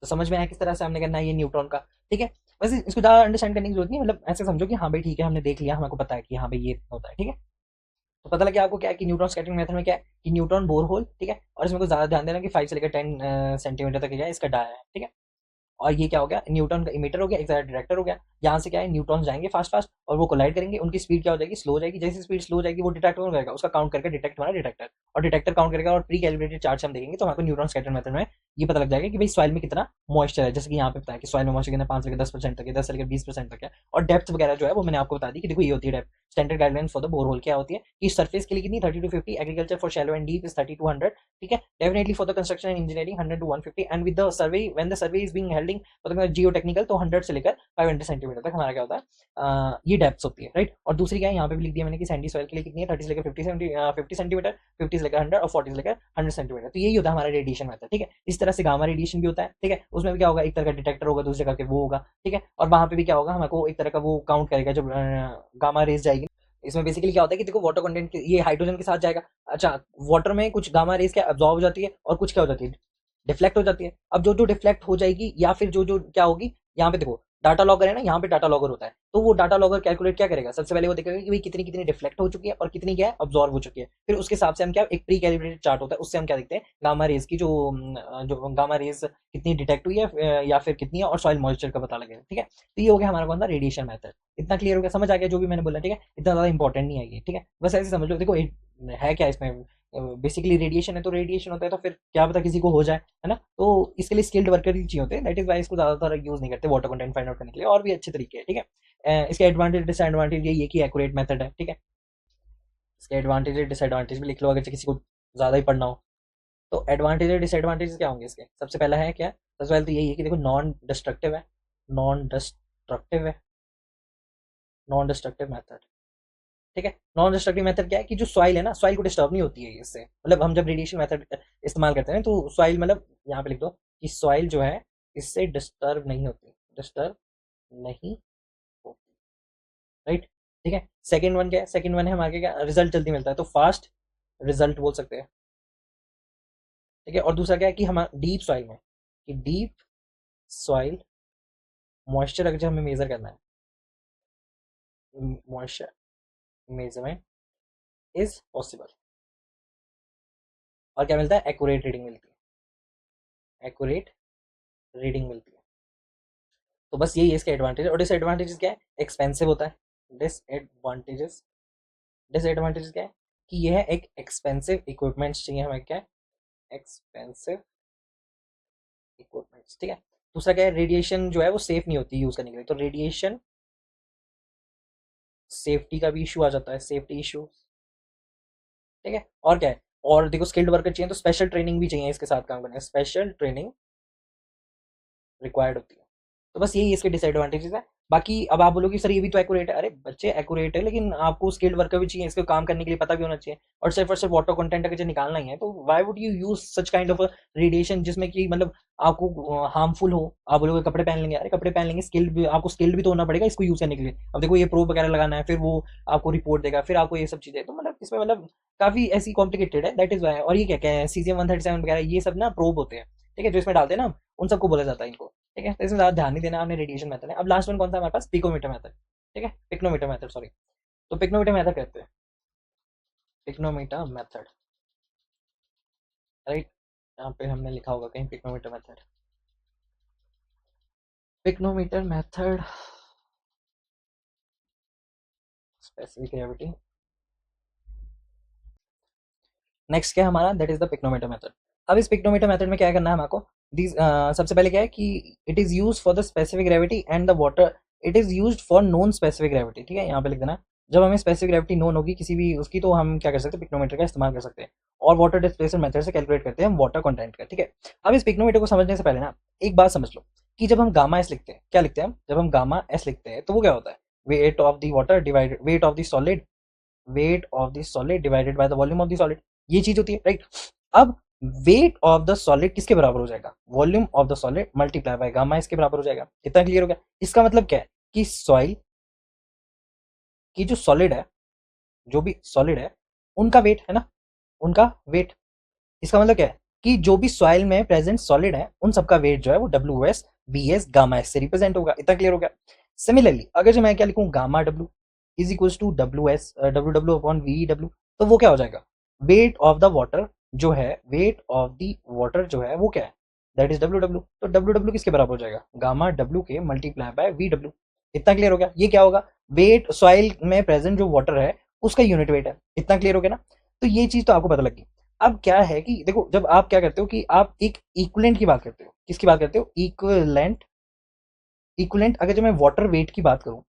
तो समझ में आया किस तरह से हमने करना है ये न्यूट्रॉन का, ठीक है। वैसे इसको ज़्यादा अंडरस्टैंड करने की जरूरत नहीं है, मतलब ऐसे समझो कि हाँ भाई ठीक है हमने देख लिया, हमको पता है कि हाँ भाई ये होता है, ठीक है। तो पता लग गया आपको क्या है कि न्यूट्रॉन स्कैटरिंग मेथड में क्या है कि न्यूट्रॉन बोर होल, ठीक है। और इसमें को ज्यादा ध्यान देना कि 5 से लेकर 10 सेंटीमीटर तक क्या है इसका डाया है, ठीक है। और ये क्या हो गया? न्यूटन का इमीटर हो गया, एक साइड डायरेक्टर हो गया। यहाँ से क्या है न्यूट्रॉन जाएंगे फास्ट फास्ट और वो कोलाइड करेंगे, उनकी स्पीड क्या हो जाएगी? स्लो हो जाएगी। जैसे स्पीड स्लो हो जाएगी वो डिटेक्ट हो जाएगा, उसका काउंट करके डिटेक्ट हमारा डिटेक्टर, और डिटेक्टर काउंट करेगा। और प्री कैलिब्रेटेड चार्ट से हम देखेंगे तो हमको न्यूट्रॉन स्कैटर मेथड में ये पता लग जाएगा कि भाई सॉइल में कितना मॉइस्चर है। जैसे कि यहाँ पे बताया कि सॉइल में मॉइस्चर कितना 5 से लेकर 10% तक है, 10 से लेकर 20% तक है। और डेप्थ वगैरह जो है वो मैंने आपको बता दी कि देखो ये होती है depth. Standard guideline for the borehole क्या होती है कि सरफेस के लिए कितनी 30 to 50, agriculture for shallow and deep is 30 to 100, ठीक है। Definitely for the construction and engineering 100 to 150, and with the survey when the survey is being हेल्डिंग मतलब जियो टेक्निकल तो 100 से लेकर 500 सेंटीमीटर तक हमारा क्या होता है ये डेप्थ होती है, राइट। और दूसरी क्या है यहाँ पे भी लिख दिया मैंने कि सैंडी सॉइल के लिए कितनी है 30 से लेकर 50 सेंटीमीटर, 50 से लेकर 100 और 40 से लेकर 100 सेंटीमीटर। तो यही होता है हमारा रेडिएशन मेथड, ठीक है। इस तरह से गामा रेडिएशन भी होता है, ठीक है। उसमें भी क्या होगा? एक तरह का डिटेक्टर होगा, दूसरी जगह के वो होगा, ठीक है। और वहां पे भी क्या होगा? हमको एक तरह का वो काउंट करेगा जब गामा रेज जाएगी। इसमें बेसिकली क्या होता है कि देखो वाटर कंटेंट ये हाइड्रोजन के साथ जाएगा। अच्छा, वाटर में कुछ गामा रेज क्या अब्जॉर्ब हो जाती है और कुछ क्या हो जाती है? डिफ्लेक्ट हो जाती है। अब जो जो डिफ्लेक्ट हो जाएगी या फिर जो जो क्या होगी, यहाँ पे देखो डाटा लॉगर है ना, यहाँ पे डाटा लॉगर होता है। तो वो डाटा लॉगर कैलकुलेट क्या करेगा? सबसे पहले वो देखेगा कि भाई कितनी कितनी डिफ्लेक्ट हो चुकी है और कितनी क्या है अब्जॉर्ब हो चुकी है। फिर उसके हिसाब से हम क्या एक प्री कैलिब्रेटेड चार्ट होता है, उससे हम क्या देखते हैं गामा रेज की जो गामा रेज कितनी डिटेक्ट हुई है या फिर कितनी है, और सॉइल मॉइस्चर का पता लगेगा, ठीक है। तो ये हो गया हमारा कौन सा रेडिएशन मेथड। इतना क्लियर हो गया? समझ आ गया जो भी मैंने बोला, ठीक है। इतना ज्यादा इंपॉर्टेंट नहीं है ये, ठीक है। बस ऐसे समझ लो। देखो है क्या इसमें? बेसिकली रेडिएशन है तो रेडिएशन होता है, तो फिर क्या पता किसी को हो जाए, है ना। तो इसके लिए स्किल्ड वर्कर ही चाहिए होते हैं, दैट इज वाई इसको ज्यादातर यूज नहीं करते वाटर कंटेंट फाइंड आउट करने के लिए। और भी अच्छे तरीके हैं, ठीक है। इसके एडवांटेज डिसएडवांटेज यही है कि एक्यूरेट मेथड है, ठीक है। इसके एडवांटेज डिसएडवांटेज भी लिख लो, अगर किसी को ज़्यादा ही पढ़ना हो। तो एडवांटेज और डिसएडवांटेज क्या होंगे इसके? सबसे पहला है क्या? सबसे पहले तो यही है कि देखो नॉन डिस्ट्रक्टिव है, नॉन डिस्ट्रक्टिव है, नॉन डिस्ट्रक्टिव मेथड। ठीक है, नॉन डिस्ट्रक्टिव मेथड क्या है कि जो सॉइल है ना, सॉइल को डिस्टर्ब नहीं होती है इससे। मतलब हम जब रेडिएशन मेथड इस्तेमाल करते हैं तो सॉइल, मतलब यहाँ पे लिख दो कि सॉइल जो है इससे डिस्टर्ब नहीं होती, डिस्टर्ब नहीं होती, राइट। ठीक है, सेकंड वन क्या है? सेकंड वन है हमारे क्या, रिजल्ट जल्दी मिलता है, तो फास्ट रिजल्ट बोल सकते हैं। ठीक है, और दूसरा क्या है कि हम डीप सॉइल में, कि डीप सॉइल मॉइस्चर अगर जो हमें मेजर करना है, मॉइस्चर मेजरमेंट इज पॉसिबल। और क्या मिलता है? एक्यूरेट रीडिंग मिलती है, एक्यूरेट रीडिंग मिलती है। तो बस यही है इसका एडवांटेज। और डिसएडवांटेजेस क्या है? एक्सपेंसिव होता है। डिसएडवांटेजेस, डिसएडवांटेजेस क्या है कि यह है एक एक्सपेंसिव इक्विपमेंट्स चाहिए हमें, क्या है? Expensive equipments. ठीक है, दूसरा क्या है? रेडिएशन जो है वो सेफ नहीं होती यूज करने के लिए, तो रेडिएशन सेफ्टी का भी इशू आ जाता है, सेफ्टी इशू। ठीक है, और क्या है? और देखो स्किल्ड वर्कर चाहिए तो स्पेशल ट्रेनिंग भी चाहिए इसके साथ काम करने, स्पेशल ट्रेनिंग रिक्वायर्ड होती है। तो बस यही इसके डिसएडवांटेजेस है। बाकी अब आप बोलोगे सर ये भी तो एक्यूरेट है, अरे बच्चे एक्यूरेट है, लेकिन आपको स्किल्ड वर्कर भी चाहिए, इसको काम करने के लिए पता भी होना चाहिए। और सिर्फ वाटर कंटेंट अगर निकालना ही है तो why would you use such kind of radiation जिसमें कि मतलब आपको हार्मफुल हो। आप बोलोगे कपड़े पहन लेंगे, अरे कपड़े पहन लेंगे, स्किल्ड भी, आपको स्किल्ड भी तो होना पड़ेगा इसको यूज करने के लिए। अब देखो ये प्रोब वगैरह लगाना है, फिर वो आपको रिपोर्ट देगा, फिर आपको ये सब चीजें, तो मतलब इसमें मतलब काफी ऐसी कॉम्प्लिकेटेड है, दैट इज वाई। और ये क्या क्या है, सीजियम 137 वगैरह ये सब ना प्रोब होते हैं। ठीक है, जो इसमें डालते हैं ना, उन सबको बोला जाता है इनको। ठीक है, तो इसमें ज़्यादा ध्यान नहीं देना आपने, रेडिएशन मेथड है। अब लास्ट वन कौन सा हमारे पास? Picometre method. ठीक है, पिक्नोमीटर मेथड, सॉरी। तो पिक्नोमीटर मेथड कहते हैं, पिक्नोमीटर मेथड, राइट। यहाँ पे हमने लिखा होगा कहीं pycnometer method, pycnometer method, specific gravity. Next क्या है हमारा? That is the pycnometer method. अब इस पिक्नोमीटर मेथड में क्या करना है हमको? सबसे पहले क्या है कि it is use for the specific gravity and the water, it is use for non specific gravity. ठीक है, यहाँ पे लिख देना, जब हमें स्पेसिफिक ग्रेविटी नोन होगी किसी भी उसकी, तो हम क्या कर सकते हैं? पिक्नोमीटर का इस्तेमाल कर सकते हैं। और वाटर डिस्प्लेसमेंट मेथड से कैलकुलेट करते हैं हम वाटर कंटेंट का। ठीक है, अब इस पिक्नोमीटर को समझने से पहले ना एक बात समझ लो कि जब हम गामा एस लिखते हैं, क्या लिखते हैं हम? जब हम गामा एस लिखते हैं तो वो क्या होता है? Wait of the water divided, wait of the solid, wait of the solid divided by the volume of the solid, ये चीज होती है, राइट। अब वेट ऑफ द सॉलिड किसके बराबर हो जाएगा? Volume of the solid multiply by gamma इसके बराबर हो जाएगा। इतना क्लियर हो गया? इसका मतलब क्या है कि सॉइल की जो सॉलिड है, जो भी सॉलिड है उनका वेट है ना, उनका वेट। इसका मतलब क्या है कि जो भी सॉइल में प्रेजेंट सॉलिड है उन सबका वेट जो है वो W S B S gamma S से रिप्रेजेंट होगा। इतना क्लियर हो गया? सिमिलरली अगर जो मैं क्या लिखूं, gamma W is equal to W S, W W upon V W, तो वो क्या हो जाएगा? वेट ऑफ द वाटर जो है, वेट ऑफ द वाटर जो है वो क्या है? That is W W. तो डब्ल्यू डब्ल्यू किसके बराबर हो जाएगा? गामा डब्ल्यू के मल्टीप्लाई बाय वी डब्ल्यू। इतना क्लियर हो गया? ये क्या होगा? वेट सॉइल में प्रेजेंट जो वाटर है उसका यूनिट वेट है। इतना क्लियर हो गया ना? तो ये चीज तो आपको पता लगी। अब क्या है कि देखो, जब आप क्या करते हो कि आप एक इक्विवेलेंट की बात करते हो, किसकी बात करते हो? इक्विवेलेंट, इक्विवेलेंट अगर जो मैं वाटर वेट की बात करूं,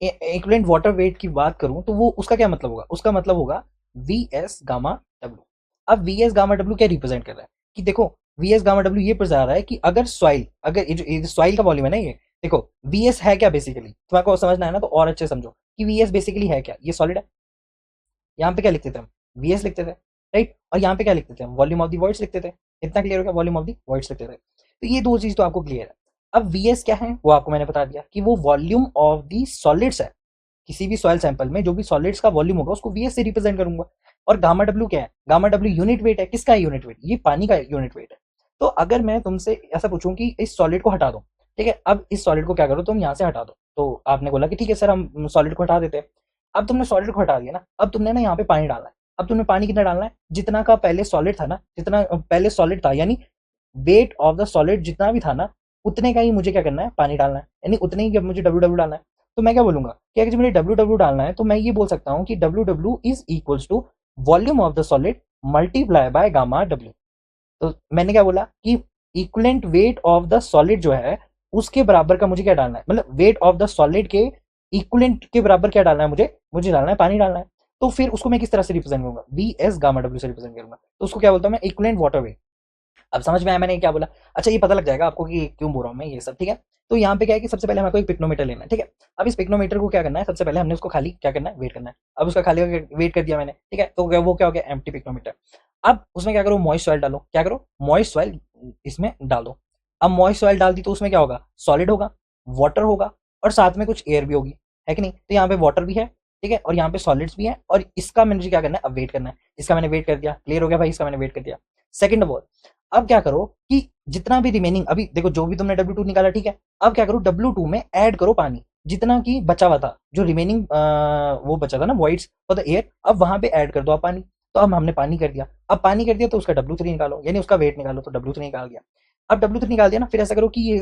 इक्विवेलेंट वाटर वेट की बात करूं, तो वो उसका क्या मतलब होगा? उसका मतलब होगा वी एस गामा डब्ल्यू। अब वी एस गामा डब्ल्यू क्या रिप्रेजेंट कर रहा है कि देखो, वी एस गामा डब्ल्यू ये बता रहा है कि अगर सॉइल, अगर ये जो सॉइल का वॉल्यूम है ना, ये देखो वी एस है क्या बेसिकली, तुम्हारे को समझना है ना, तो और अच्छे समझो कि वी एस बेसिकली है क्या। ये सॉलिड है, यहाँ पे क्या लिखते थे हम? वी एस लिखते थे, राइट। और यहाँ पे क्या लिखते थे हम? वॉल्यूम ऑफ द वॉइड्स लिखते थे। इतना क्लियर हो गया? वॉल्यूम ऑफ द वॉइड्स लिखते थे। तो ये दो चीज तो आपको क्लियर है। अब वी एस क्या है वो आपको मैंने बता दिया कि वो वॉल्यूम ऑफ द सॉलिड्स है। किसी भी सॉइल सैंपल में जो भी सॉलिड्स का वॉल्यूम होगा उसको वीएस से रिप्रेजेंट करूंगा। और गामा डब्ल्यू क्या है? गामा डब्ल्यू यूनिट वेट है। किसका है यूनिट वेट? ये पानी का यूनिट वेट है। तो अगर मैं तुमसे ऐसा पूछूं कि इस सॉलिड को हटा दो, ठीक है, अब इस सॉलिड को क्या करो, तुम यहाँ से हटा दो, तो आपने बोला कि ठीक है सर हम सॉलिड को हटा देते हैं। अब तुमने सॉलिड को हटा दिया ना, अब तुमने ना यहाँ पे पानी डालना है। अब तुमने पानी कितना डालना है? जितना का पहले सॉलिड था ना, जितना पहले सॉलिड था, यानी वेट ऑफ द सॉलिड जितना भी था ना, उतने का ही मुझे क्या करना है? पानी डालना है। यानी उतने ही मुझे डब्ल्यू डब्ल्यू डालना है। तो मैं क्या बोलूंगा कि अगर मुझे डब्ल्यू डब्ल्यू डालना है तो मैं ये बोल सकता हूँ कि W W is equals to volume of the solid multiply by gamma W. तो मैंने क्या बोला कि equivalent weight of the solid जो है उसके बराबर का मुझे क्या डालना है, मतलब वेट ऑफ द सॉलिड के इक्वलेंट के बराबर क्या डालना है मुझे? मुझे डालना है पानी डालना है। तो फिर उसको मैं किस तरह से रिप्रेजेंट करूंगा, वी एस गामा डब्ल्यू से रिप्रेजेंट करूंगा। तो उसको क्या बोलता हूँ मैं, इक्विवेलेंट वाटर वेट। अब समझ में आया मैंने क्या बोला। अच्छा ये पता लग जाएगा आपको कि क्यों बोल रहा हूँ मैं ये सब, ठीक है। तो यहाँ पे क्या है कि सबसे पहले हमको एक पिक्नोमीटर लेना है, ठीक है। अब इस पिक्नोमीटर को क्या करना है, सबसे पहले हमने उसको खाली क्या करना है, वेट करना है। अब उसका खाली वेट कर दिया मैंने, ठीक है। तो वो क्या हो गया, एम्प्टी पिक्नोमीटर। अब उसमें क्या करो, मॉइस्ट सॉइल डालो, क्या करो, मॉइस्ट सॉइल इसमें डाल दो। अब मॉइस्ट सॉइल डाल दी तो उसमें क्या होगा, सॉलिड होगा, वाटर होगा, और साथ में कुछ एयर भी होगी, है कि नहीं। तो यहाँ पे वाटर भी है, ठीक है, और यहाँ पे सॉलिड्स भी है, और इसका मैंने मुझे क्या करना है, अब वेट करना है। इसका मैंने वेट कर दिया, क्लियर हो गया भाई, इसका मैंने वेट कर दिया। सेकंड ऑफ ऑल, अब क्या करो कि जितना भी रिमेनिंग, अभी देखो जो भी तुमने W2 निकाला, ठीक है। अब क्या करो, W2 में ऐड करो पानी, जितना की बचा हुआ था, जो रिमेनिंग वो बचा था ना वॉइड्स फॉर द एयर, अब वहां पे ऐड कर दो आप पानी। तो अब हमने पानी कर दिया, अब पानी कर दिया तो उसका W3 निकालो, यानी उसका वेट निकालो, तो W3 निकाल दिया। अब W3 निकाल दिया ना, फिर ऐसा करो कि ये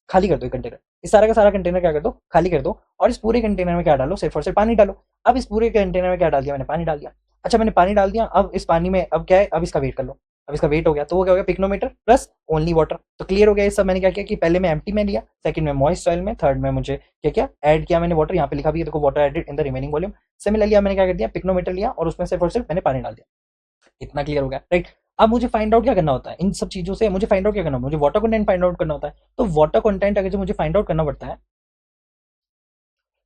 खाली कर दो कंटेनर, इस सारा का सारा कंटेनर क्या कर दो, खाली कर दो, और इस पूरे कंटेनर में क्या डालो, सिर्फ और सिर्फ पानी डालो। अब इस पूरे कंटेनर में क्या डाल दिया मैंने, पानी डाल दिया। अच्छा मैंने पानी डाल दिया, अब इस पानी में अब क्या है, अब इसका वेट कर लो। अब इसका वेट हो गया, तो वो क्या हो गया, पिक्नोमीटर प्लस ओनली वाटर। तो क्लियर हो गया ये सब। मैंने क्या किया कि पहले मैं एम्प्टी में लिया, सेकंड में मॉइस्ट सॉइल में, थर्ड में मुझे क्या क्या ऐड किया मैंने, वाटर। यहाँ पे लिखा भी है देखो, water added in the remaining volume. Similarly मैंने क्या कर दिया, पिक्नोमीटर लिया और उसमें सिर्फ और सिर्फ मैंने पानी डाल दिया। इतना क्लियर हो गया, राइट। अब मुझे फाइंड आउट क्या करना होता है, इन सब चीजों से मुझे फाइंड आउट क्या करना होता है, मुझे वाटर कंटेंट फाइंड आउट करना होता है। तो वाटर कंटेंट अगर जो मुझे फाइंड आउट करना पड़ता है,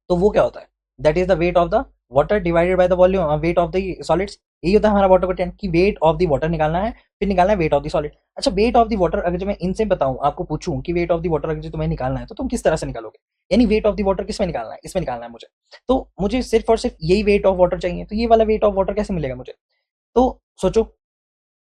तो वो क्या होता है, that is the weight of the water divided by the volume, wait of the solids. यही होता है हमारा वाटर कंटेंट, की वेट ऑफ द वाटर निकालना है, फिर निकालना है वेट ऑफ द सॉलिड। अच्छा वेट ऑफ द वाटर अगर जो मैं इनसे बताऊं, आपको पूछूं कि वेट ऑफ द वाटर अगर जो तुम्हें निकालना है, तो तुम किस तरह से निकालोगे, यानी वेट ऑफ द वाटर किस में निकालना है, इसमें निकालना है मुझे। तो मुझे सिर्फ और सिर्फ यही वेट ऑफ वाटर चाहिए, तो ये वाला वेट ऑफ वाटर कैसे मिलेगा मुझे। तो सोचो,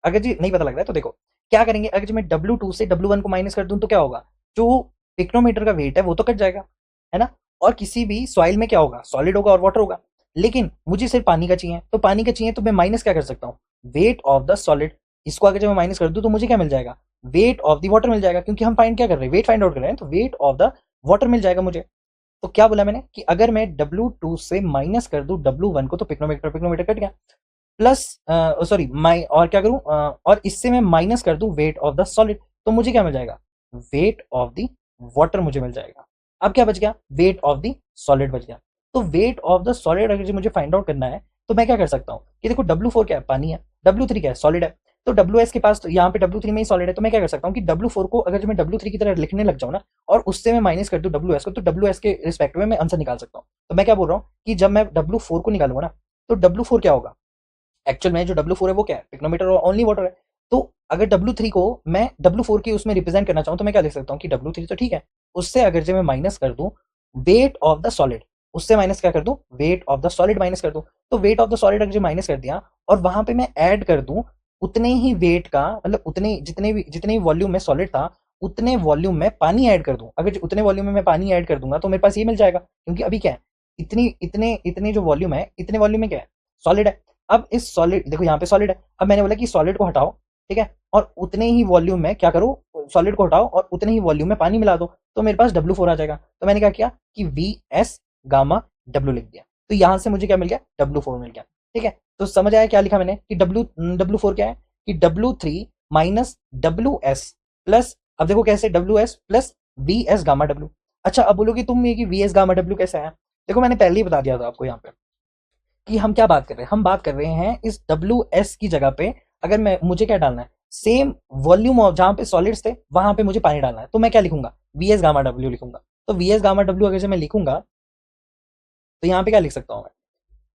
अगर जी नहीं पता लग रहा है तो देखो क्या करेंगे, अगर जो मैं W2 से W1 को माइनस कर दूं तो क्या होगा, जो पिक्नोमीटर का वेट है वो तो कट जाएगा, है ना। और किसी भी सॉइल में क्या होगा, सॉलिड होगा और वाटर होगा। लेकिन मुझे सिर्फ पानी का चाहिए, तो पानी का चाहिए तो मैं माइनस क्या कर सकता हूँ, वेट ऑफ द सॉलिड। इसको अगर जब मैं माइनस कर दूं तो मुझे क्या मिल जाएगा, वेट ऑफ द वाटर मिल जाएगा, क्योंकि हम फाइंड क्या कर रहे हैं, वेट फाइंड आउट कर रहे हैं, तो वेट ऑफ द वाटर मिल जाएगा मुझे। तो क्या बोला मैंने कि अगर मैं W2 से माइनस कर दूं W1 को, तो पिक्नोमीटर पिक्नोमीटर कट गया, प्लस सॉरी माई और क्या करूं, और इससे मैं माइनस कर दूं वेट ऑफ द सॉलिड, तो मुझे क्या मिल जाएगा, वेट ऑफ द वाटर मुझे मिल जाएगा। अब क्या बच गया, वेट ऑफ द सॉलिड बच गया। तो वेट ऑफ द सॉलिड अगर मुझे फाइंड आउट करना है, तो मैं क्या कर सकता हूँ कि देखो W4 क्या है, पानी है, W3 क्या है, सॉलिड है। तो WS के पास, तो यहाँ पे W3 में ही सॉलिड है, तो मैं क्या कर सकता हूँ कि W4 को अगर मैं W3 की तरह लिखने लग जाऊँ ना, और उससे मैं माइनस कर दूं WS को, तो WS के रिस्पेक्ट में मैं आंसर निकाल सकता हूँ। तो मैं क्या बोल रहा हूँ कि जब मैं W4 को निकालूंगा ना, तो W4 क्या होगा, एक्चुअल में जो W4 है वो क्या है, पिक्नोमीटर और ओनली वाटर है। तो अगर W3 को मैं W4 की उसमें रिप्रेजेंट करना चाहूँ, तो मैं क्या लिख सकता हूँ कि W3 तो ठीक है, उससे अगर जो मैं माइनस कर दूं वेट ऑफ द सॉलिड, उससे माइनस क्या कर दूं, wait of the solid minus कर दूं। तो वेट ऑफ द सॉलिड अगर जो माइनस कर दिया, और वहां पे मैं ऐड कर दूं उतने ही वेट का, मतलब उतने जितने वॉल्यूम में सॉलिड था, उतने वॉल्यूम में पानी ऐड कर दूं। अगर उतने वॉल्यूम में मैं पानी ऐड कर दूंगा, तो मेरे पास ये मिल जाएगा, क्योंकि अभी क्या है, इतनी इतने इतने जो वॉल्यूम है, इतने वॉल्यूम में क्या है, सॉलिड है। अब इस सॉलिड, देखो यहाँ पे सॉलिड है, अब मैंने बोला कि सॉलिड को हटाओ, ठीक है, और उतने ही वॉल्यूम में क्या करो, सॉलिड को हटाओ और उतने ही वॉल्यूम में पानी मिला दो, तो मेरे पास W4 आ जाएगा। तो मैंने क्या किया कि VS गामा W लिख दिया, तो यहां से मुझे क्या मिल गया, W4 मिल गया, ठीक है। तो समझ आया क्या लिखा मैंने कि W4 क्या है, कि W3 माइनस WS प्लस, अब देखो कैसे, WS plus VS gamma W। अच्छा अब बोलोगे तुम ये कि VS गामा W कैसे आया, देखो मैंने पहले ही बता दिया था आपको यहाँ पे कि हम क्या बात कर रहे हैं, हम बात कर रहे हैं इस WS की जगह पे, अगर मैं मुझे क्या डालना है, सेम वॉल्यूम ऑफ जहां पे सॉलिड्स थे वहां पे मुझे पानी डालना है, तो मैं क्या लिखूंगा, VS गामा W लिखूंगा। तो VS गामा W अगर मैं लिखूंगा, तो यहाँ पे क्या लिख सकता हूँ मैं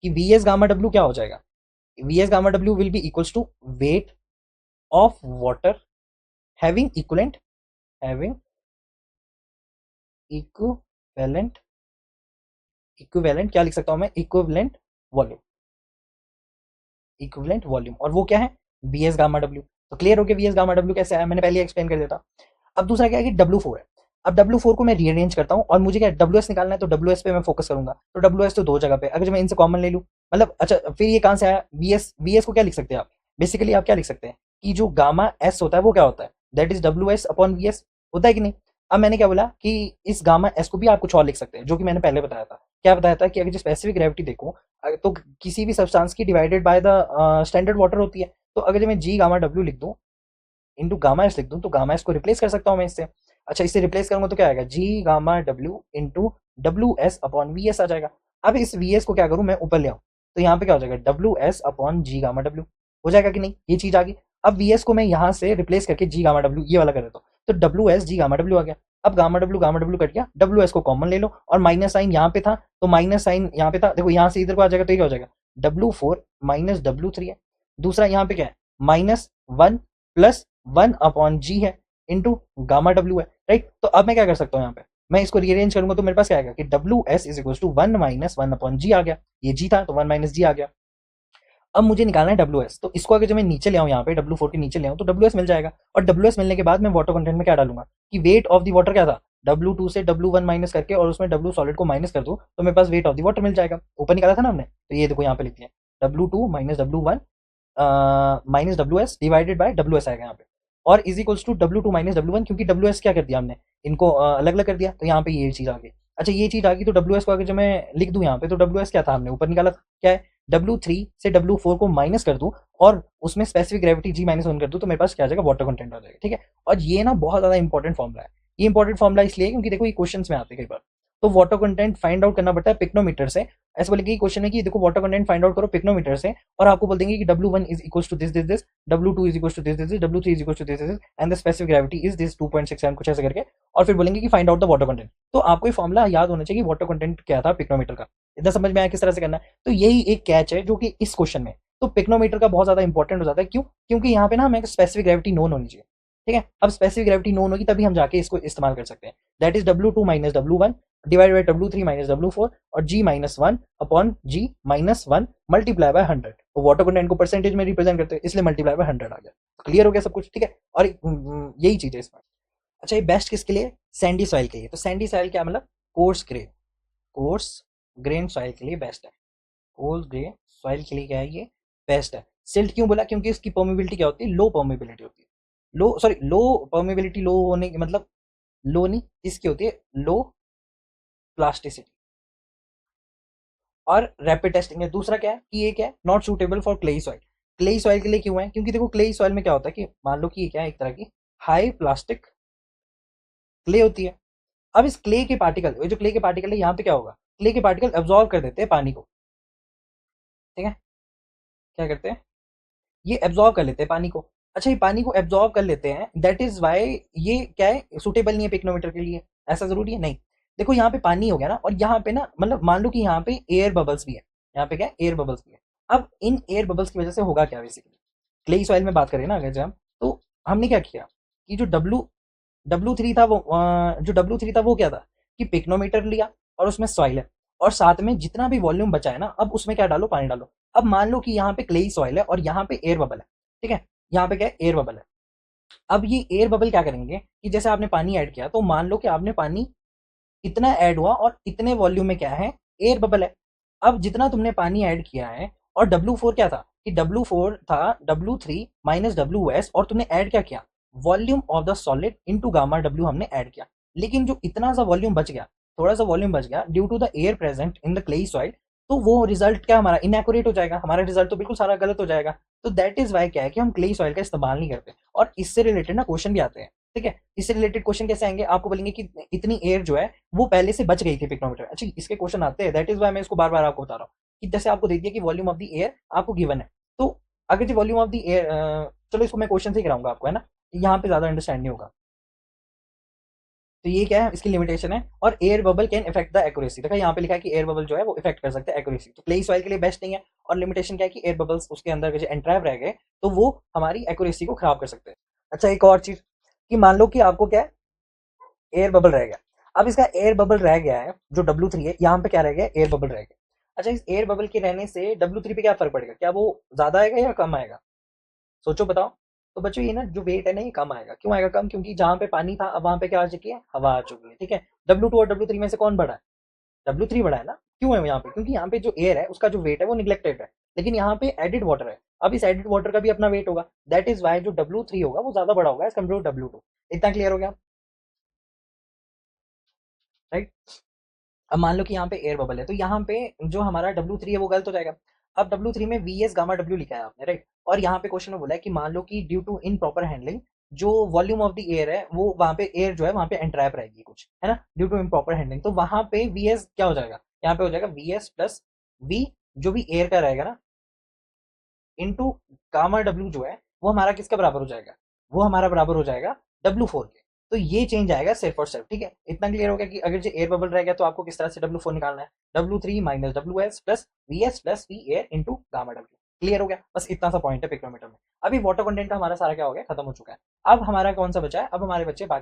कि VS गामा W क्या हो जाएगा, VS gamma W will be equals to weight of water having equivalent, having equivalent, equivalent क्या लिख सकता हूँ मैं, इक्विवेलेंट वॉल्यूम, इक्विवेलेंट वॉल्यूम, और वो क्या है, VS गामा W। तो क्लियर हो गया VS गामा W कैसे आया, मैंने पहले एक्सप्लेन कर दिया था। अब दूसरा क्या है कि W4 है। अब W4 को मैं रीअरेंज करता हूँ, और मुझे क्या WS निकालना है, तो WS पे मैं फोकस करूंगा। तो WS तो दो जगह पे, अगर मैं इनसे कॉमन ले लूँ, मतलब अच्छा फिर ये कहां से आया, VS को क्या लिख सकते हैं आप, बेसिकली आप क्या लिख सकते हैं कि जो गामा S होता है वो क्या होता है, that is WS upon VS, होता है कि नहीं। अब मैंने क्या बोला कि इस गामा S को भी आप कुछ और लिख सकते हैं, जो कि मैंने पहले बताया था। क्या बताया था कि अगर जो स्पेसिफिक ग्रेविटी देखो, तो किसी भी सब्सटेंस की divided by the standard water होती है। तो अगर मैं G गामा W लिख दूं इंटू गामा एस लिख दूं, तो गामा एस को रिप्लेस कर सकता हूं मैं इससे। अच्छा इससे रिप्लेस करूंगा तो क्या आएगा, G gamma W into WS upon VS आ जाएगा। अब इस VS को क्या करूं मैं, ऊपर ले आऊं, तो यहाँ पे क्या हो जाएगा डब्ल्यू एस अपॉन जी गामा डब्ल्यू हो जाएगा कि नहीं, ये चीज आ गई। अब वी एस को मैं यहाँ से रिप्लेस करके जी गामा डब्ल्यू ये वाला कर देता हूँ, तो W S G gamma W आ गया। अब गामा डब्ल्यू कट गया, डब्ल्यू एस को कॉमन ले लो और माइनस साइन यहाँ पे था तो माइनस साइन यहाँ पे था, देखो यहाँ से इधर को आ जाएगा तो ये क्या हो जाएगा W four minus W three है। दूसरा यहाँ पे क्या है minus one plus one upon G है इंटू गामा डब्ल्यू है, राइट। तो अब मैं क्या कर सकता हूँ यहाँ पे, मैं इसको रीअरेंज करूंगा तो मेरे पास क्या आएगा कि W S is equal to one minus one upon G आ गया, ये जी था तो वन माइनस जी आ गया। अब मुझे निकालना है डब्ल्यू एस, तो इसको अगर जब मैं नीचे ले आऊँ यहाँ पे डब्ल्यू फोर के नीचे ले आऊँ तो डब्ल्यू एस मिल जाएगा। और डब्ल्यू एस मिलने के बाद मैं वाटर कंटेंट में क्या डालूंगा कि वेट ऑफ द वाटर क्या था डब्ल्यू टू से डब्ल्यू वन माइनस करके और उसमें डब्ल्यू सॉलिड को माइनस कर दो तो मेरे पास वेट ऑफ द वाटर मिल जाएगा, ऊपर निकाला था ना हमने, तो ये देखो यहाँ पे लिख दिया W two minus W one minus W S divided by W S आएगा यहाँ पे, और is equals to W two minus W one, क्योंकि डब्ल्यू एस क्या कर दिया हमने इनको अलग अलग कर दिया तो यहाँ पे ये चीज आ गई। अच्छा ये चीज आ गई तो डब्ल्यू एस को अगर जो मैं लिख दूं यहाँ पे तो डब्ल्यू एस क्या था हमने ऊपर निकाला था क्या है डब्ल्यू थ्री से डब्ल्यू फोर को माइनस कर दूं और उसमें specific gravity G minus one कर दूं तो मेरे पास क्या आ जाएगा वाटर कंटेंट आ जाएगा, ठीक है। और ये ना बहुत ज्यादा इंपॉर्टेंट फॉर्मुला है, ये इंपॉर्टेंट फॉर्मुला इसलिए क्योंकि देखो ये क्वेश्चन में आते हैं कई बार, तो वाटर कंटेंट फाइंड आउट करना पड़ता है पिक्नोमीटर से। ऐसे बोलेंगे क्वेश्चन में कि देखो वाटर कंटेंट फाइंड आउट करो पिक्नोमीटर से और आपको बोल देंगे कि W1 is equal to this this this, W2 is equal to this this this, W3 is equal to this this and the specific gravity is this 2.67 कुछ ऐसे करके, और फिर बोलेंगे कि find out the water content. तो आपको ये फॉर्मुला याद होना चाहिए वाटर कंटेंट क्या था पिक्नोमीटर का, इतना समझ में आया किस तरह से करना है। तो यही एक कैच है जो कि इस क्वेश्चन में तो पिक्नोमीटर का बहुत ज्यादा इंपॉर्टेंट हो जाता है, क्यों, क्योंकि यहाँ पे ना हमें स्पेसिफिक ग्रेविटी नोन होनी चाहिए, ठीक है। अब स्पेसिफिक ग्रेविटी नोन होगी तभी हम जाके इसको इस्तेमाल कर सकते हैं, that is W two minus W one divide by W three minus W four और G minus one upon G minus one multiply by hundred, तो वाटर कंटेंट को परसेंटेज में रिप्रेजेंट करते हैं इसलिए मल्टीप्लाई बाय हंड्रेड आ गया। Clear हो गया सब कुछ, ठीक है। और यही चीज है इसमें। अच्छा ये बेस्ट किसके लिए, सैंडी सॉइल के लिए, तो सैंडी सॉइल क्या मतलब course grey, coarse grain soil के लिए बेस्ट है, कोर्स ग्रे सॉइल के लिए क्या है ये बेस्ट है। सिल्ट क्यों बोला, क्योंकि इसकी परमेबिलिटी क्या होती है लो परमेबिलिटी होती है, लो सॉरी लो परमेबिलिटी, लो होने की मतलब लो नहीं, इसकी होती है लो प्लास्टिसिटी और रैपिड टेस्टिंग है। दूसरा क्या है कि ये क्या है not suitable for clayey soil, clayey soil के लिए क्यों है, क्योंकि देखो क्लेई सॉइल में क्या होता है कि मान लो कि ये क्या है एक तरह की हाई प्लास्टिक क्ले होती है। अब इस क्ले के पार्टिकल, ये जो क्ले के पार्टिकल है यहाँ पे क्या होगा, क्ले के पार्टिकल एब्जॉर्व कर देते हैं पानी को, ठीक है, क्या करते हैं ये एब्जॉर्व कर लेते हैं पानी को। अच्छा ये पानी को एब्जॉर्व कर लेते हैं दैट इज वाई ये क्या है सुटेबल नहीं है पिक्नोमीटर के लिए, ऐसा जरूरी है नहीं। देखो यहाँ पे पानी हो गया ना और यहाँ पे ना मतलब मान लो कि यहाँ पे एयर बबल्स भी है, यहाँ पे क्या है एयर बबल्स भी है। अब इन एयर बबल्स की वजह से होगा क्या बेसिकली, क्लेई सॉइल में बात करें ना अगर जब, तो हमने क्या किया कि जो डब्लू डब्लू थ्री था वो जो डब्लू थ्री था वो क्या था कि पिक्नोमीटर लिया और उसमें सॉइल है और साथ में जितना भी वॉल्यूम बचा है ना अब उसमें क्या डालो पानी डालो। अब मान लो कि यहाँ पे क्लेई सॉइल है और यहाँ पे एयर बबल है, ठीक है, यहाँ पे क्या है एयर बबल है। अब ये एयर बबल क्या करेंगे कि जैसे आपने पानी ऐड किया तो मान लो कि आपने पानी इतना ऐड हुआ और इतने वॉल्यूम में क्या है एयर बबल है। अब जितना तुमने पानी ऐड किया है और डब्ल्यू फोर क्या था कि डब्ल्यू फोर था W three minus W S और तुमने ऐड क्या किया volume of the solid into gamma W हमने ऐड किया, लेकिन जो इतना सा वॉल्यूम बच गया, थोड़ा सा वॉल्यूम बच गया due to the air present in the clayey soil, तो वो रिजल्ट क्या हमारा इनएक्यूरेट हो जाएगा, हमारा रिजल्ट तो बिल्कुल सारा गलत हो जाएगा। तो दैट इज वाई क्या है कि हम क्लेई सॉइल का इस्तेमाल नहीं करते और इससे रिलेटेड ना क्वेश्चन भी आते हैं, ठीक है। इससे रिलेटेड क्वेश्चन कैसे आएंगे, आपको बोलेंगे कि इतनी एयर जो है वो पहले से बच गई थी पिक्नोमीटर। अच्छा इसके क्वेश्चन आते हैं, दैट इज वाई मैं इसको बार बार आपको बता रहा हूँ कि जैसे आपको दे दिया कि वॉल्यूम ऑफ द एयर आपको गिवन है, तो अगर जो वॉल्यूम ऑफ द एयर, चलो इसको मैं क्वेश्चन से ही कराऊंगा आपको, है ना, यहाँ पे ज्यादा अंडरस्टैंड नहीं होगा। तो ये क्या है इसकी लिमिटेशन है, और air bubble can effect the accuracy, देखा यहाँ पे लिखा है कि एयर बबल जो है वो इफेक्ट कर सकते हैं एक्यूरेसी, तो क्लेई सॉइल के लिए बेस्ट नहीं है। और लिमिटेशन क्या है कि एयर बबल्स उसके अंदर जो एंट्रैप रह गए तो वो हमारी एक्यूरेसी को खराब कर सकते हैं। अच्छा एक और चीज कि मान लो कि आपको क्या है एयर बबल रह गया, अब इसका एयर बबल रह गया है जो डब्ल्यू थ्री है, यहाँ पे क्या रह गया एयर बबल रह गया। अच्छा इस एयर बबल के रहने से डब्ल्यू थ्री पे क्या फर्क पड़ेगा, क्या वो ज्यादा आएगा या कम आएगा, सोचो बताओ। तो बच्चों ये ना जो वेट है ना ये कम आएगा, क्यों आएगा कम, क्योंकि जहां पे पानी था अब वहां पे क्या आ चुकी है हवा आ चुकी है, ठीक है। डब्ल्यू टू और डब्ल्यू थ्री में से कौन बड़ा है, डब्ल्यू थ्री बड़ा है ना, क्यों है यहाँ पे, क्योंकि यहाँ पे जो एयर है उसका जो वेट है वो निग्लेक्टेड है, लेकिन यहाँ पे एडिड वाटर है, अब इस एडिड वाटर का भी अपना वेट होगा, दैट इज वाई जो डब्ल्यू थ्री होगा वो ज्यादा बड़ा होगा as compare to W two. इतना क्लियर हो गया, राइट। अब मान लो कि यहाँ पे एयर बबल है तो यहाँ पे जो हमारा डब्ल्यू थ्री है वो गलत हो जाएगा। अब डब्ल्यू थ्री में वी एस गामा डब्ल्यू लिखा है आपने, राइट, और यहाँ पे क्वेश्चन में बोला है कि मान लो कि due to improper handling जो वॉल्यूम ऑफ द एयर है वो वहां पे एयर जो है वहां पे एंट्रैप रहेगी कुछ, है ना, ड्यू टू इम्प्रॉपर हैंडलिंग, तो वहां पे वी एस क्या हो जाएगा, यहाँ पे हो जाएगा वी एस प्लस वी जो भी एयर का रहेगा ना इनटू गामा डब्ल्यू जो है वो हमारा किसका बराबर हो जाएगा, वो हमारा बराबर हो जाएगा W4 के। तो ये चेंज आएगा सिर्फ और सिर्फ, ठीक है। इतना क्लियर हो गया कि अगर जो एयर बबल रहेगा तो आपको किस तरह से W4 निकालना है, W3 minus WS plus VS plus V air into gamma W. Clear हो गया, बस इतना सा पॉइंट है पिक्रोमीटर में। अभी वाटर कंटेंट का हमारा सारा क्या हो गया, खत्म हो चुका है। अब हमारा कौन सा बचा है, अब हमारे बच्चे बाकी